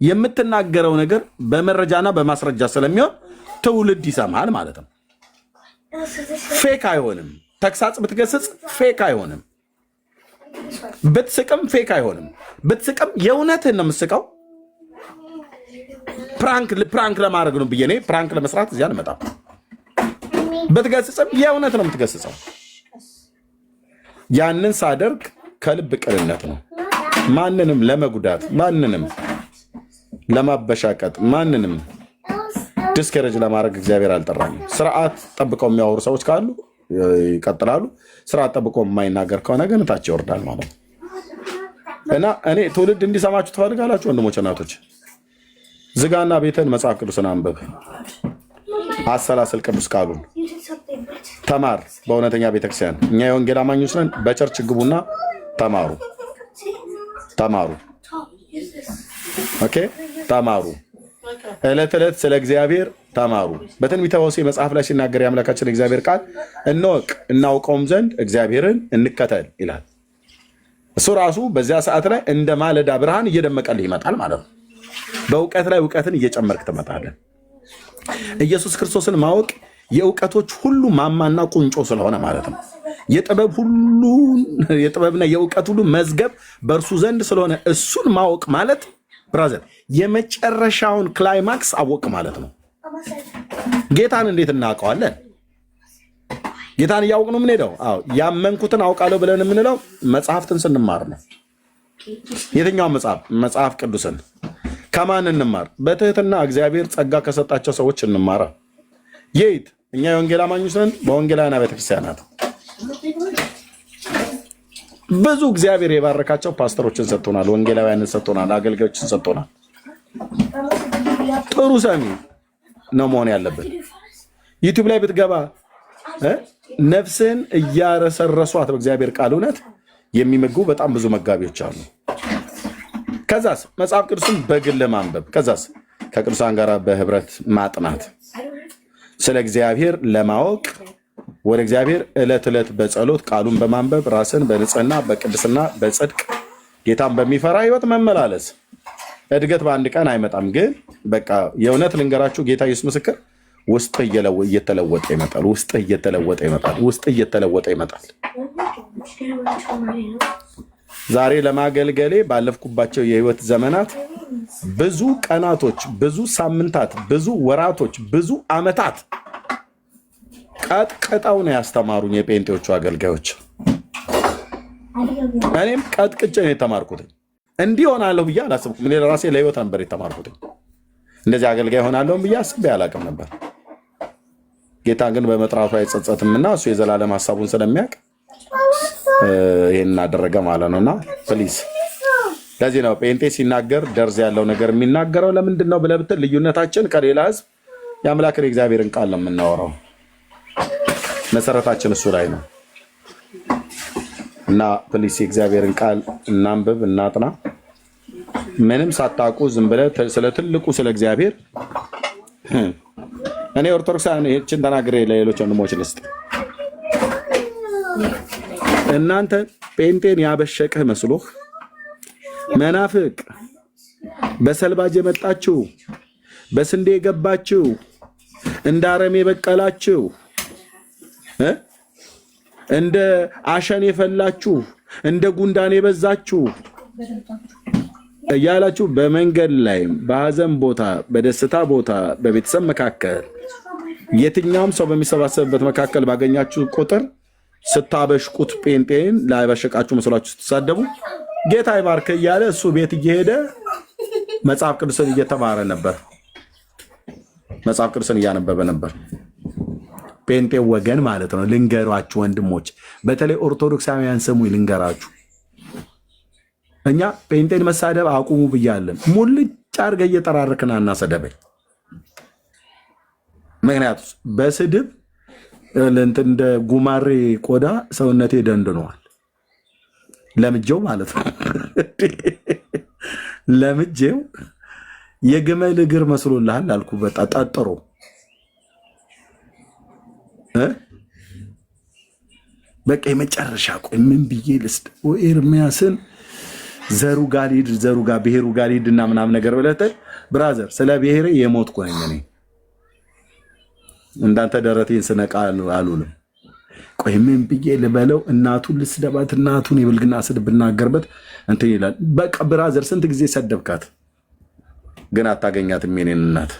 የምትናገረው ነገር በመረጃና በማስረጃ ስለሚሆን ትውልድ ይሰማል ማለት ነው። ፌክ አይሆንም። ተግሳጽ ብትገስጽ ፌክ አይሆንም። ብትስቅም ፌክ አይሆንም። ብትስቅም የእውነትህን ነው የምትስቀው። ፕራንክ ለማድረግ ነው ብዬ እኔ ፕራንክ ለመስራት እዚያ አልመጣም። ብትገስጽም የእውነት ነው የምትገስጸው። ያንን ሳደርግ ከልብ ቅንነት ነው። ማንንም ለመጉዳት፣ ማንንም ለማበሻቀጥ፣ ማንንም ዲስከሬጅ ለማድረግ እግዚአብሔር አልጠራኝም። ስርዓት ጠብቀው የሚያወሩ ሰዎች ካሉ ይቀጥላሉ። ስርዓት ጠብቀው የማይናገር ከሆነ ግን ታች ይወርዳል ማለት ነው። እና እኔ ትውልድ እንዲሰማችሁ ትፈልጋላችሁ ወንድሞች እናቶች? ዝጋና ቤተን መጽሐፍ ቅዱስን አንብብ፣ አሰላስል፣ ቅዱስ ቃሉን ተማር። በእውነተኛ ቤተክርስቲያን እኛ የወንጌል አማኞች ነን። በቸርች ግቡና ተማሩ። ኦኬ፣ ተማሩ። ዕለት ዕለት ስለ እግዚአብሔር ተማሩ። በትንቢተ ሆሴዕ መጽሐፍ ላይ ሲናገር የአምላካችን እግዚአብሔር ቃል እንወቅ እናውቀውም ዘንድ እግዚአብሔርን እንከተል ይላል። እሱ ራሱ በዚያ ሰዓት ላይ እንደ ማለዳ ብርሃን እየደመቀልህ ይመጣል ማለት ነው። በእውቀት ላይ እውቀትን እየጨመርክ ትመጣለህ። ኢየሱስ ክርስቶስን ማወቅ የእውቀቶች ሁሉ ማማና ቁንጮ ስለሆነ ማለት ነው። የጥበብና የእውቀት ሁሉ መዝገብ በእርሱ ዘንድ ስለሆነ እሱን ማወቅ ማለት ብራዘር የመጨረሻውን ክላይማክስ አወቅ ማለት ነው። ጌታን እንዴት እናውቀዋለን? ጌታን እያወቅ ነው የምንሄደው። አዎ ያመንኩትን አውቃለሁ ብለን የምንለው መጽሐፍትን ስንማር ነው። የትኛው መጽሐፍ ቅዱስን ከማን እንማር? በትህትና እግዚአብሔር ጸጋ ከሰጣቸው ሰዎች እንማራ። የት እኛ የወንጌል አማኞች ነን። በወንጌላውያን ቤተክርስቲያናት ብዙ እግዚአብሔር የባረካቸው ፓስተሮችን ሰጥቶናል፣ ወንጌላውያንን ሰጥቶናል፣ አገልጋዮችን ሰጥቶናል። ጥሩ ሰሚ ነው መሆን ያለብን። ዩቲዩብ ላይ ብትገባ ነፍስን እያረሰረሷት በእግዚአብሔር ቃል እውነት የሚመግቡ በጣም ብዙ መጋቢዎች አሉ። ከዛስ መጽሐፍ ቅዱስን በግል ማንበብ፣ ከዛስ ከቅዱሳን ጋር በህብረት ማጥናት፣ ስለ እግዚአብሔር ለማወቅ ወደ እግዚአብሔር ዕለት ዕለት በጸሎት ቃሉን በማንበብ ራስን በንጽህና በቅድስና በጽድቅ ጌታን በሚፈራ ህይወት መመላለስ። እድገት በአንድ ቀን አይመጣም፣ ግን በቃ የእውነት ልንገራችሁ፣ ጌታ ኢየሱስ ምስክር፣ ውስጥ እየተለወጠ ይመጣል። ውስጥ እየተለወጠ ይመጣል። ውስጥ እየተለወጠ ይመጣል። ዛሬ ለማገልገሌ ባለፍኩባቸው የህይወት ዘመናት ብዙ ቀናቶች፣ ብዙ ሳምንታት፣ ብዙ ወራቶች፣ ብዙ አመታት ቀጥቀጣው ነው ያስተማሩኝ የጴንጤዎቹ አገልጋዮች። እኔም ቀጥቅጬ ነው የተማርኩት። እንዲህ ሆናለሁ ብዬ አላሰብኩም። እኔ ለራሴ ለህይወት ነበር የተማርኩት። እንደዚህ አገልጋይ ሆናለሁ ብዬ አስቤ አላውቅም ነበር። ጌታ ግን በመጥራቱ አይጸጸትምና እሱ የዘላለም ሀሳቡን ስለሚያውቅ ይሄን እናደረገ ማለት ነውና ፕሊዝ። ለዚህ ነው ጴንጤ ሲናገር ደርዝ ያለው ነገር የሚናገረው። ለምንድን ነው ብለህ ብትል ልዩነታችን ከሌላ ህዝብ የአምላክን የእግዚአብሔርን ቃል ነው የምናወራው። መሰረታችን እሱ ላይ ነው እና ፕሊስ የእግዚአብሔርን ቃል እናንብብ፣ እናጥና። ምንም ሳታውቁ ዝም ብለህ ስለ ትልቁ ስለ እግዚአብሔር እኔ ኦርቶዶክሳውያን ይህችን ተናግሬ ለሌሎች ወንድሞች ልስጥ። እናንተ ጴንጤን ያበሸቅህ መስሎህ መናፍቅ፣ በሰልባጅ የመጣችሁ በስንዴ የገባችሁ እንደ አረም የበቀላችሁ እንደ አሸን የፈላችሁ እንደ ጉንዳን የበዛችሁ እያላችሁ በመንገድ ላይ በሐዘን ቦታ፣ በደስታ ቦታ፣ በቤተሰብ መካከል የትኛውም ሰው በሚሰባሰብበት መካከል ባገኛችሁ ቁጥር ስታበሽቁት ጴንጤን ላይበሽቃችሁ መስሏችሁ ስትሳደቡ ጌታ ይባርክ እያለ እሱ ቤት እየሄደ መጽሐፍ ቅዱስን እየተማረ ነበር። መጽሐፍ ቅዱስን እያነበበ ነበር። ጴንጤ ወገን ማለት ነው። ልንገሯችሁ ወንድሞች፣ በተለይ ኦርቶዶክሳውያን ስሙ ልንገራችሁ። እኛ ጴንጤን መሳደብ አቁሙ ብያለን። ሙልጭ አድርገህ እየጠራርክና እናሰደበኝ። ምክንያቱም በስድብ እንደ ጉማሬ ቆዳ ሰውነቴ ደንድነዋል። ለምጄው ማለት ነው። ለምጄው የግመል እግር መስሎልሃል አልኩ። በጣም ጠጥሮ በቃ የመጨረሻ ቆይ ምን ብዬ ልስጥ? ኤርሚያስን ዘሩ ጋር ሂድ፣ ዘሩ ጋር ብሔሩ ጋር ሂድና ምናምን ነገር ብለህ ብራዘር፣ ስለ ብሔሬ የሞትኩ ነኝ እኔ። እንዳንተ ደረቴን ስነቃ አሉልም። ቆይ ምን ብዬ ልበለው? እናቱን ልስደባት? እናቱን የብልግና ስድብ ብናገርበት እንትን ይላል። በቃ ብራዘር ስንት ጊዜ ሰደብካት ግን አታገኛትም የኔን እናት።